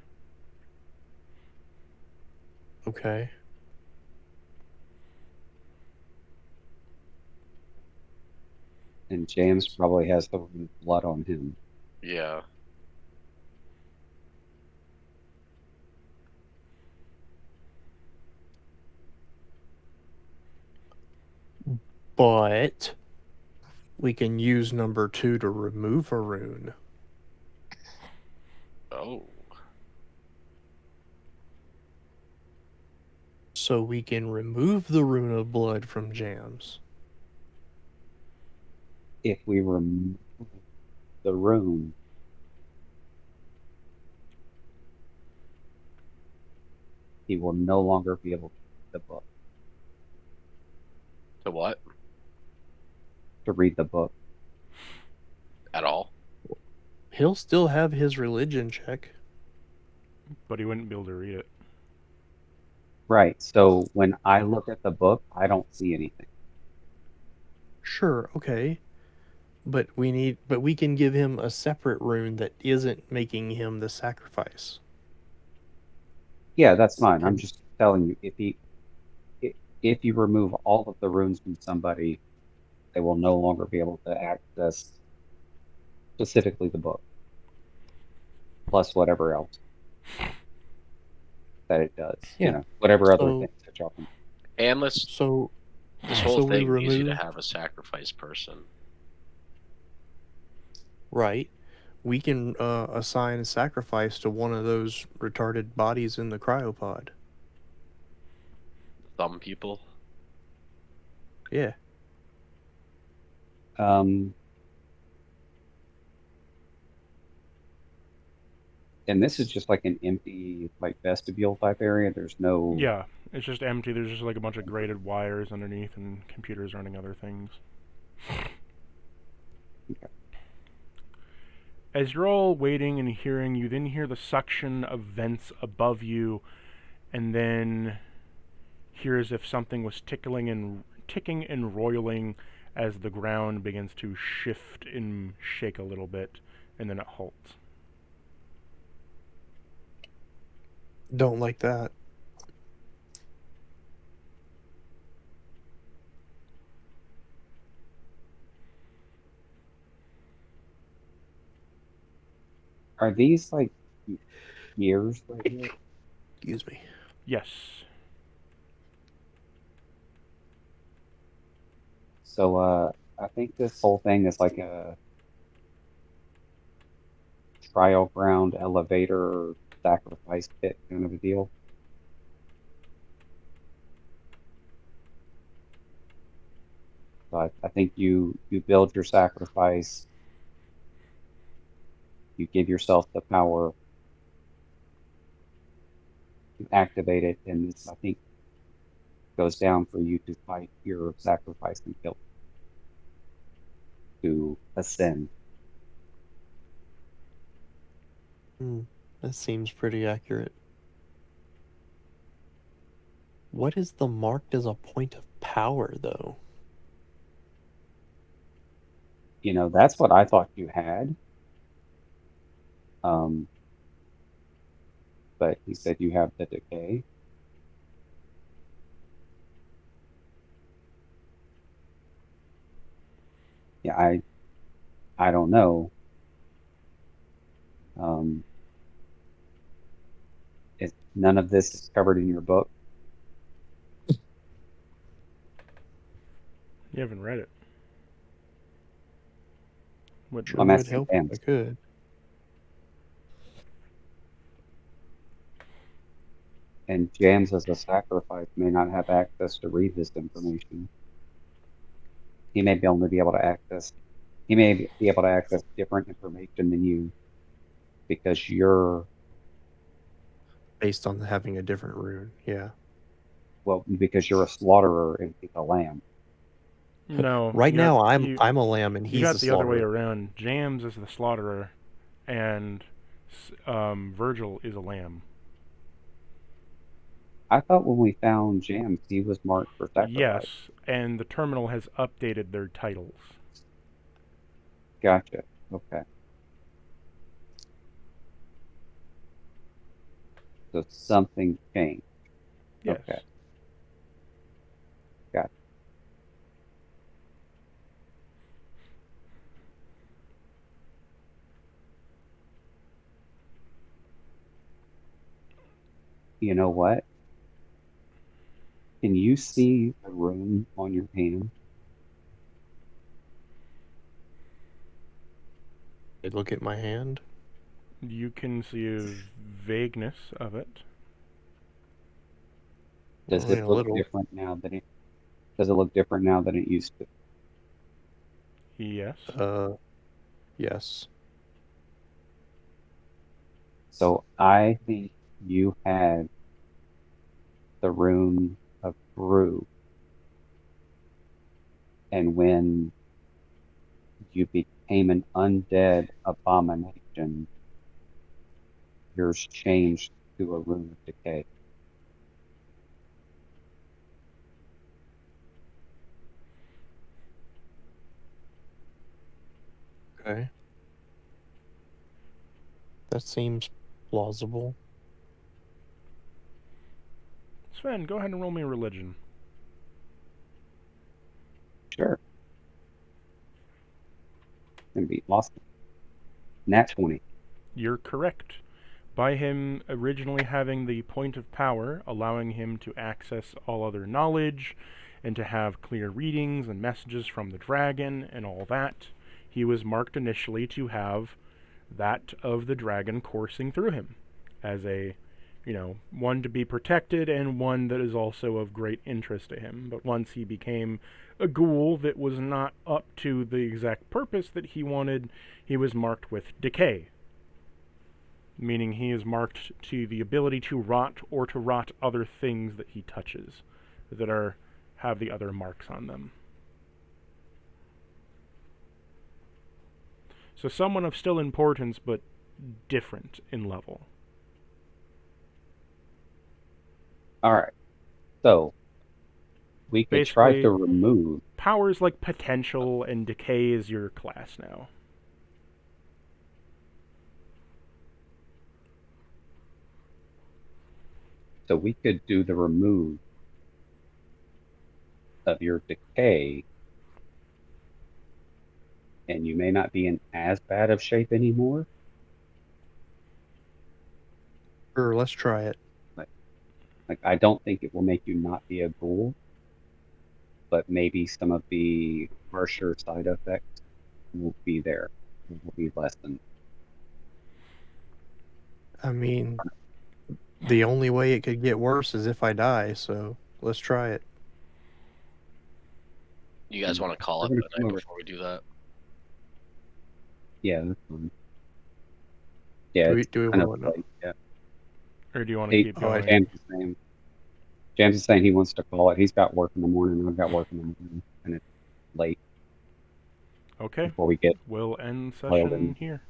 Okay. And James probably has the blood on him. Yeah. But we can use number 2 to remove a rune. Oh. So we can remove the rune of blood from Jams. If we remove the rune, he will no longer be able to read the book. To what? To read the book. At all? He'll still have his religion check. But he wouldn't be able to read it. Right. So when I look at the book, I don't see anything. Sure, okay. But we can give him a separate rune that isn't making him the sacrifice. Yeah, that's fine. I'm Can- just telling you, if you remove all of the runes from somebody, they will no longer be able to access specifically the book, plus whatever else that it does. Yeah. You know, whatever other So- things that y'all can. And this So whole so we thing needs you to remove- have a sacrifice person. right, we can assign a sacrifice to one of those retarded bodies in the cryopod. Thumb people. Yeah. And this is just like an empty, like vestibule type area. There's no. Yeah, it's just empty. There's just like a bunch of grated wires underneath and computers running other things. Okay. As you're all waiting and hearing, you then hear the suction of vents above you, and then hear as if something was ticking and roiling as the ground begins to shift and shake a little bit, and then it halts. Don't like that. Are these like gears right here? Excuse me. Yes. So I think this whole thing is like a trial ground elevator sacrifice pit kind of a deal. So I think you build your sacrifice, you give yourself the power, you activate it, and this I think goes down for you to fight your sacrifice and kill to ascend. That seems pretty accurate. What is the marked as a point of power, though? You know, that's what I thought you had. But he said you have the decay. Yeah, I don't know. None of this is covered in your book. You haven't read it. What? Sure I'm would asking help them. if I could. And Jams as a sacrifice may not have access to read this information. He may only be able to access. He may be able to access different information than you, because you're Based on having a different rune, yeah. because you're a slaughterer and he's a lamb. No. Right you now, got- I'm a lamb and You he's got the the other way slaughterer. around. Jams is the slaughterer, and Virgil is a lamb. I thought when we found Jams, he was marked for sacrifice. Yes, and the terminal has updated their titles. Gotcha. Okay. So something changed. Yes. Okay. Gotcha. You know what? Can you see the rune on your hand? could look at my hand. You can see a vagueness of it. Does Only it a look little. different now than it? Does it look different now than it used to? Yes. Yes. So I think you had the rune of brew, and when you became an undead abomination, yours changed to a rune of decay. Okay. That seems plausible. Sven, go ahead and roll me a religion. Sure. And be lost. Nat 20. You're correct. By him originally having the point of power, allowing him to access all other knowledge, and to have clear readings and messages from the dragon and all that, he was marked initially to have that of the dragon coursing through him as a, one to be protected and one that is also of great interest to him. But once he became a ghoul that was not up to the exact purpose that he wanted, he was marked with decay, meaning he is marked to the ability to rot or to rot other things that he touches that have the other marks on them. So someone of still importance, but different in level. All right. So we could try Basically, to remove. powers like potential and decay is your class now. So we could do the remove of your decay, and you may not be in as bad of shape anymore. Sure, let's try it. Like I don't think it will make you not be a ghoul, but maybe some of the harsher side effects will be there. Will be lessened. I mean, the only way it could get worse is if I die, so let's try it. You guys want to call We're it gonna the come night over. before we do that? Yeah, that's fine. Yeah, Do we, it's do we kind of want to? late. Yeah. Or do you want to Hey, keep Oh, I- going? James is saying he wants to call it. He's got work in the morning. I've got work in the morning, and it's late Okay, before we get we'll end oiled session in. here.